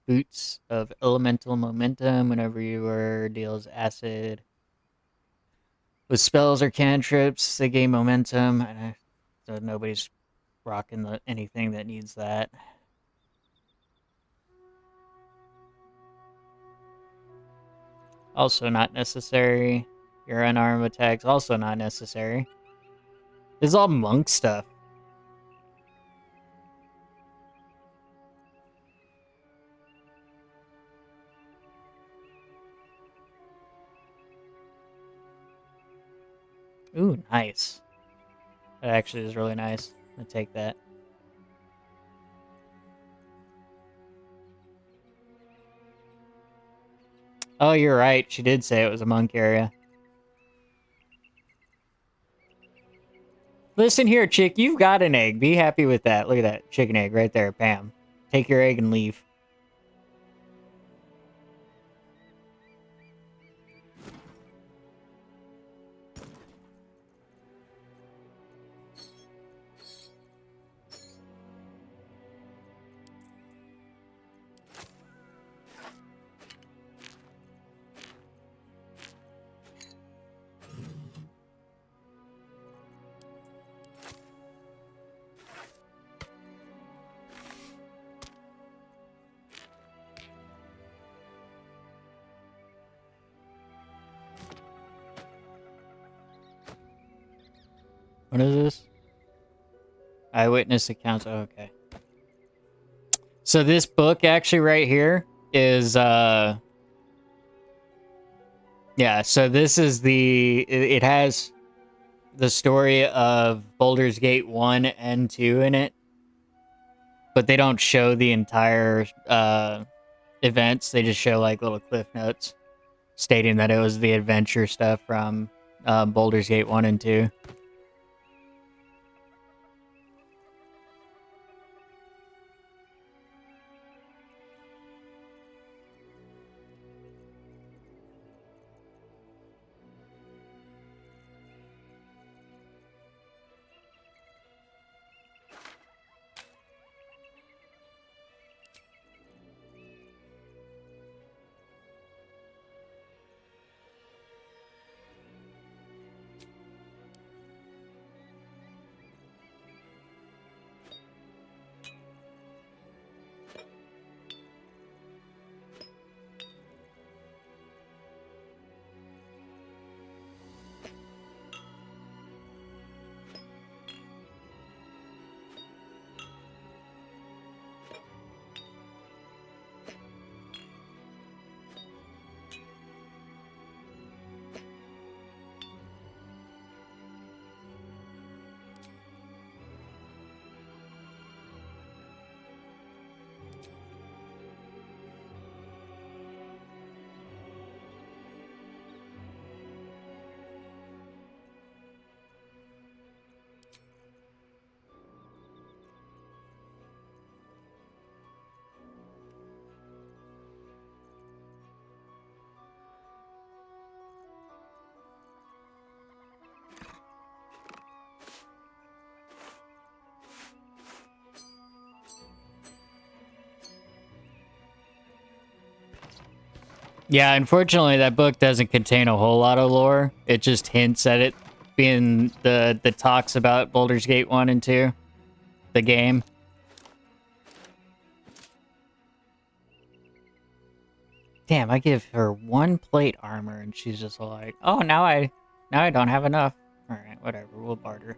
Boots of elemental momentum whenever you are deals acid. With spells or cantrips, they gain momentum. So nobody's rocking anything that needs that. Also not necessary. Your unarmed attacks, also not necessary. This is all monk stuff. Ooh, nice. That actually is really nice. I'm gonna take that. Oh, you're right. She did say it was a monk area. Listen here, chick. You've got an egg. Be happy with that. Look at that chicken egg right there, Pam. Take your egg and leave. What is this? Eyewitness accounts. Oh, okay. So this book actually right here is yeah, so this is it has the story of Baldur's Gate 1 and 2 in it. But they don't show the entire events. They just show like little cliff notes stating that it was the adventure stuff from Baldur's Gate 1 and 2. Yeah, unfortunately, that book doesn't contain a whole lot of lore. It just hints at it being the talks about Baldur's Gate 1 and 2, the game. Damn, I give her 1 plate armor, and she's just like, oh, now I don't have enough. All right, whatever, we'll barter.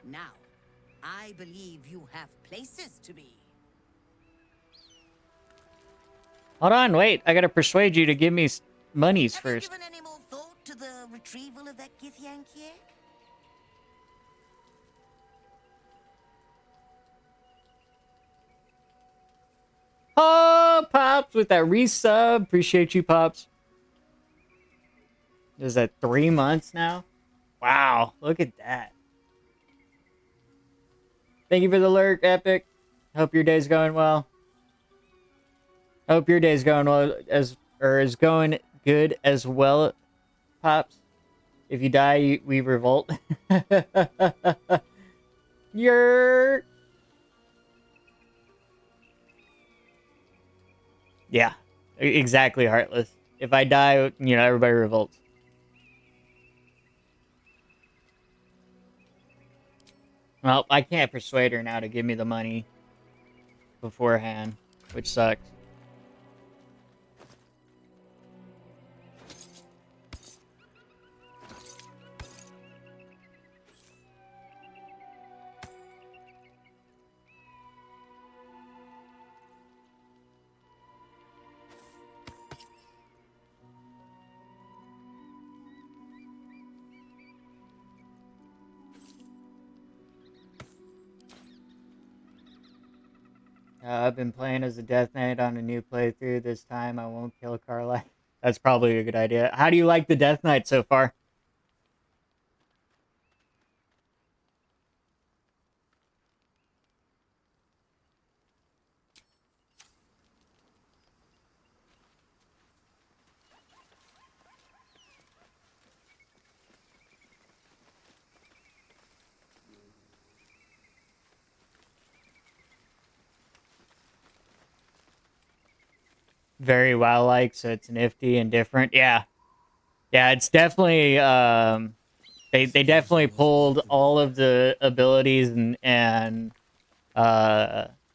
Now, I believe you have places to be. Hold on, wait. I gotta persuade you to give me monies first. Have you given any more thought to the retrieval of that Githyanki egg? Oh, Pops, with that resub. Appreciate you, Pops. Is that 3 months now? Wow, look at that. Thank you for the lurk, Epic. Hope your day's going well. Hope your day's going well is going good as well, Pops. If you die, we revolt. You're... Yeah, exactly, Heartless. If I die, you know, everybody revolts. Well, I can't persuade her now to give me the money beforehand, which sucks. I've been playing as a Death Knight on a new playthrough. This time I won't kill Carla. That's probably a good idea. How do you like the Death Knight so far? Very WoW-like, so it's nifty and different. Yeah. Yeah, it's definitely they definitely pulled all of the abilities and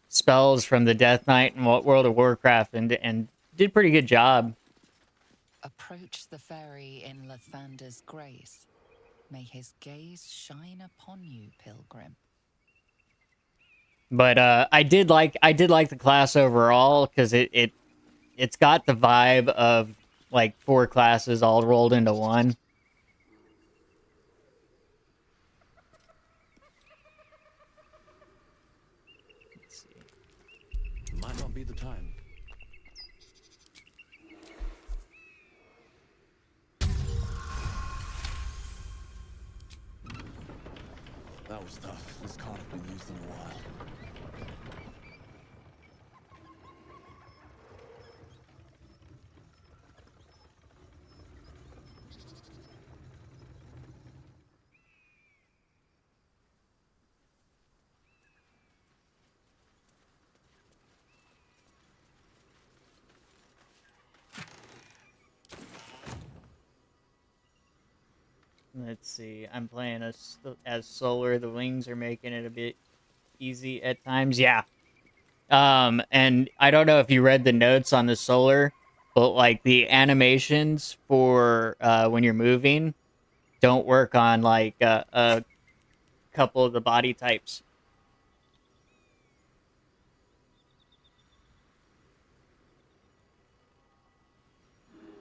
spells from the Death Knight and World of Warcraft and did pretty good job. Approach the fairy in Lathander's grace. May his gaze shine upon you, pilgrim. But I did like the class overall because it's got the vibe of like 4 classes all rolled into one. Let's see. Might not be the time. That was tough. This can't have been used in a while. Let's see. I'm playing as Solar. The wings are making it a bit easy at times. Yeah. And I don't know if you read the notes on the Solar, but like the animations for when you're moving don't work on like a couple of the body types.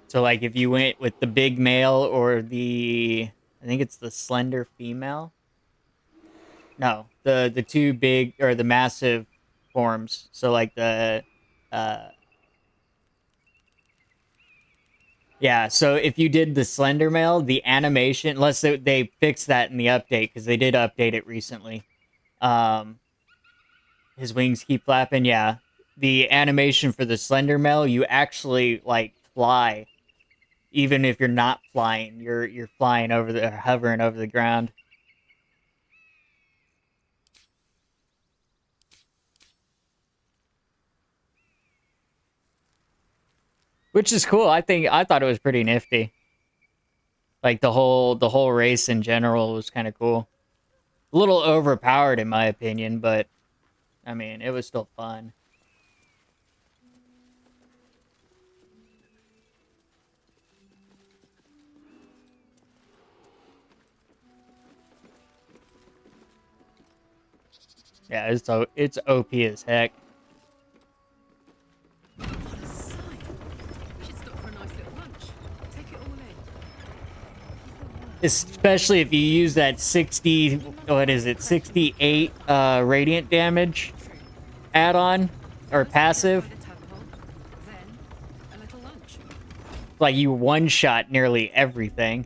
So like if you went with the big male or I think it's the slender female. No, the 2 big or the massive forms. So like yeah, so if you did the slender male, the animation, unless they fixed that in the update because they did update it recently. His wings keep flapping, yeah. The animation for the slender male, you actually like fly. Even if you're not flying, you're flying hovering over the ground. Which is cool. I thought it was pretty nifty. Like the whole race in general was kind of cool. A little overpowered in my opinion, but I mean, it was still fun. Yeah, it's OP as heck. What a sight. We should stop for a nice little lunch. Take it all in. Especially if you use that 68 radiant damage add-on or passive. Then a little lunch. Like you one-shot nearly everything.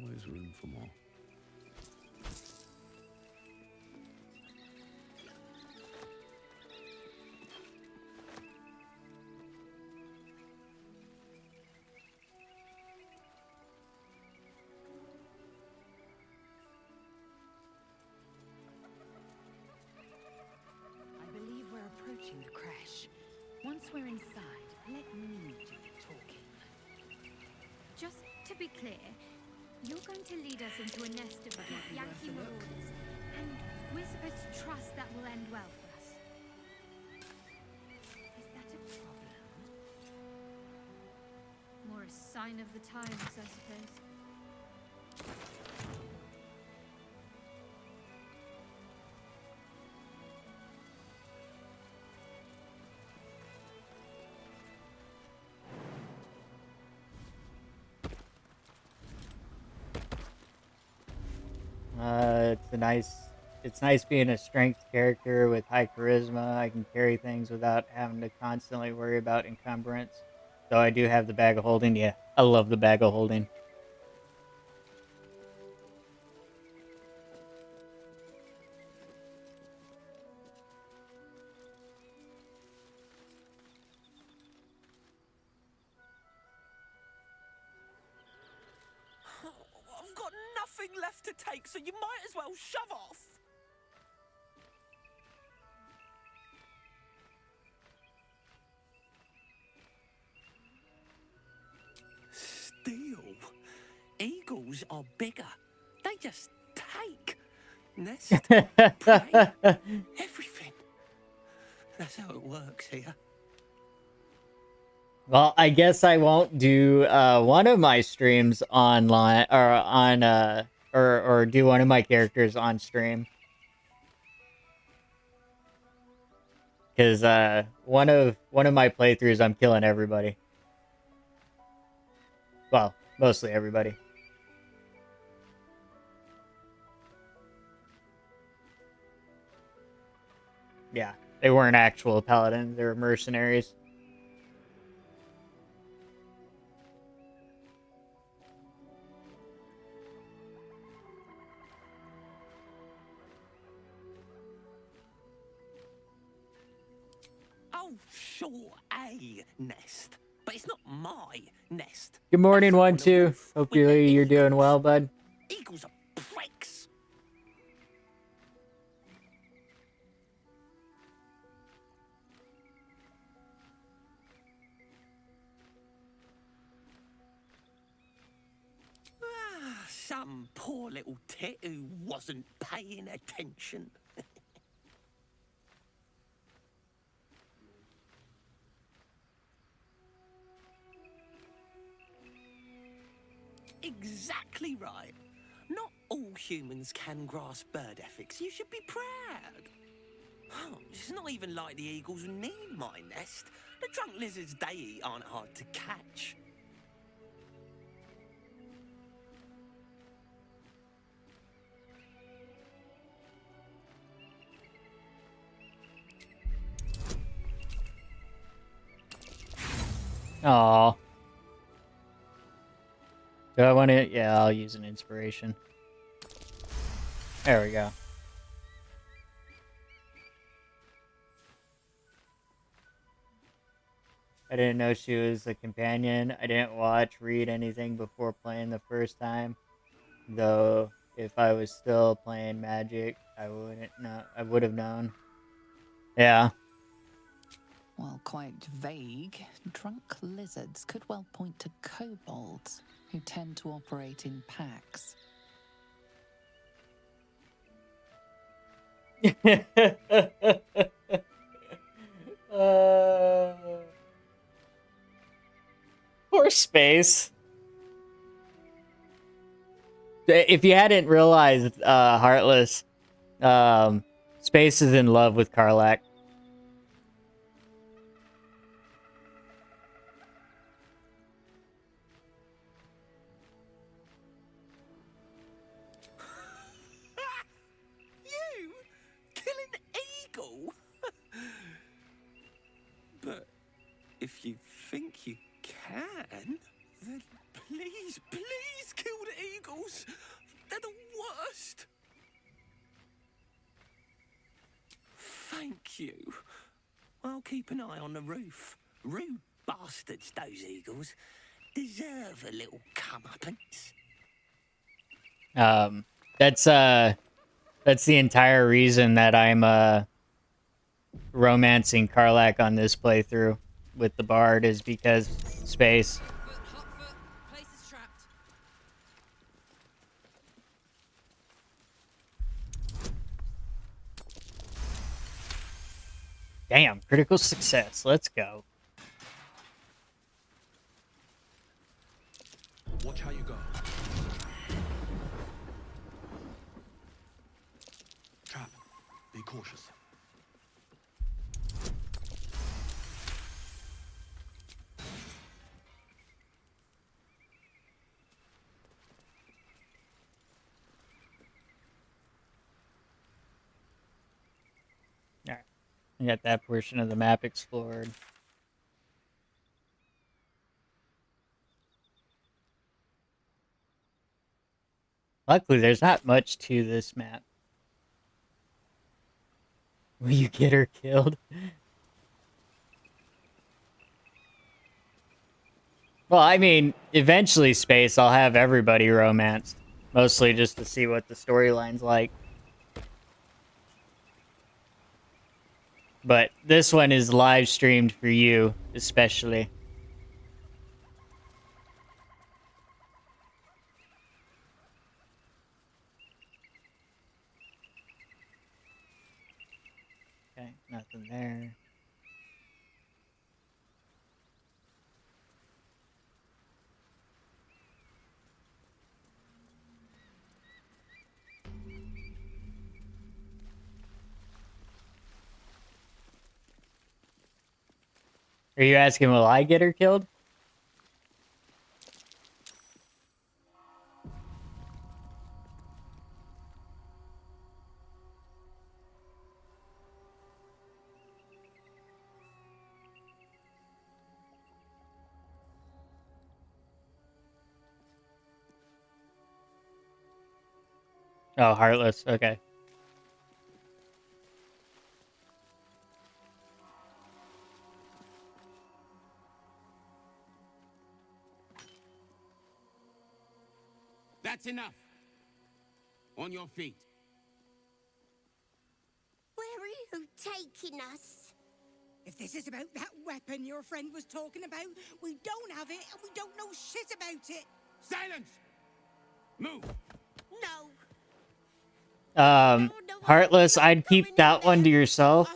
Always room for more. be clear, you're going to lead us into a nest of Githyanki marauders, and we're supposed to trust that will end well for us. Is that a problem? More a sign of the times, I suppose. It's nice being a strength character with high charisma. I can carry things without having to constantly worry about encumbrance. Though I do have the bag of holding. Yeah, I love the bag of holding. I've got nothing left to take, so you might as well shove off. Steal? Eagles are bigger. They just take. Nest, prey, everything. That's how it works here. Well, I guess I won't do one of my streams online or on or do one of my characters on stream. Cuz one of my playthroughs I'm killing everybody. Well, mostly everybody. Yeah, they weren't actual paladins, they were mercenaries. Oh, sure, a nest. But it's not my nest. Good morning, 1-2. Hope you're doing well, bud. Eagles are pricks. Some poor little tit who wasn't paying attention. Exactly right. Not all humans can grasp bird ethics. You should be proud. It's not even like the eagles need my nest. The drunk lizards they eat aren't hard to catch. Aww. Do I want to? Yeah, I'll use an inspiration. There we go. I didn't know she was a companion. I didn't read anything before playing the first time. Though, if I was still playing Magic, I would have known. Yeah. While quite vague, drunk lizards could well point to kobolds, who tend to operate in packs. Poor Space. If you hadn't realized, Heartless, Space is in love with Karlach. You? Kill an eagle? But if you think you can, then please kill the eagles. They're the worst. Thank you. I'll keep an eye on the roof. Rude bastards, those eagles. Deserve a little comeuppance. That's the entire reason that I'm romancing Karlach on this playthrough with the bard, is because Space. Damn, critical success. Let's go. Watch how you go. Trap. Be cautious. Alright. We got that portion of the map explored. Luckily, there's not much to this map. Will you get her killed? Well, I mean, eventually, Space, I'll have everybody romanced. Mostly just to see what the storyline's like. But this one is live streamed for you, especially. Okay, nothing there. Are you asking, will I get her killed? Oh, Heartless. Okay. That's enough. On your feet. Where are you taking us? If this is about that weapon your friend was talking about, we don't have it and we don't know shit about it. Silence! Move! No. Heartless, I'd keep that one to yourself.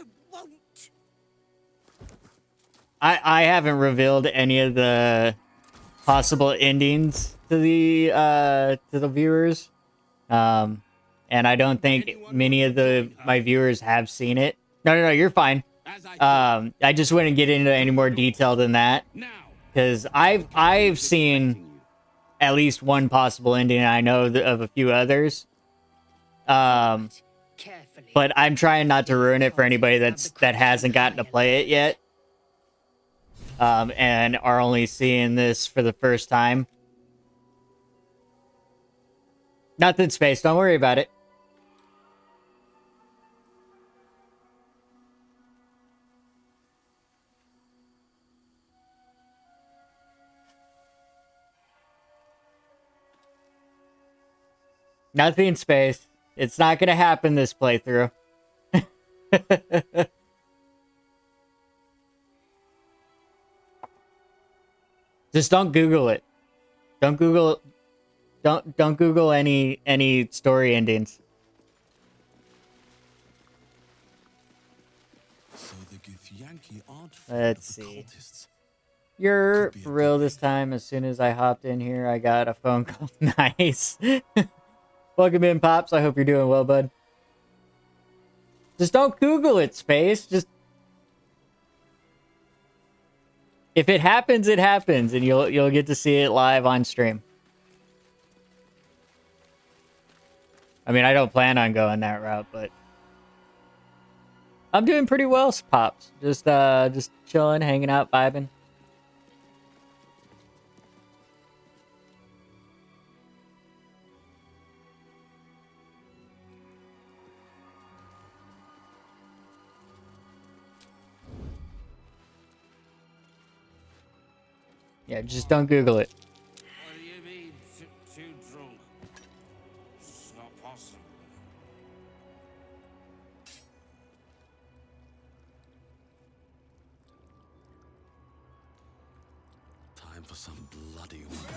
I haven't revealed any of the possible endings to the viewers. And I don't think many of my viewers have seen it. No, you're fine. I just wouldn't get into any more detail than that. Because I've seen at least one possible ending, and I know of a few others. But I'm trying not to ruin it for anybody that hasn't gotten to play it yet. And are only seeing this for the first time. Nothing, Space. Don't worry about it. Nothing, Space. It's not going to happen this playthrough. Just don't Google it. Don't Google any story endings. So the Githyanki aren't Let's see. You're for real this time. As soon as I hopped in here, I got a phone call. Nice. Welcome in, Pops. I hope you're doing well, bud. Just don't Google it, Space. Just if it happens, it happens, and you'll get to see it live on stream. I mean, I don't plan on going that route, but I'm doing pretty well, Pops. Just chilling, hanging out, vibing. Yeah, just don't Google it. What do you mean, too drunk? It's not possible. Time for some bloody work.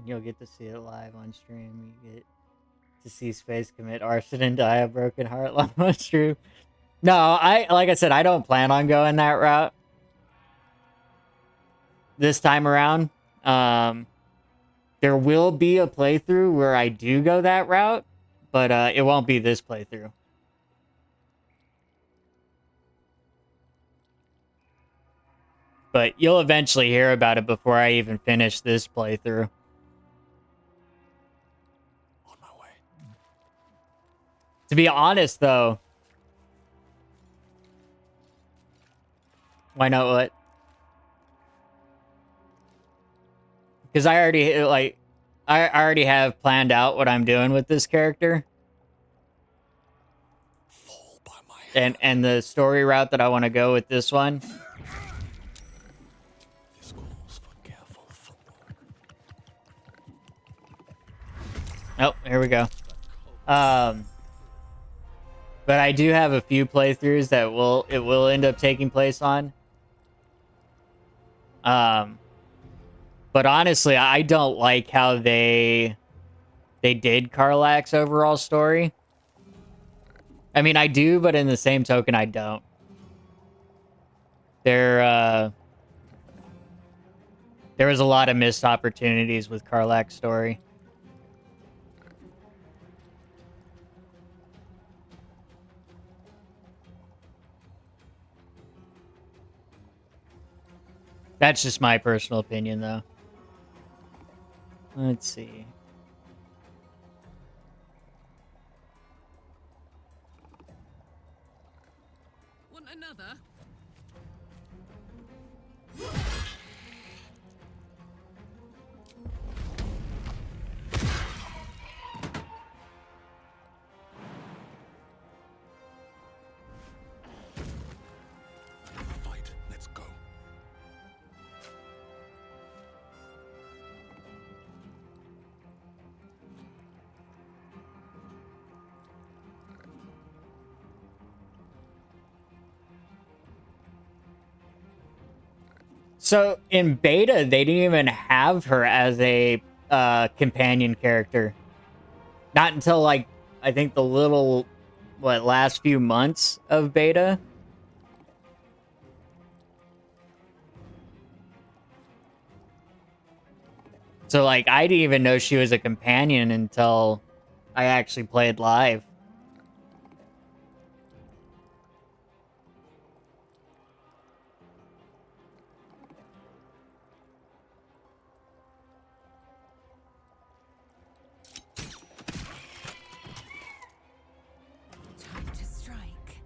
you'll get to see it live on stream. You get to see Space commit arson and die a broken heart live on stream. No, like I said, I don't plan on going that route this time around. There will be a playthrough where I do go that route, but it won't be this playthrough. But you'll eventually hear about it before I even finish this playthrough. On my way. To be honest, though, why not what? Because I already have planned out what I'm doing with this character. And the story route that I want to go with this one. Oh, here we go. But I do have a few playthroughs that it will end up taking place on. But honestly, I don't like how they did Karlach's overall story. I mean, I do, but in the same token, I don't. There was a lot of missed opportunities with Karlach's story. That's just my personal opinion, though. Let's see. Want another? Fight. Let's go. So in beta, they didn't even have her as a companion character. Not until like I think the last few months of beta. So like I didn't even know she was a companion until I actually played live. Time to strike.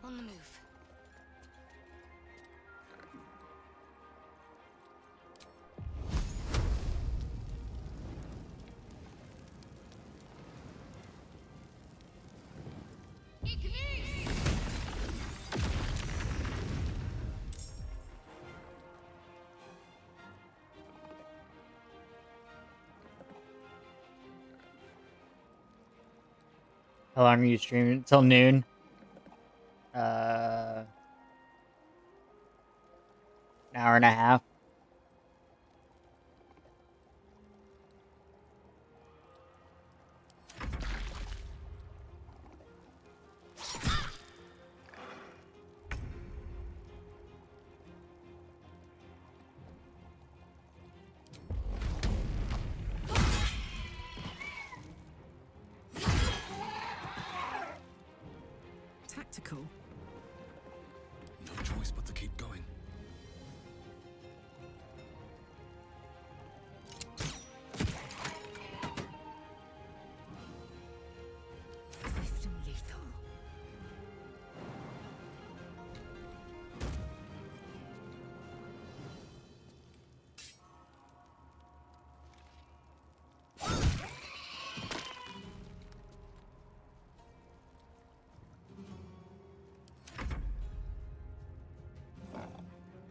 On the move. How long are you streaming? Until noon. An hour and a half. spectacle. No choice but to keep going. Swift and lethal.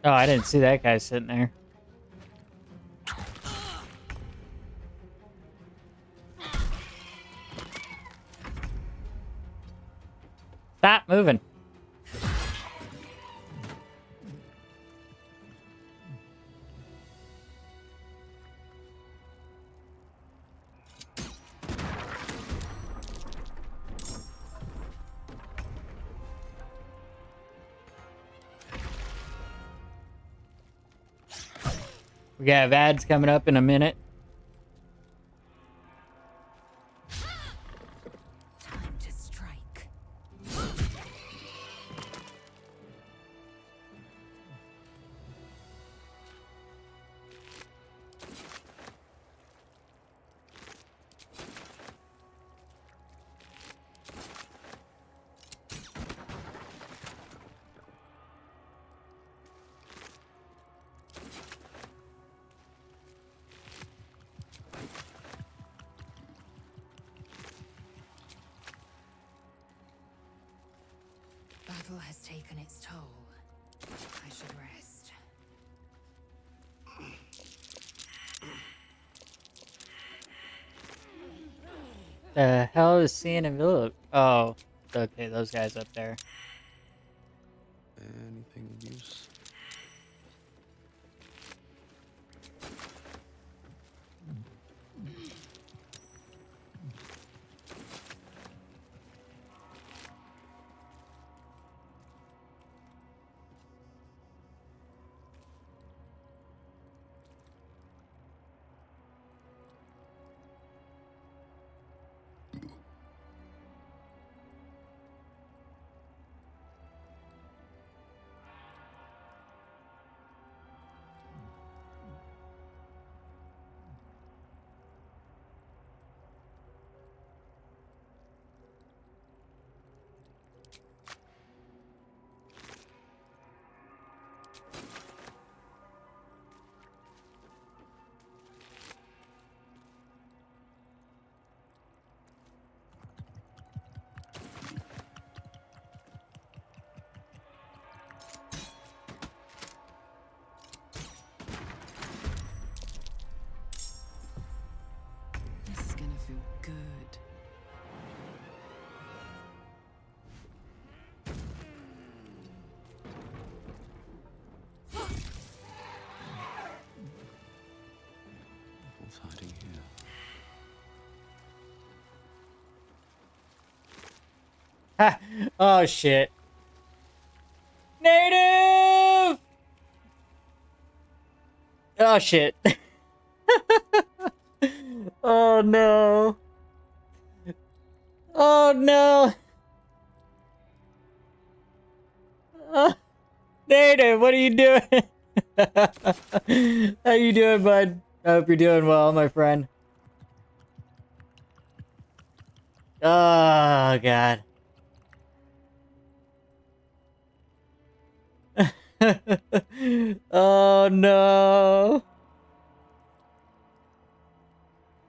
Oh, I didn't see that guy sitting there. Stop moving. We got ads coming up in a minute. Time to strike. Battle has taken its toll. I should rest. The hell is seeing a village? Oh, okay, those guys up there. Anything of use? This is gonna feel good. What's hiding here? Ha! Oh shit. Native! Oh shit. Oh no. Oh no. Native, what are you doing? How you doing, bud? I hope you're doing well, my friend. Oh god. Oh no.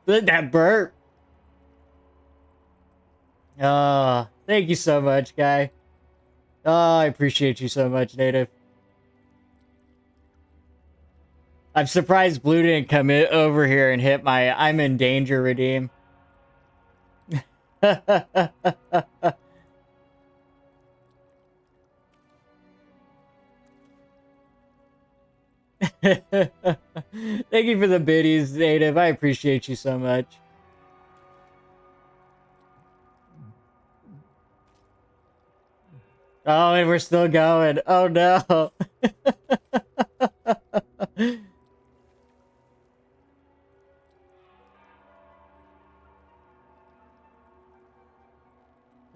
That burp. Oh, thank you so much, guy. Oh, I appreciate you so much, Native. I'm surprised Blue didn't come over here and hit my I'm in danger redeem. Thank you for the biddies, Native. I appreciate you so much. Oh, and we're still going. Oh no.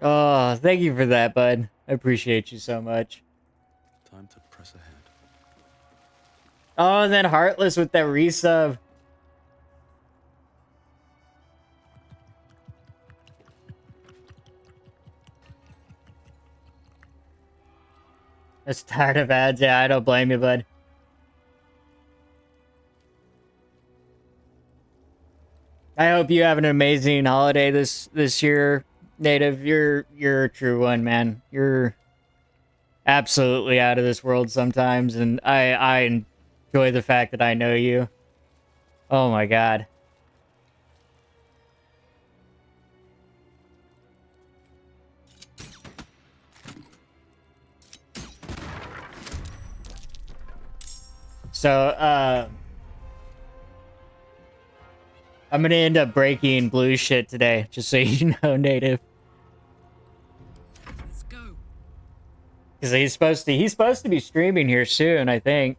Oh, Oh, thank you for that, bud. I appreciate you so much. Time to press ahead. Oh, and then Heartless with that resub. That's tired of ads. Yeah, I don't blame you, bud. I hope you have an amazing holiday this year, Native. You're a true one, man. You're absolutely out of this world sometimes, and I enjoy the fact that I know you. Oh my god. So, I'm gonna end up breaking blue shit today, just so you know, Native. Let's go. Because he's supposed to be streaming here soon, I think.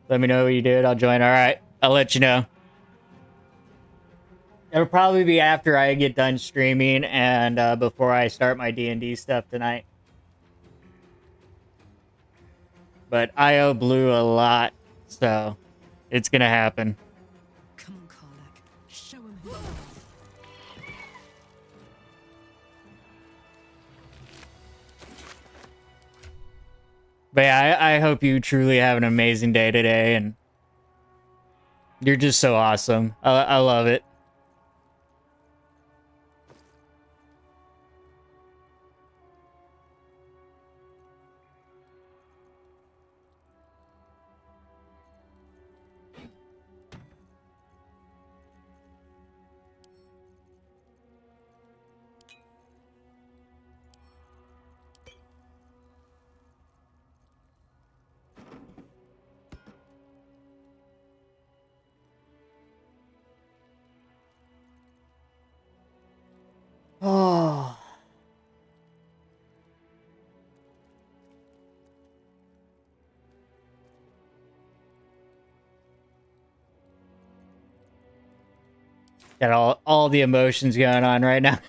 Let me know what you did. I'll join. All right, I'll let you know. It'll probably be after I get done streaming and before I start my D&D stuff tonight. But I owe Blue a lot, so it's gonna happen. Come on, Karlak. Show him who you are. But yeah, I hope you truly have an amazing day today, and you're just so awesome. I love it. Oh. Got all the emotions going on right now.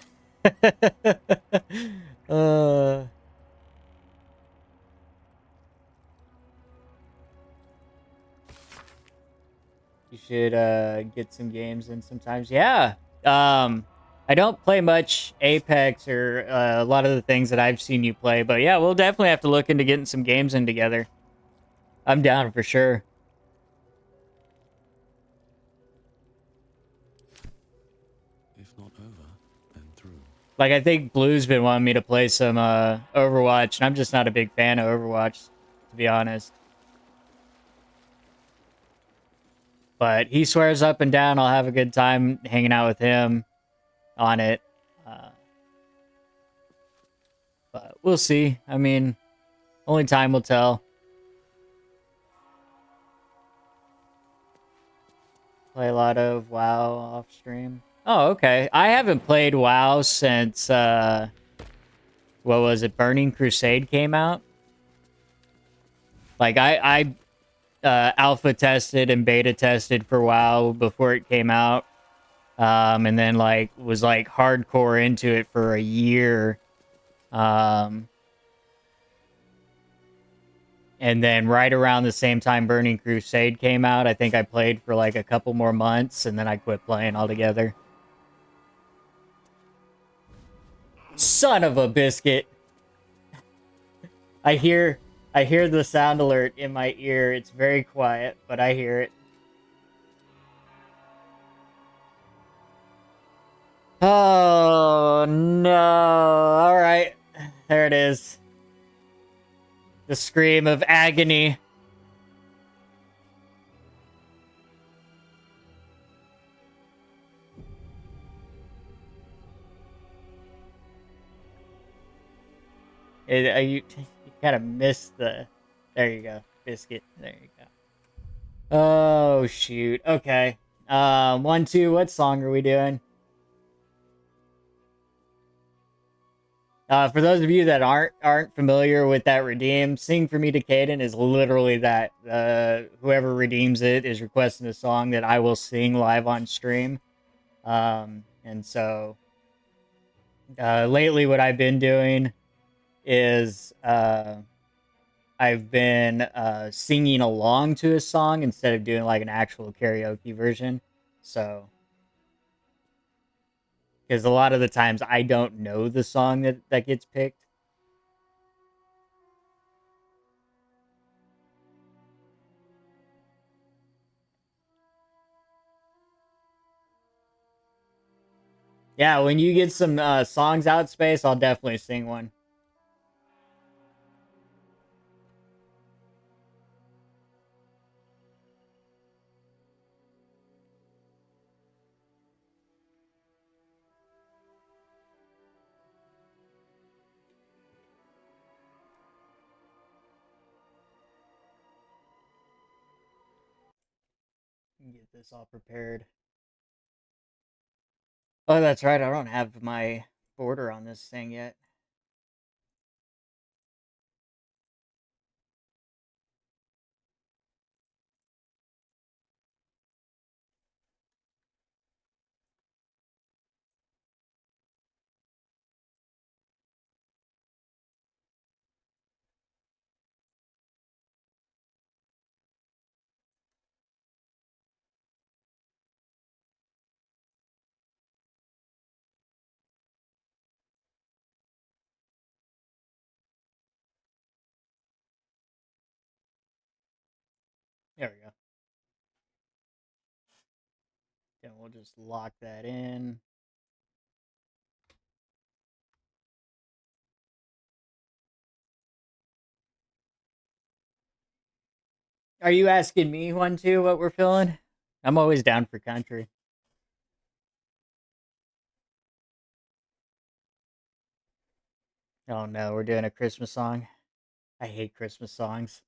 You should get some games in sometimes. Yeah. I don't play much Apex or a lot of the things that I've seen you play, but yeah, we'll definitely have to look into getting some games in together. I'm down for sure. If not over, then through. Like, I think Blue's been wanting me to play some Overwatch, and I'm just not a big fan of Overwatch, to be honest. But he swears up and down I'll have a good time hanging out with him on it. But we'll see. I mean, only time will tell. Play a lot of WoW off stream. Oh, okay. I haven't played WoW since, what was it? Burning Crusade came out. Like, I alpha tested and beta tested for WoW before it came out. And then, like, was, like, hardcore into it for a year. And then right around the same time Burning Crusade came out, I think I played for like a couple more months, and then I quit playing altogether. Son of a biscuit. I hear the sound alert in my ear. It's very quiet, but I hear it. Oh, no. All right. There it is. The scream of agony. You kind of missed the... There you go. Biscuit. There you go. Oh, shoot. Okay. 1, 2, what song are we doing? For those of you that aren't familiar with that redeem, Sing for Me to Caden is literally that. Whoever redeems it is requesting a song that I will sing live on stream. And so lately what I've been doing is I've been singing along to a song instead of doing like an actual karaoke version. So, because a lot of the times I don't know the song that gets picked. Yeah, when you get some songs out, Space, I'll definitely sing one. Get this all prepared. Oh, that's right. I don't have my border on this thing yet. There we go. Then we'll just lock that in. Are you asking me one too, what we're feeling? I'm always down for country. Oh no, we're doing a Christmas song. I hate Christmas songs.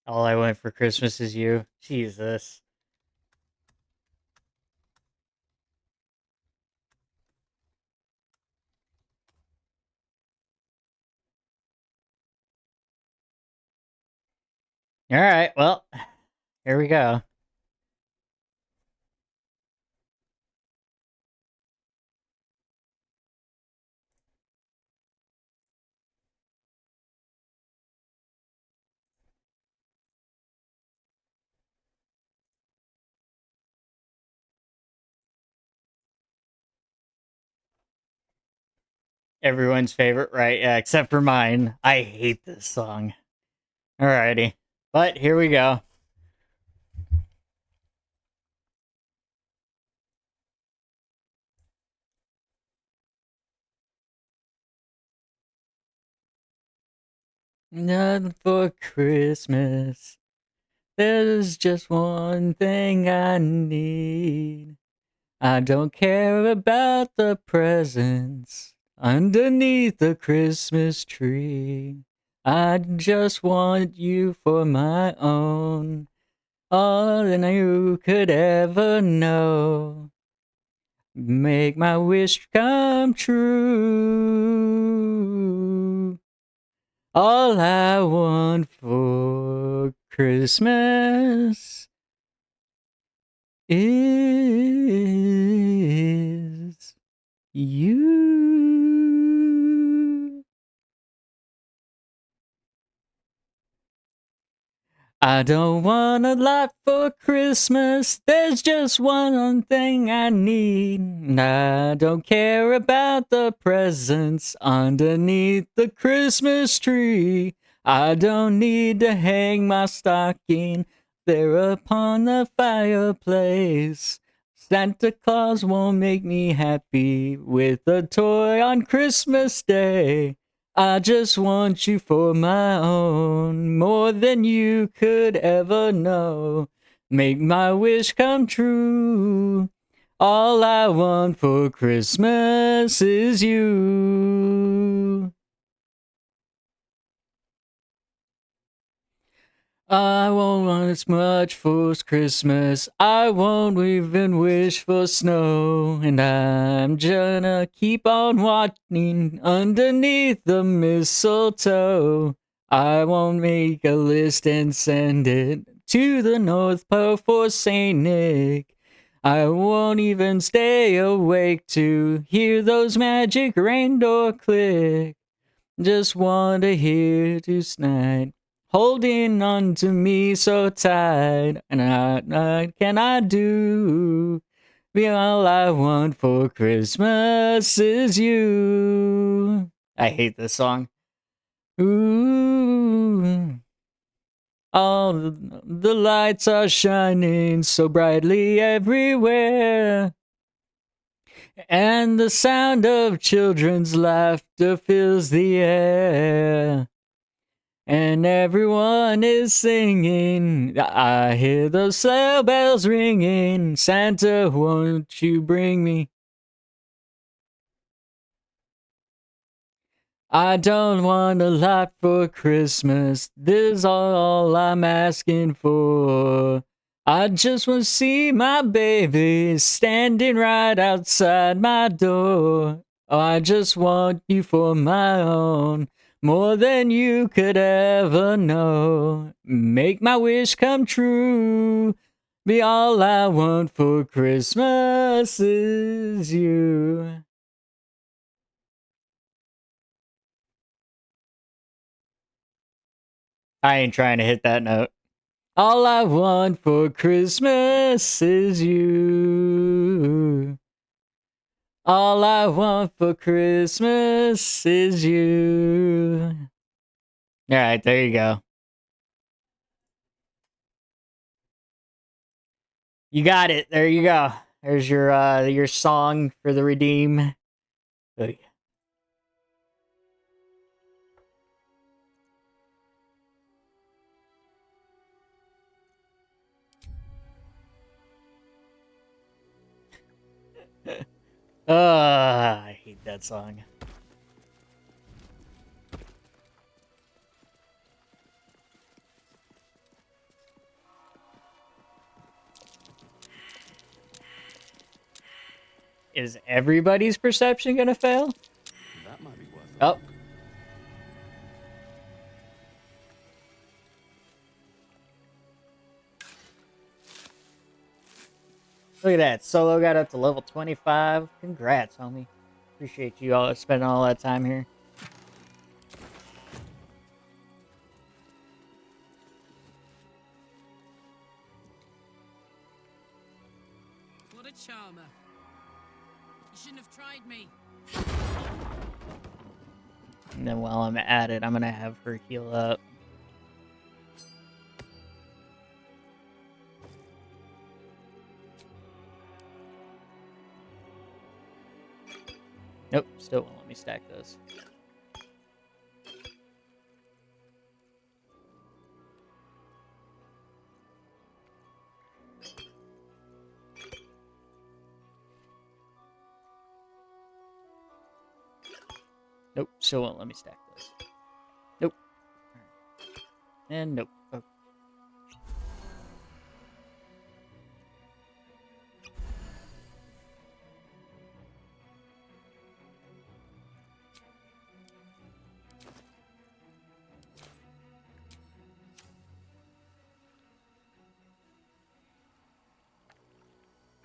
All I want for Christmas is you. Jesus. All right, well, here we go. Everyone's favorite, right? Yeah, except for mine. I hate this song. Alrighty. But here we go. Nothing for Christmas. There's just one thing I need. I don't care about the presents underneath the Christmas tree. I just want you for my own. All that you could ever know. Make my wish come true. All I want for Christmas is you. I don't want a lot for Christmas. There's just one thing I need. I don't care about the presents underneath the Christmas tree. I don't need to hang my stocking there upon the fireplace. Santa Claus won't make me happy with a toy on Christmas Day. I just want you for my own, more than you could ever know. Make my wish come true. All I want for Christmas is you. I won't want much for Christmas. I won't even wish for snow. And I'm gonna keep on watching underneath the mistletoe. I won't make a list and send it to the North Pole for Saint Nick. I won't even stay awake to hear those magic rain door click. Just want to hear tonight, holding on to me so tight. And what can I do? Be all I want for Christmas is you. I hate this song. Ooh. All the lights are shining so brightly everywhere. And the sound of children's laughter fills the air. And everyone is singing. I hear those sleigh bells ringing. Santa, won't you bring me? I don't want a lot for Christmas. This is all I'm asking for. I just want to see my baby standing right outside my door. Oh, I just want you for my own, more than you could ever know. Make my wish come true. Be all I want for Christmas is you. I ain't trying to hit that note. All I want for Christmas is you. All I want for Christmas is you. All right, there you go. You got it. There you go. There's your song for the redeem. Oh, yeah. I hate that song. Is everybody's perception gonna fail? That might be worth it. Oh. Look at that. Solo got up to level 25. Congrats, homie. Appreciate you all spending all that time here. What a charmer. You shouldn't have tried me. And then while I'm at it, I'm gonna have her heal up. Nope, still won't let me stack those. Nope, still won't let me stack those. Nope. And nope. Okay.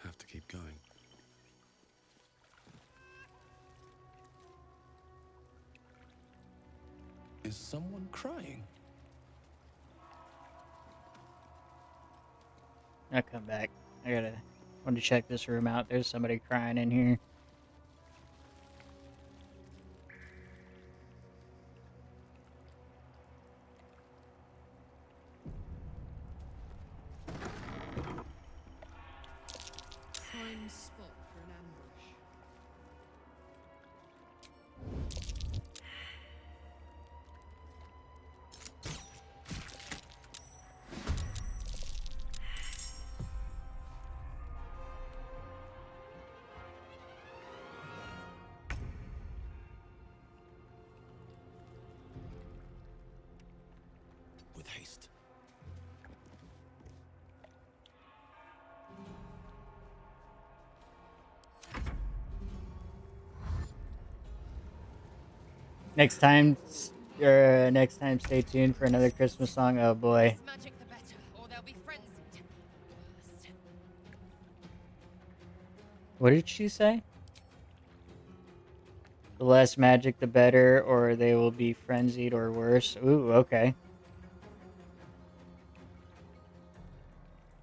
Have to keep going. Is someone crying? I'll come back. I want to check this room out. There's somebody crying in here. Prime spot for an ambush. With haste. Next time, stay tuned for another Christmas song. Oh boy. Magic the better, or they'll be frenzied. Worst. What did she say? The less magic, the better, or they will be frenzied or worse. Ooh, okay.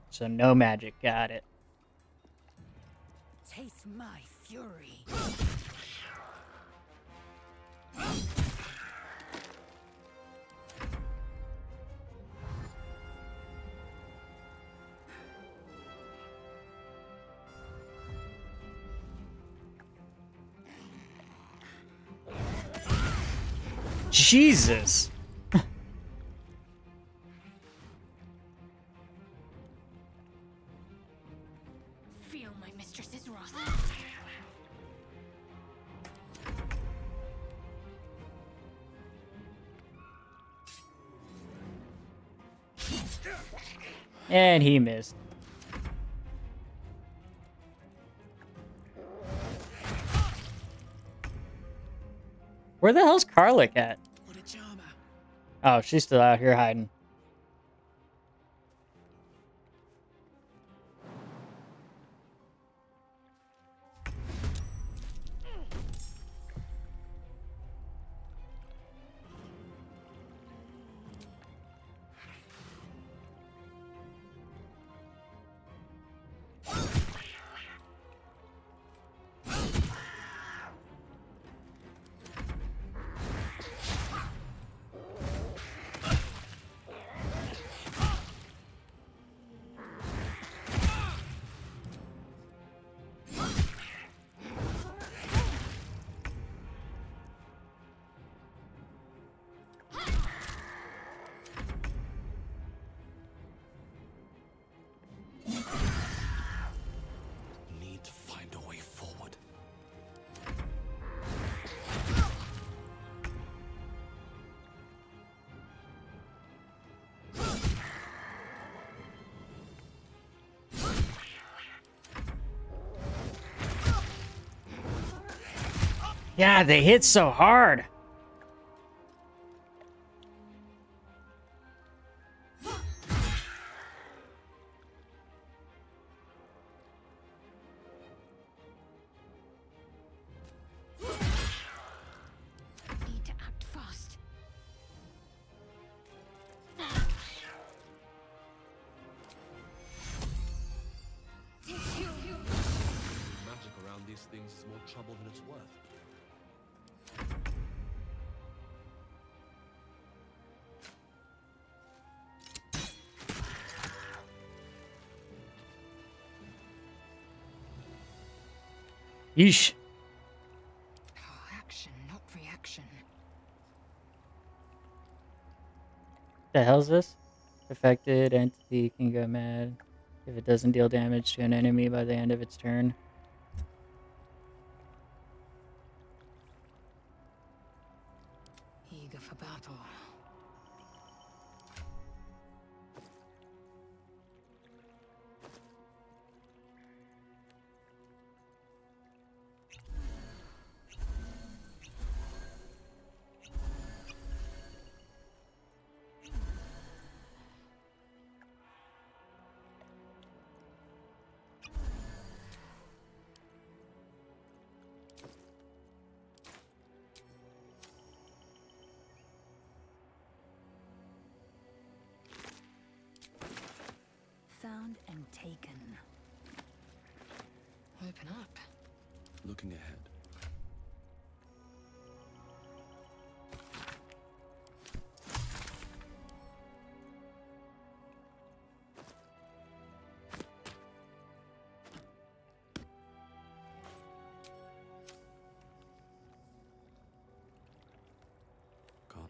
So no magic, got it. Taste my fury. Jesus! Feel my mistress's wrath. And he missed. Where the hell's Karlik at? What a charmer. Oh, she's still out here hiding. Need to find a way forward. Yeah, they hit so hard. Need to act fast. Magic around these things is more trouble than it's worth. Yeesh. Action, not reaction. The hell's this? Affected entity can go mad if it doesn't deal damage to an enemy by the end of its turn. Eager for battle. Found and taken. Open up. Looking ahead.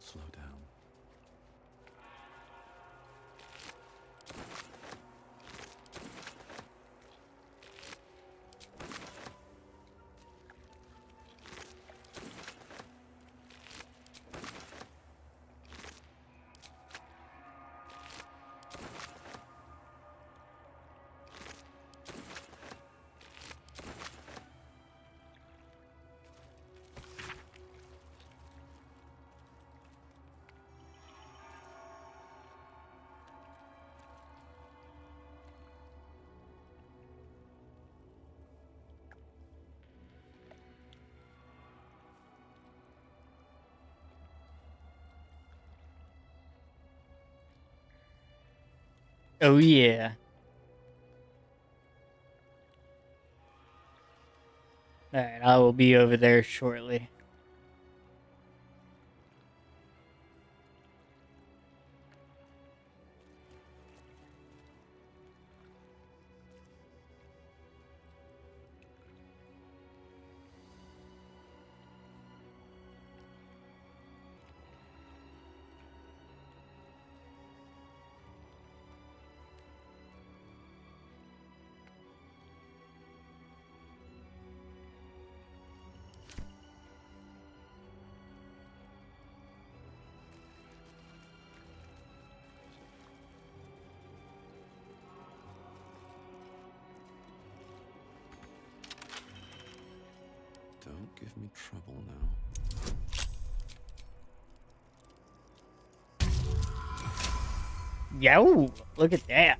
slow down. Oh yeah. Alright, I will be over there shortly. Don't give me trouble now. Yo, look at that.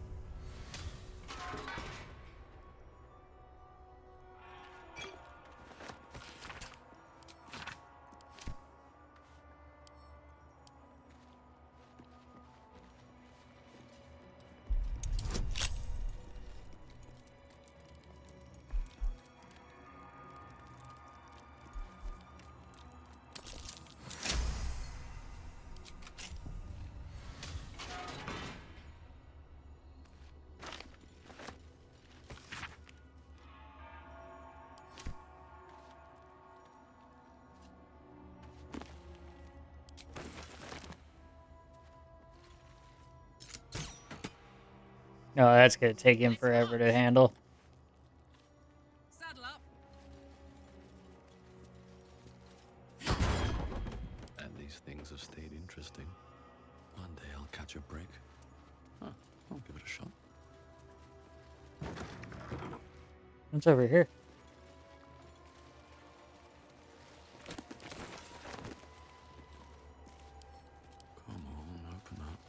No, that's gonna take him forever to handle. Saddle up. And these things have stayed interesting. One day I'll catch a break. Huh, I'll give it a shot. What's over here? Come on, open up.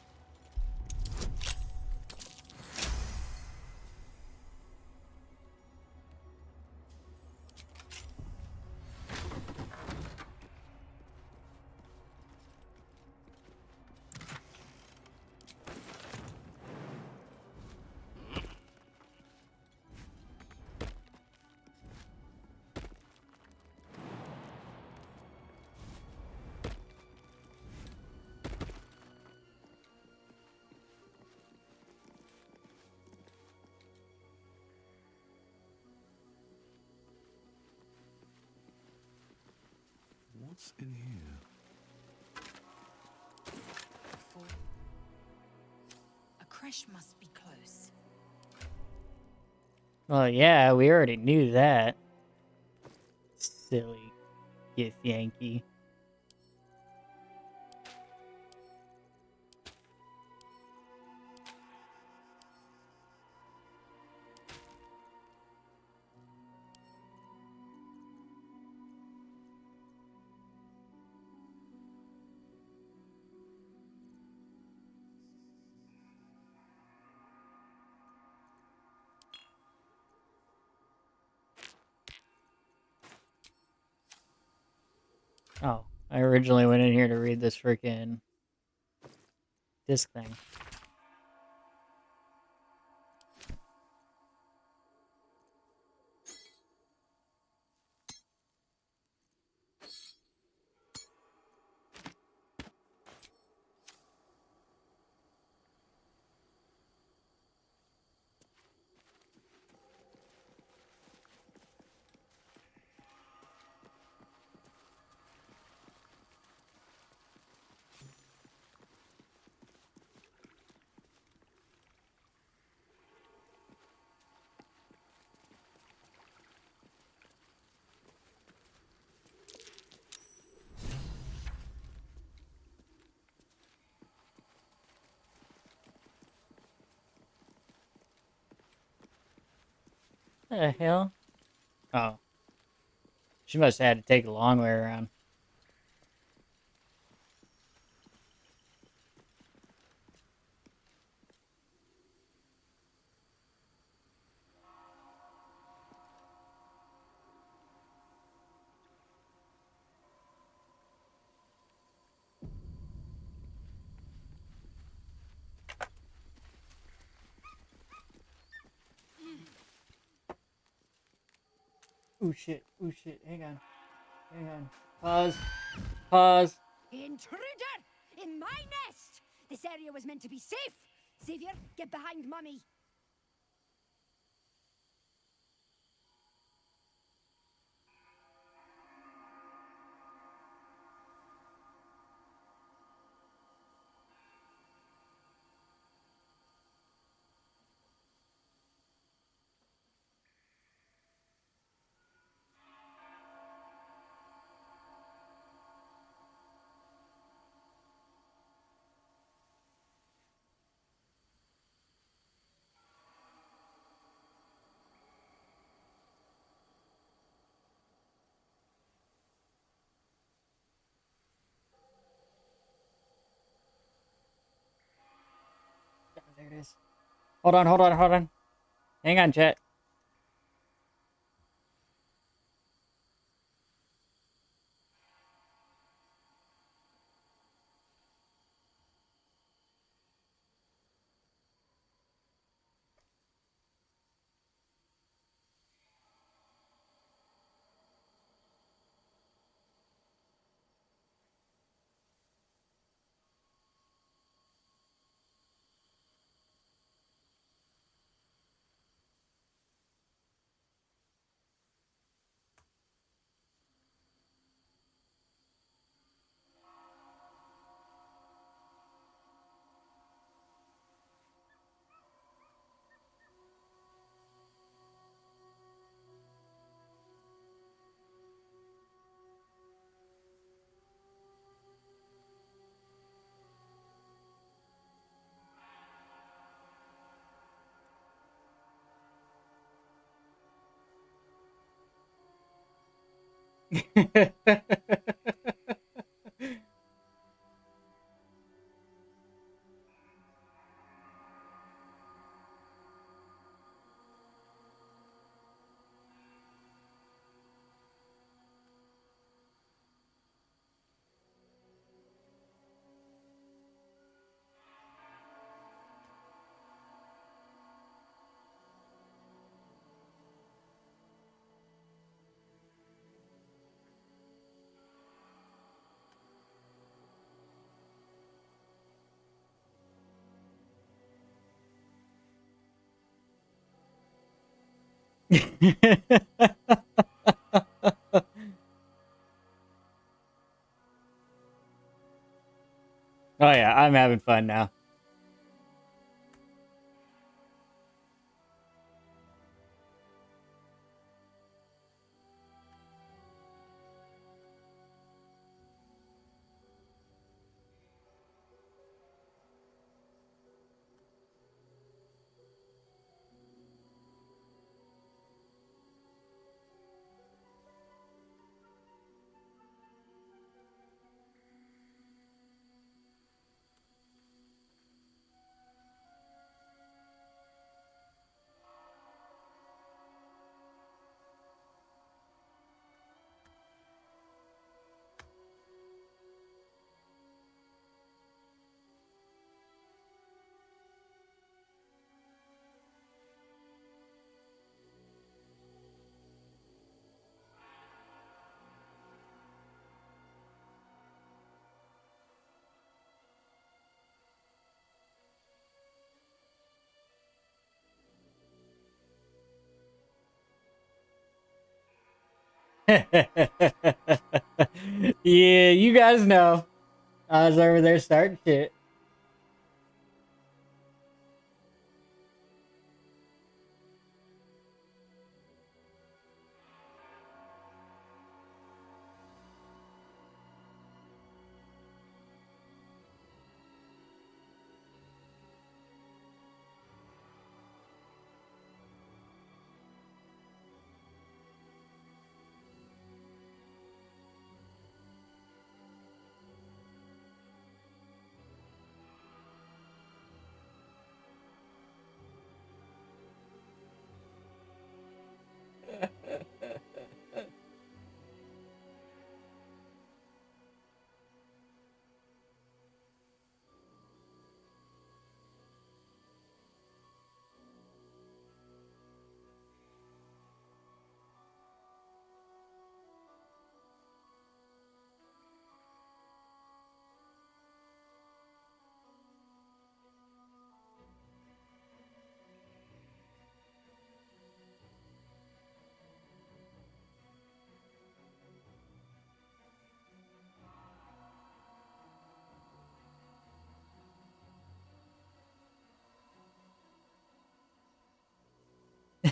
What's in here? A creche must be close. Well, yeah, we already knew that. Silly Githyanki. Oh, I originally went in here to read this freaking disc thing. What the hell? Oh. She must have had to take a long way around. Ooh shit, hang on. Hang on. Pause. Pause. Intruder! In my nest! This area was meant to be safe! Xavier, get behind Mummy! There it is. Hold on. Hang on, chat. Oh yeah, I'm having fun now. Yeah, you guys know. I was over there starting shit.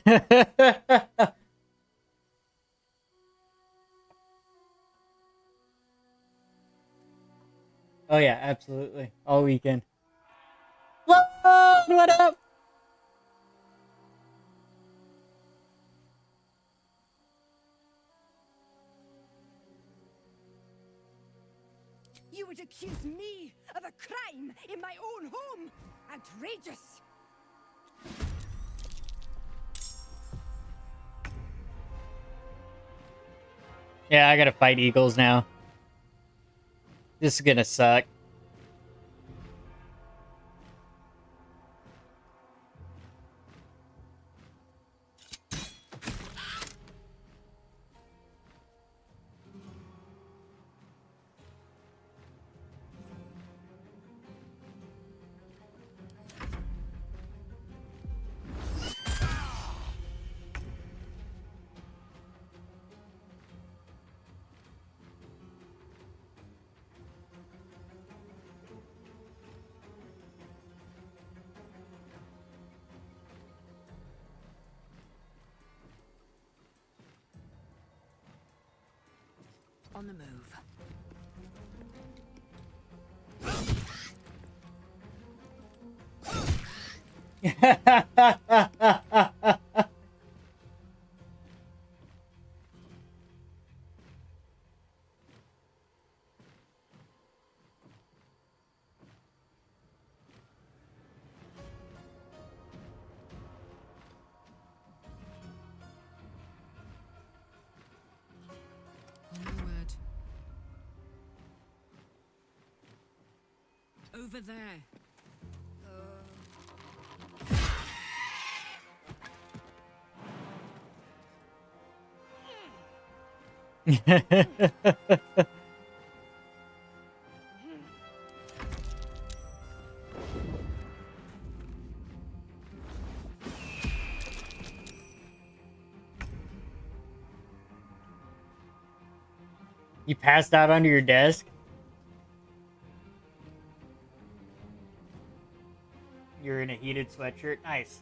Oh yeah, absolutely. All weekend. What up? You would accuse me of a crime in my own home? Outrageous! Yeah, I gotta fight eagles now. This is gonna suck. On the move. No word. Over there. You passed out under your desk? You're in a heated sweatshirt? Nice.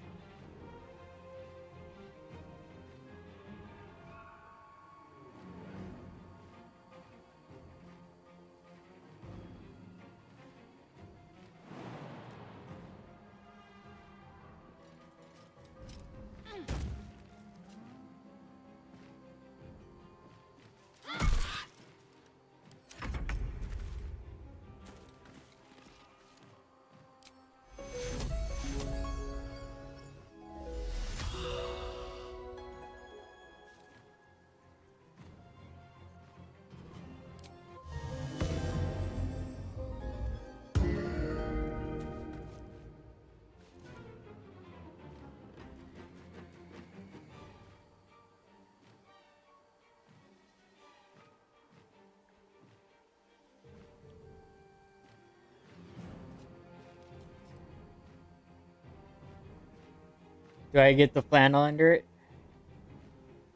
Do I get the flannel under it?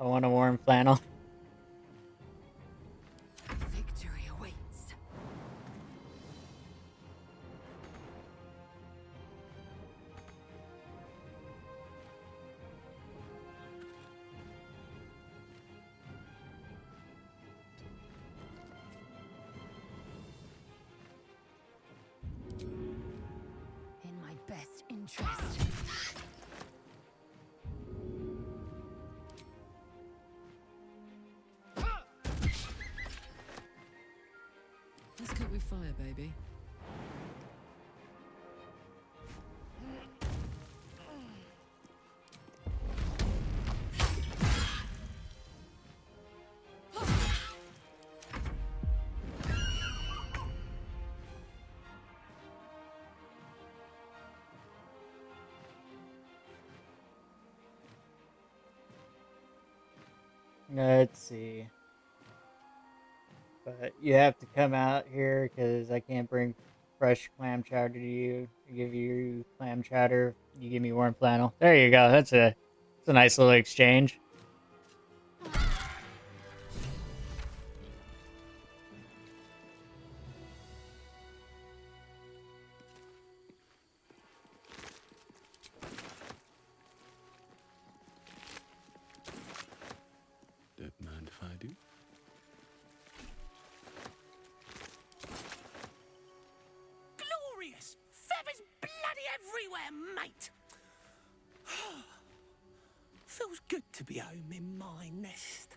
I want a warm flannel. Victory awaits. In my best interest. Let's cook with fire, baby. Let's see. But you have to come out here because I can't bring fresh clam chowder to you. I give you clam chowder. You give me warm flannel. There you go. That's a nice little exchange. mate. Feels good to be home in my nest.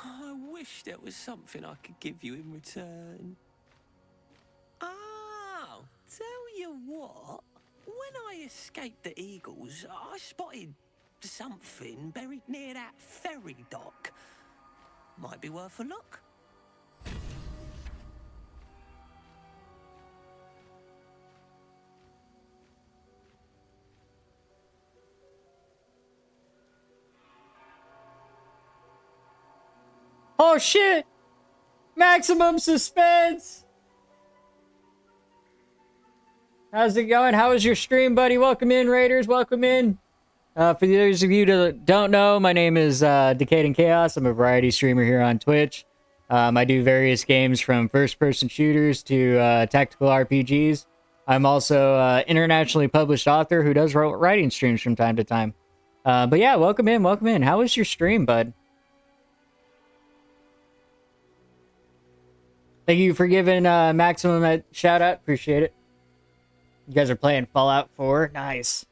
I wish there was something I could give you in return. Oh, tell you what. When I escaped the eagles, I spotted something buried near that ferry dock. Might be worth a look. Oh shit! Maximum suspense! How's it going? How was your stream, buddy? Welcome in, Raiders. Welcome in. For those of you that don't know, my name is Decayed Chaos. I'm a variety streamer here on Twitch. I do various games from first-person shooters to tactical RPGs. I'm also an internationally published author who does writing streams from time to time. But yeah, welcome in, welcome in. How was your stream, bud? Thank you for giving Maximum a shout-out. Appreciate it. You guys are playing Fallout 4. Nice.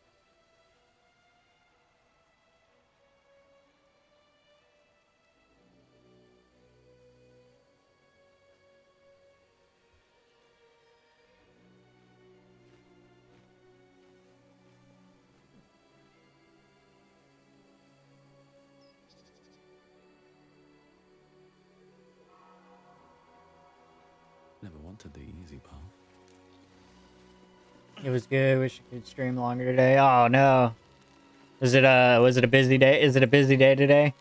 Never wanted the easy path. It was good. Wish I could stream longer today. Oh no. Was it a busy day? Is it a busy day today?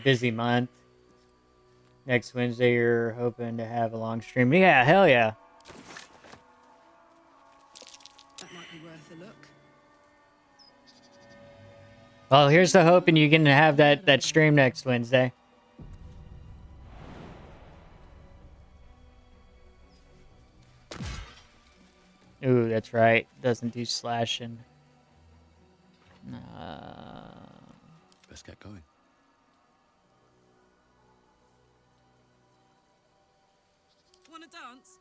Busy month. Next Wednesday, you're hoping to have a long stream. Yeah, hell yeah. That might be worth a look. Well, here's to hoping you can have that stream next Wednesday. Ooh, that's right. Doesn't do slashing. Let's get going. Wanna dance?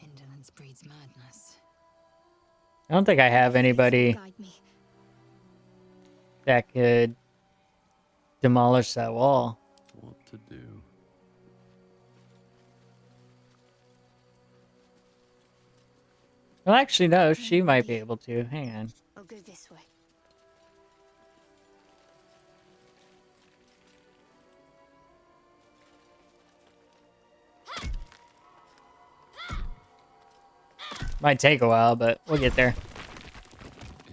Indolence breeds madness. I don't think I have anybody Guide me. that could demolish that wall. What to do? Well, actually, no. She might be able to. Hang on. I'll go this way. Might take a while, but we'll get there.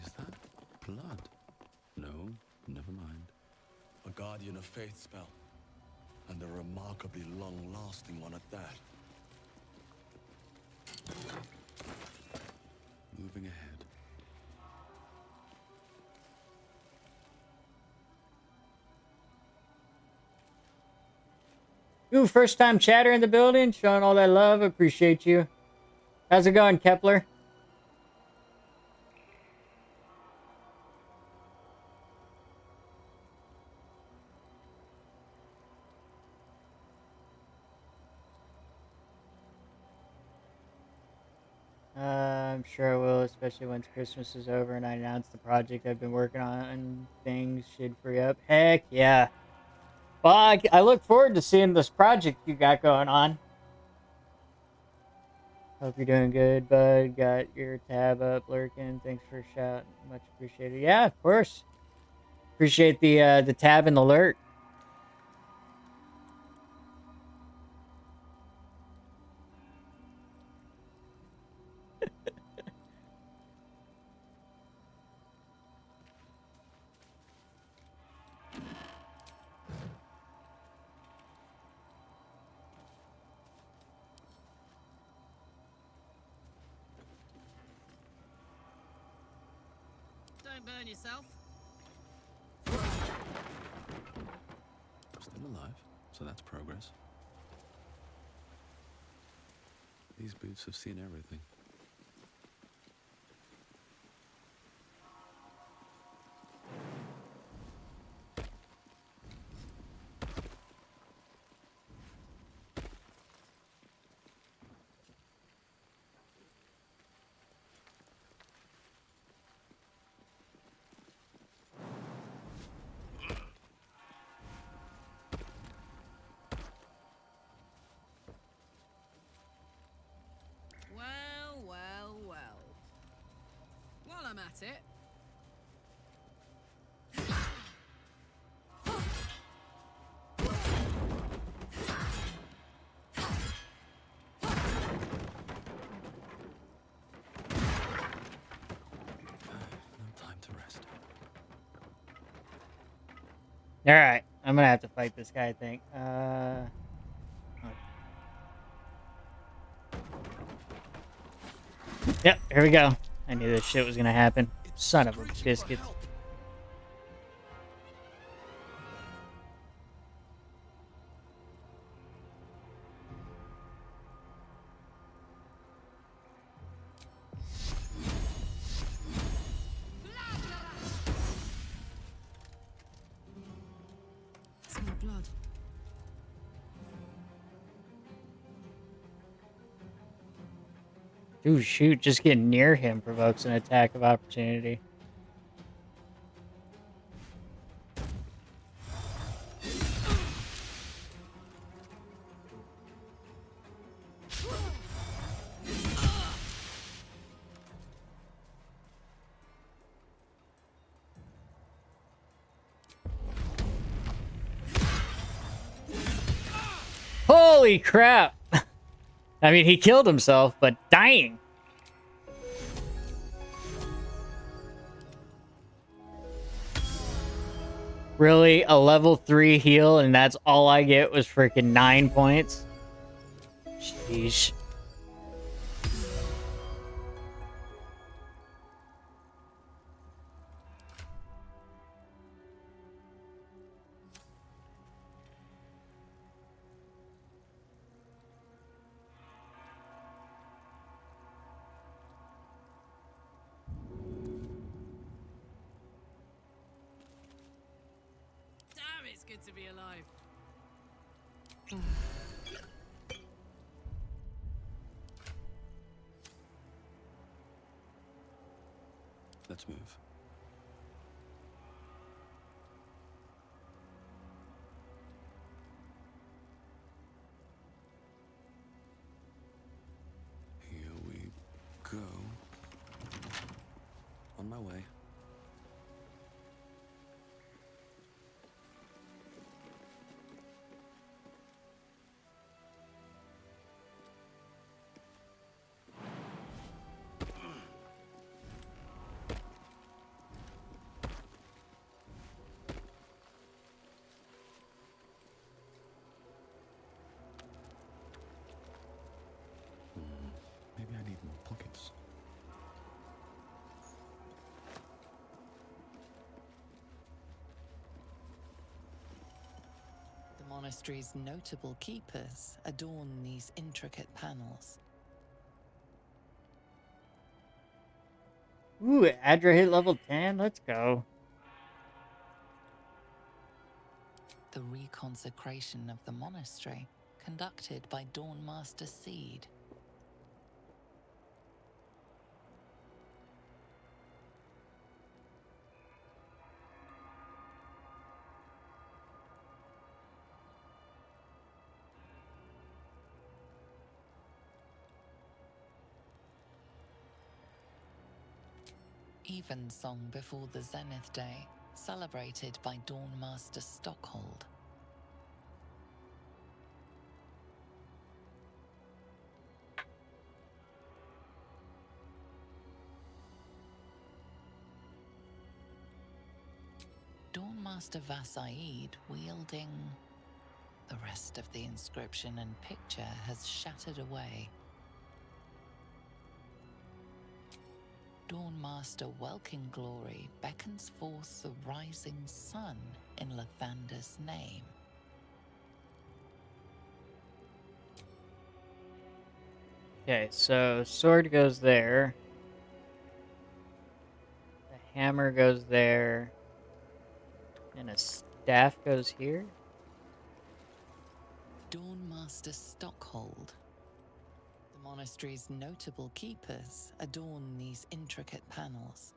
Is that blood? No, never mind. A Guardian of Faith spell. And a remarkably long-lasting one at that. Moving ahead. Ooh, first time chatter in the building. Showing all that love. Appreciate you. How's it going, Kepler? I'm sure I will, especially once Christmas is over and I announce the project I've been working on and things should free up. Heck yeah. Well, I look forward to seeing this project you got going on. Hope you're doing good, bud. Got your tab up lurking. Thanks for a shout. Much appreciated. Yeah, of course. Appreciate the tab and the lurk. Don't burn yourself. Still alive, so that's progress. These boots have seen everything. Well, well, well. While I'm at it. No time to rest. All right, I'm gonna have to fight this guy, I think. Yep, here we go. I knew this shit was gonna happen. Son of a biscuit. Smell blood. Dude, shoot, just getting near him provokes an attack of opportunity. Holy crap! I mean, he killed himself, but dying. Really? A level 3 heal and that's all I get was freaking 9 points? Sheesh. Damn, it's good to be alive. Let's move. Here we go. On my way. Maybe I need more pockets. The monastery's notable keepers adorn these intricate panels. Ooh, Adra hit level 10. Let's go. The reconsecration of the monastery, conducted by Dawnmaster Seed. Evensong before the Zenith Day, celebrated by Dawnmaster Stockhold. Dawnmaster Vassaid wielding... The rest of the inscription and picture has shattered away. Dawnmaster Welkin Glory beckons forth the rising sun in Lathander's name. Okay, so sword goes there. The hammer goes there. And a staff goes here. Dawnmaster Stockhold. The monastery's notable keepers adorn these intricate panels.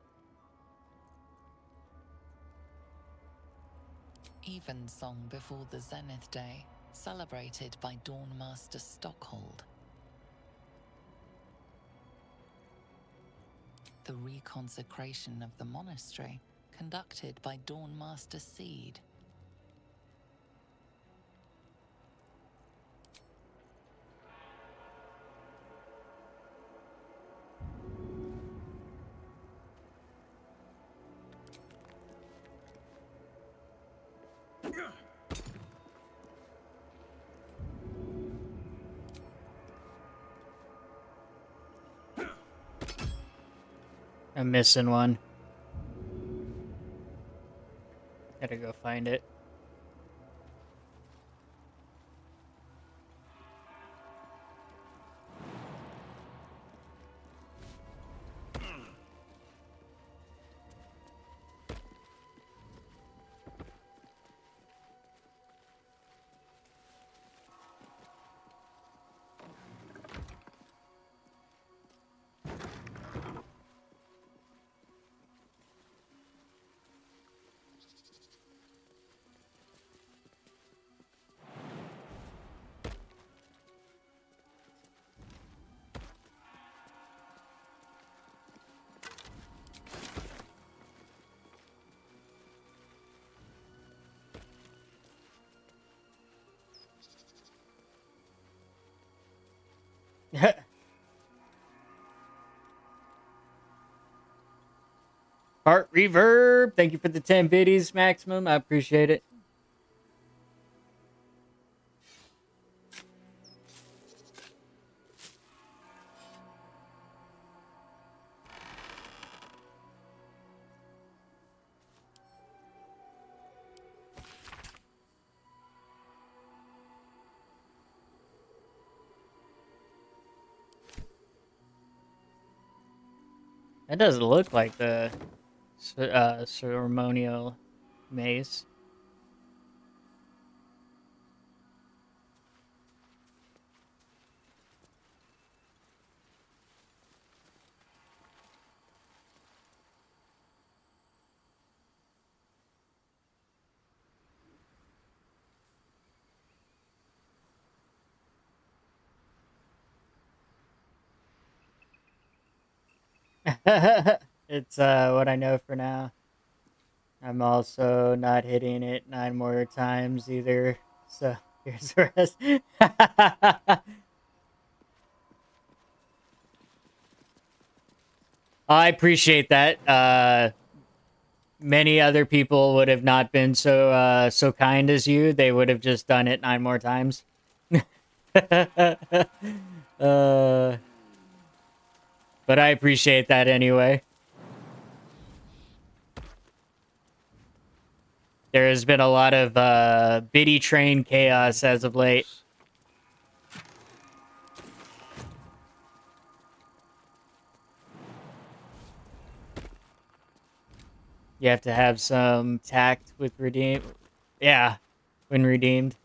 Evensong before the Zenith Day, celebrated by Dawnmaster Stockhold. The reconsecration of the monastery, conducted by Dawnmaster Seed. I'm missing one. Gotta go find it. Heart Reverb, thank you for the 10 biddies, Maximum. I appreciate it. That doesn't look like the ceremonial mace. It's what I know for now. I'm also not hitting it 9 more times either. So here's the rest. I appreciate that. Many other people would have not been so so kind as you. They would have just done it 9 more times. But I appreciate that anyway. There has been a lot of biddy train chaos as of late. You have to have some tact with redeem. Yeah, when redeemed.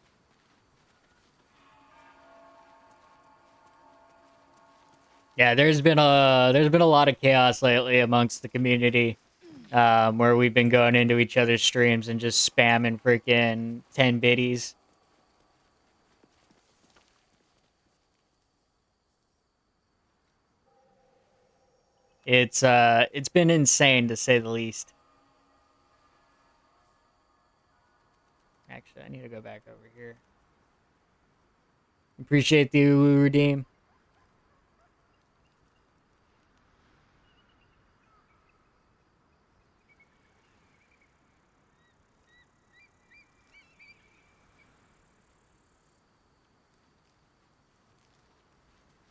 Yeah, there's been a lot of chaos lately amongst the community, where we've been going into each other's streams and just spamming freaking 10 biddies. It's been insane to say the least. Actually, I need to go back over here. Appreciate the Uwu redeem.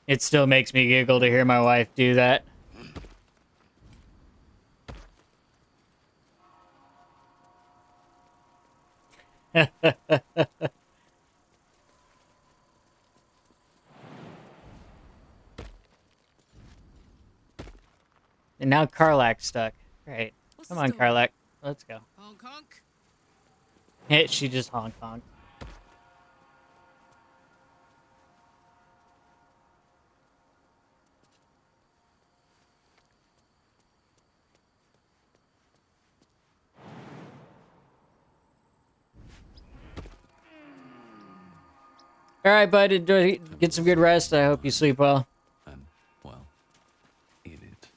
It still makes me giggle to hear my wife do that. And now Karlak's stuck. Great. Come on, Karlak. Let's go. Honk honk. Hey, she just honk. All right, bud. Enjoy, get some good rest. I hope you sleep well. Well, eat it.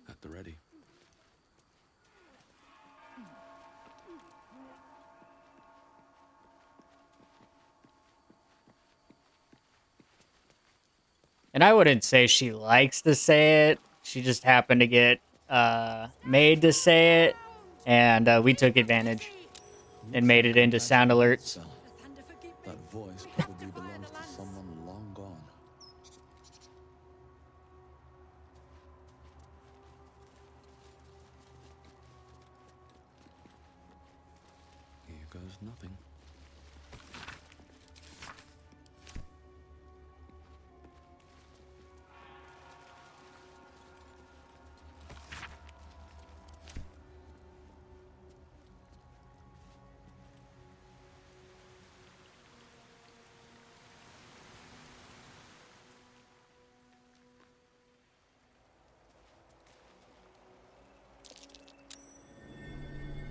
At the ready. And I wouldn't say she likes to say it. She just happened to get made to say it, and we took advantage and made it into sound alerts. That voice probably belongs to someone long gone. Here goes nothing.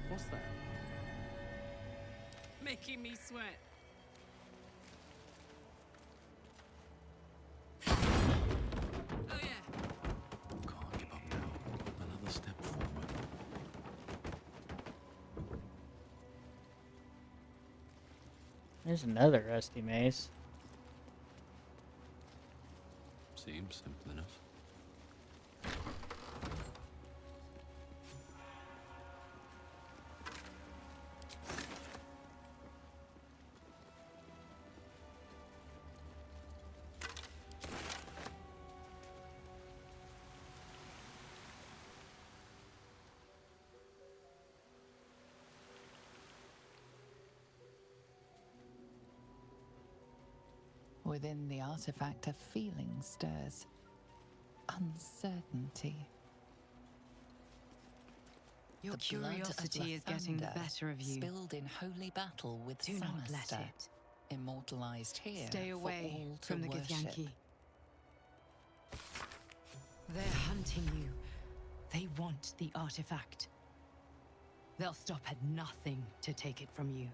What's that? Making me sweat. Oh yeah. Can't give up now. Another step forward. There's another rusty mace. Seems simple enough. Within the artifact, a feeling stirs. Uncertainty. Your The blood of curiosity is getting the Lathander, better of you. Spilled in holy battle with Do not let Sinister, it. immortalized here Stay for away all to from the worship. Githyanki. They're hunting you. They want the artifact. They'll stop at nothing to take it from you.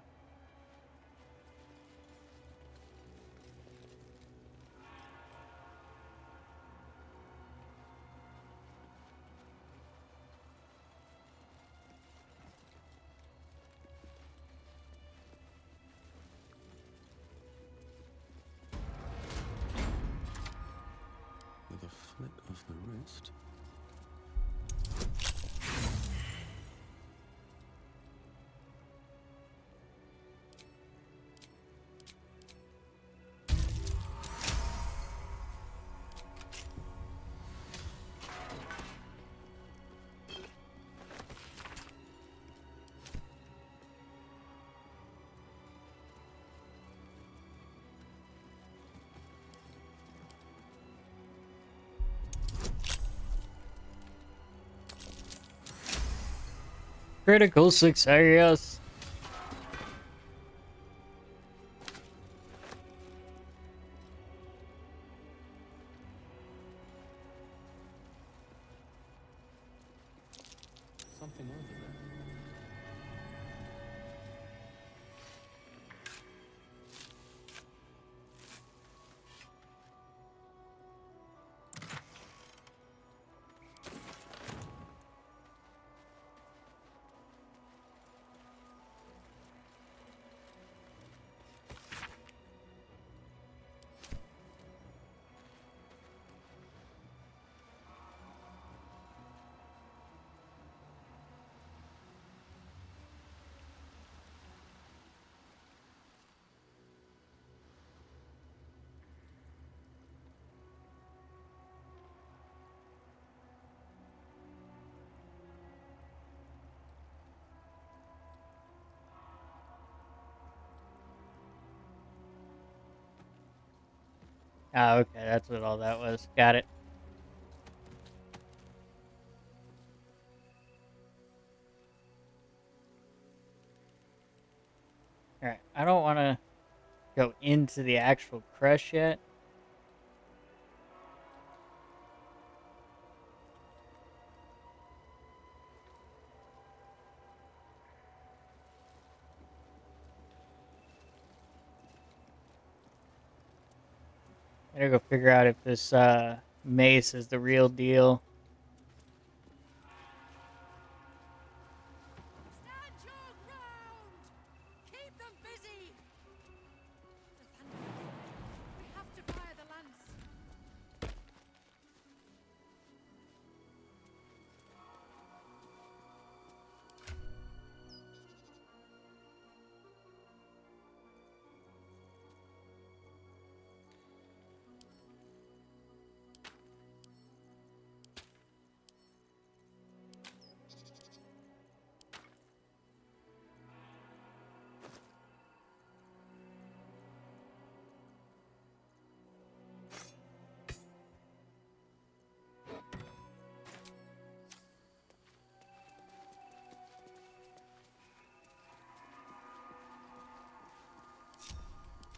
With a flick of the wrist. Critical success. Something over there. Oh, okay, that's what all that was. Got it. Alright, I don't want to go into the actual Creche yet. Gotta go figure out if this mace is the real deal. Stand your ground! Keep them busy! We have to fire the lance.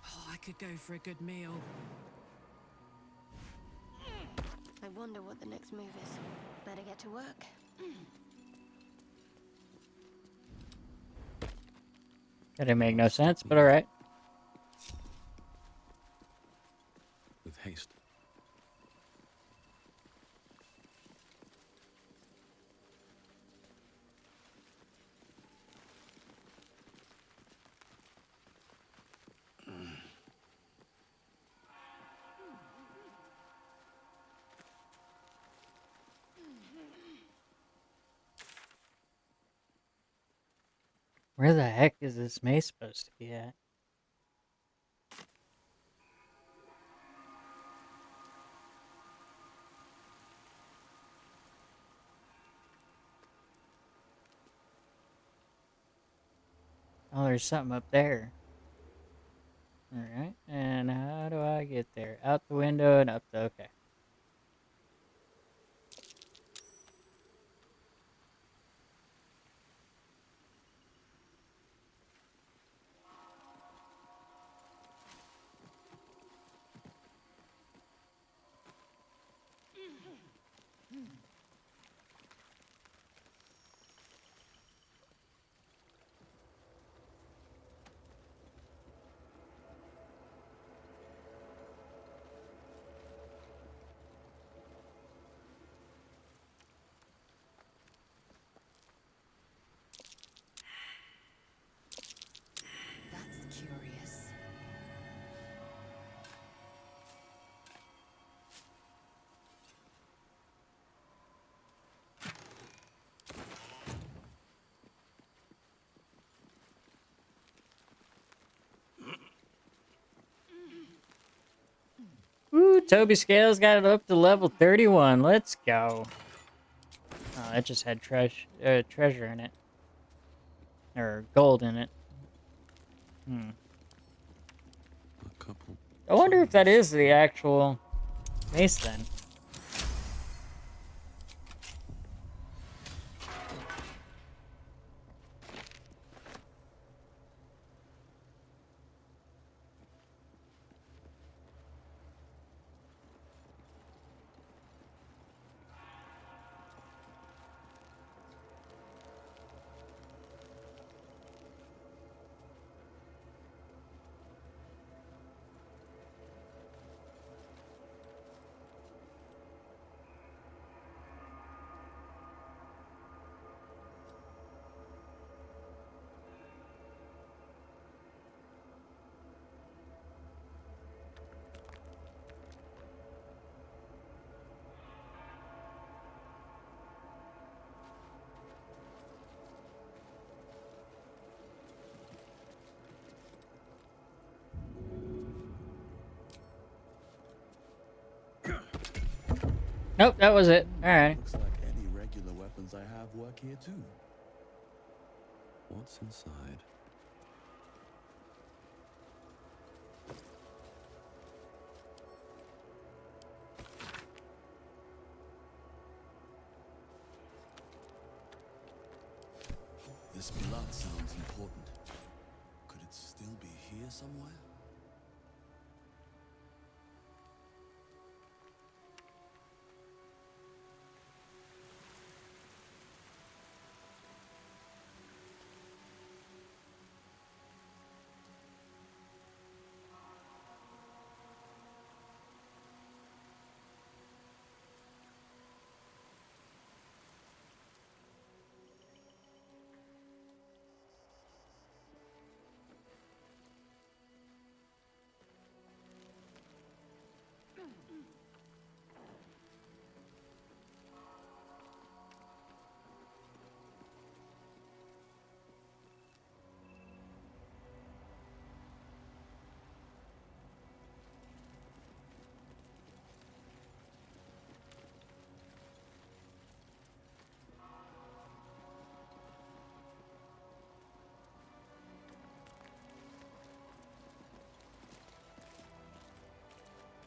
Oh, I could go for a good meal. I wonder what the next move is. Better get to work. That didn't make no sense, but alright. With haste. Where the heck is this mace supposed to be at? Oh, there's something up there. Alright, and how do I get there? Out the window and up the... okay. That's curious. Ooh, Toby Scales got it up to level 31. Let's go. Oh, that just had treasure in it. Or gold in it. A couple. I wonder if that is the actual mace then. Nope, that was it. Alright. Looks like any regular weapons I have work here too. What's inside? important. Could it still be here somewhere?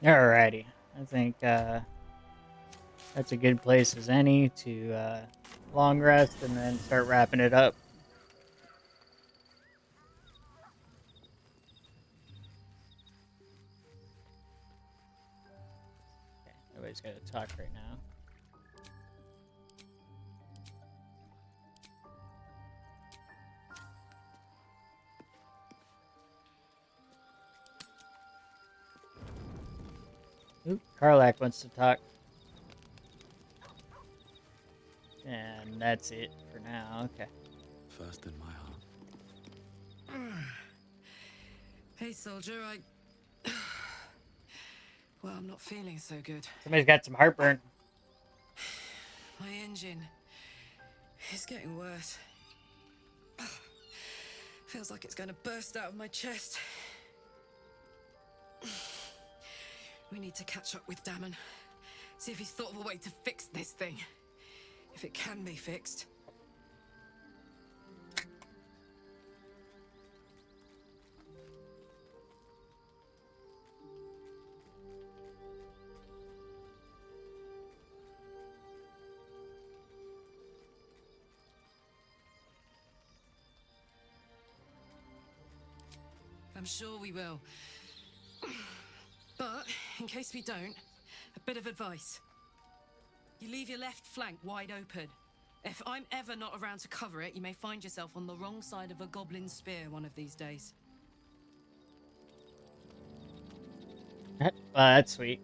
Alrighty, I think that's a good place as any to long rest and then start wrapping it up. Okay, nobody's got to talk right now. Oop, Karlak wants to talk. And that's it for now, okay. First in my heart. Hey, soldier, well, I'm not feeling so good. Somebody's got some heartburn. My engine is getting worse. Feels like it's going to burst out of my chest. We need to catch up with Damon. See if he's thought of a way to fix this thing. If it can be fixed. I'm sure we will. But, in case we don't, a bit of advice. You leave your left flank wide open. If I'm ever not around to cover it, you may find yourself on the wrong side of a goblin spear one of these days. That's sweet.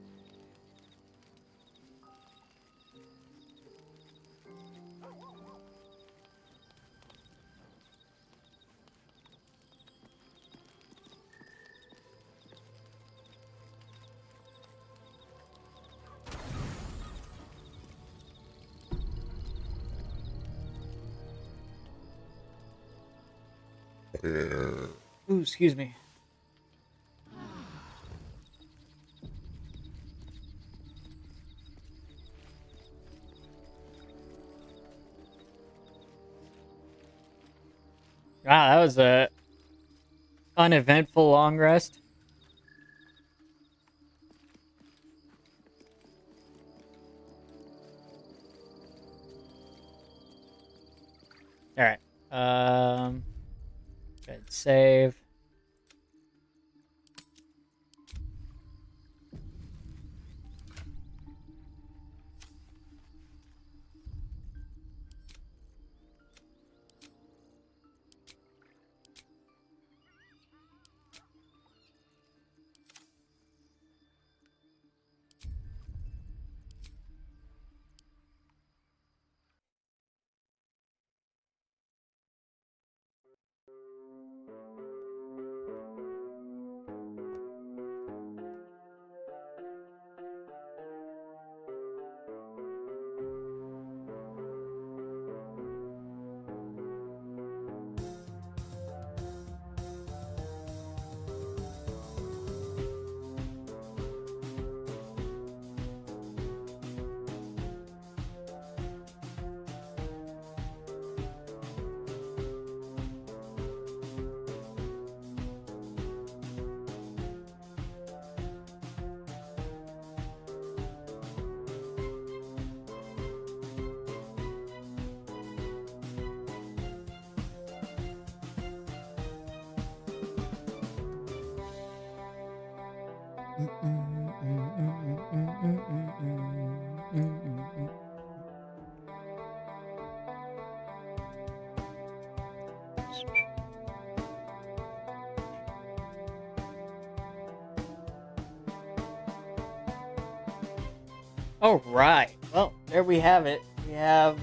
Ooh, excuse me. Wow, that was a uneventful long rest. All right. Good save. All right. Well, there we have it. We have,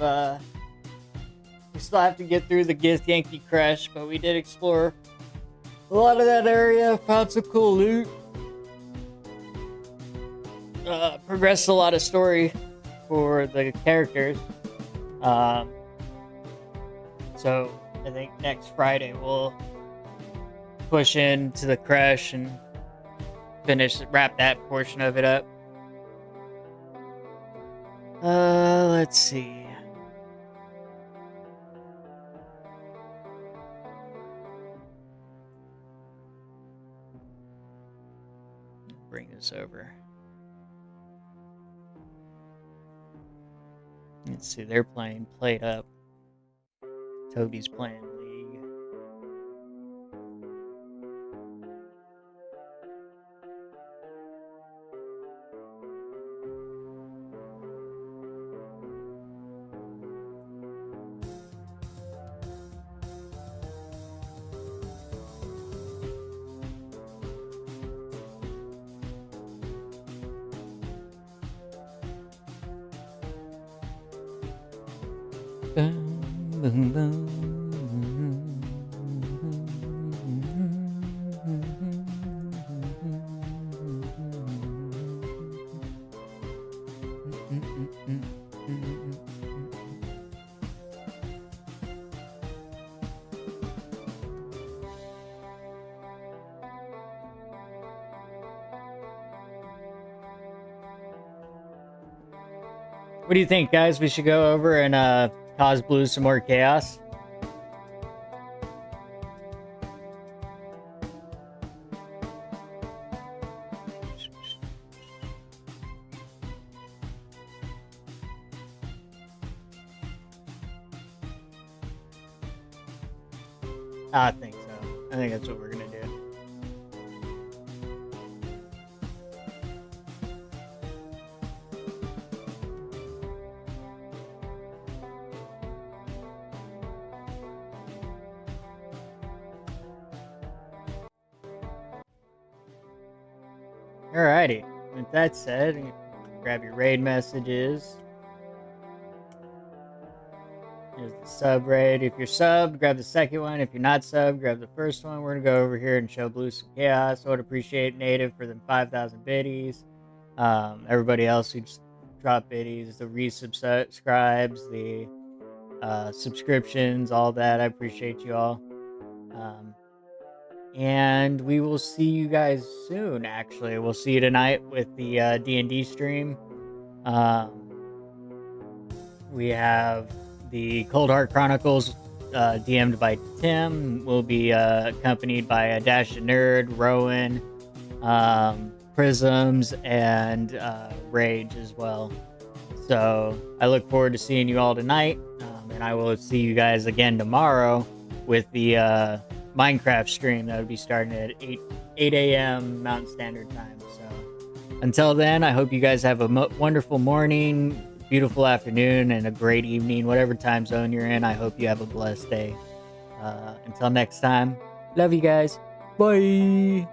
we still have to get through the Githyanki Creche, but we did explore a lot of that area, found some cool loot, progressed a lot of story for the characters. So I think next Friday we'll push into the Creche and wrap that portion of it up. Let's see. Bring this over. Let's see, they're playing Played Up. Toby's playing League. What do you think, guys? We should go over and cause Blue some more chaos. I think so. I think that's what we're gonna do. Alrighty. With that said, grab your raid messages. Here's the sub raid. If you're subbed, grab the second one. If you're not subbed, grab the first one. We're gonna go over here and show Blue some chaos. I would appreciate Native for them 5,000 biddies. Everybody else who just dropped biddies, the resubscribes, the subscriptions, all that. I appreciate you all. And we will see you guys soon, actually. We'll see you tonight with the D&D stream. We have the Cold Heart Chronicles, DM'd by Tim. We'll be accompanied by a Dash of Nerd, Rowan, Prisms, and Rage as well. So I look forward to seeing you all tonight. And I will see you guys again tomorrow with the Minecraft stream that would be starting at 8 a.m. Mountain Standard Time. So until then, I hope you guys have a wonderful morning, beautiful afternoon, and a great evening, whatever time zone you're in. I hope you have a blessed day. Until next time, love you guys. Bye.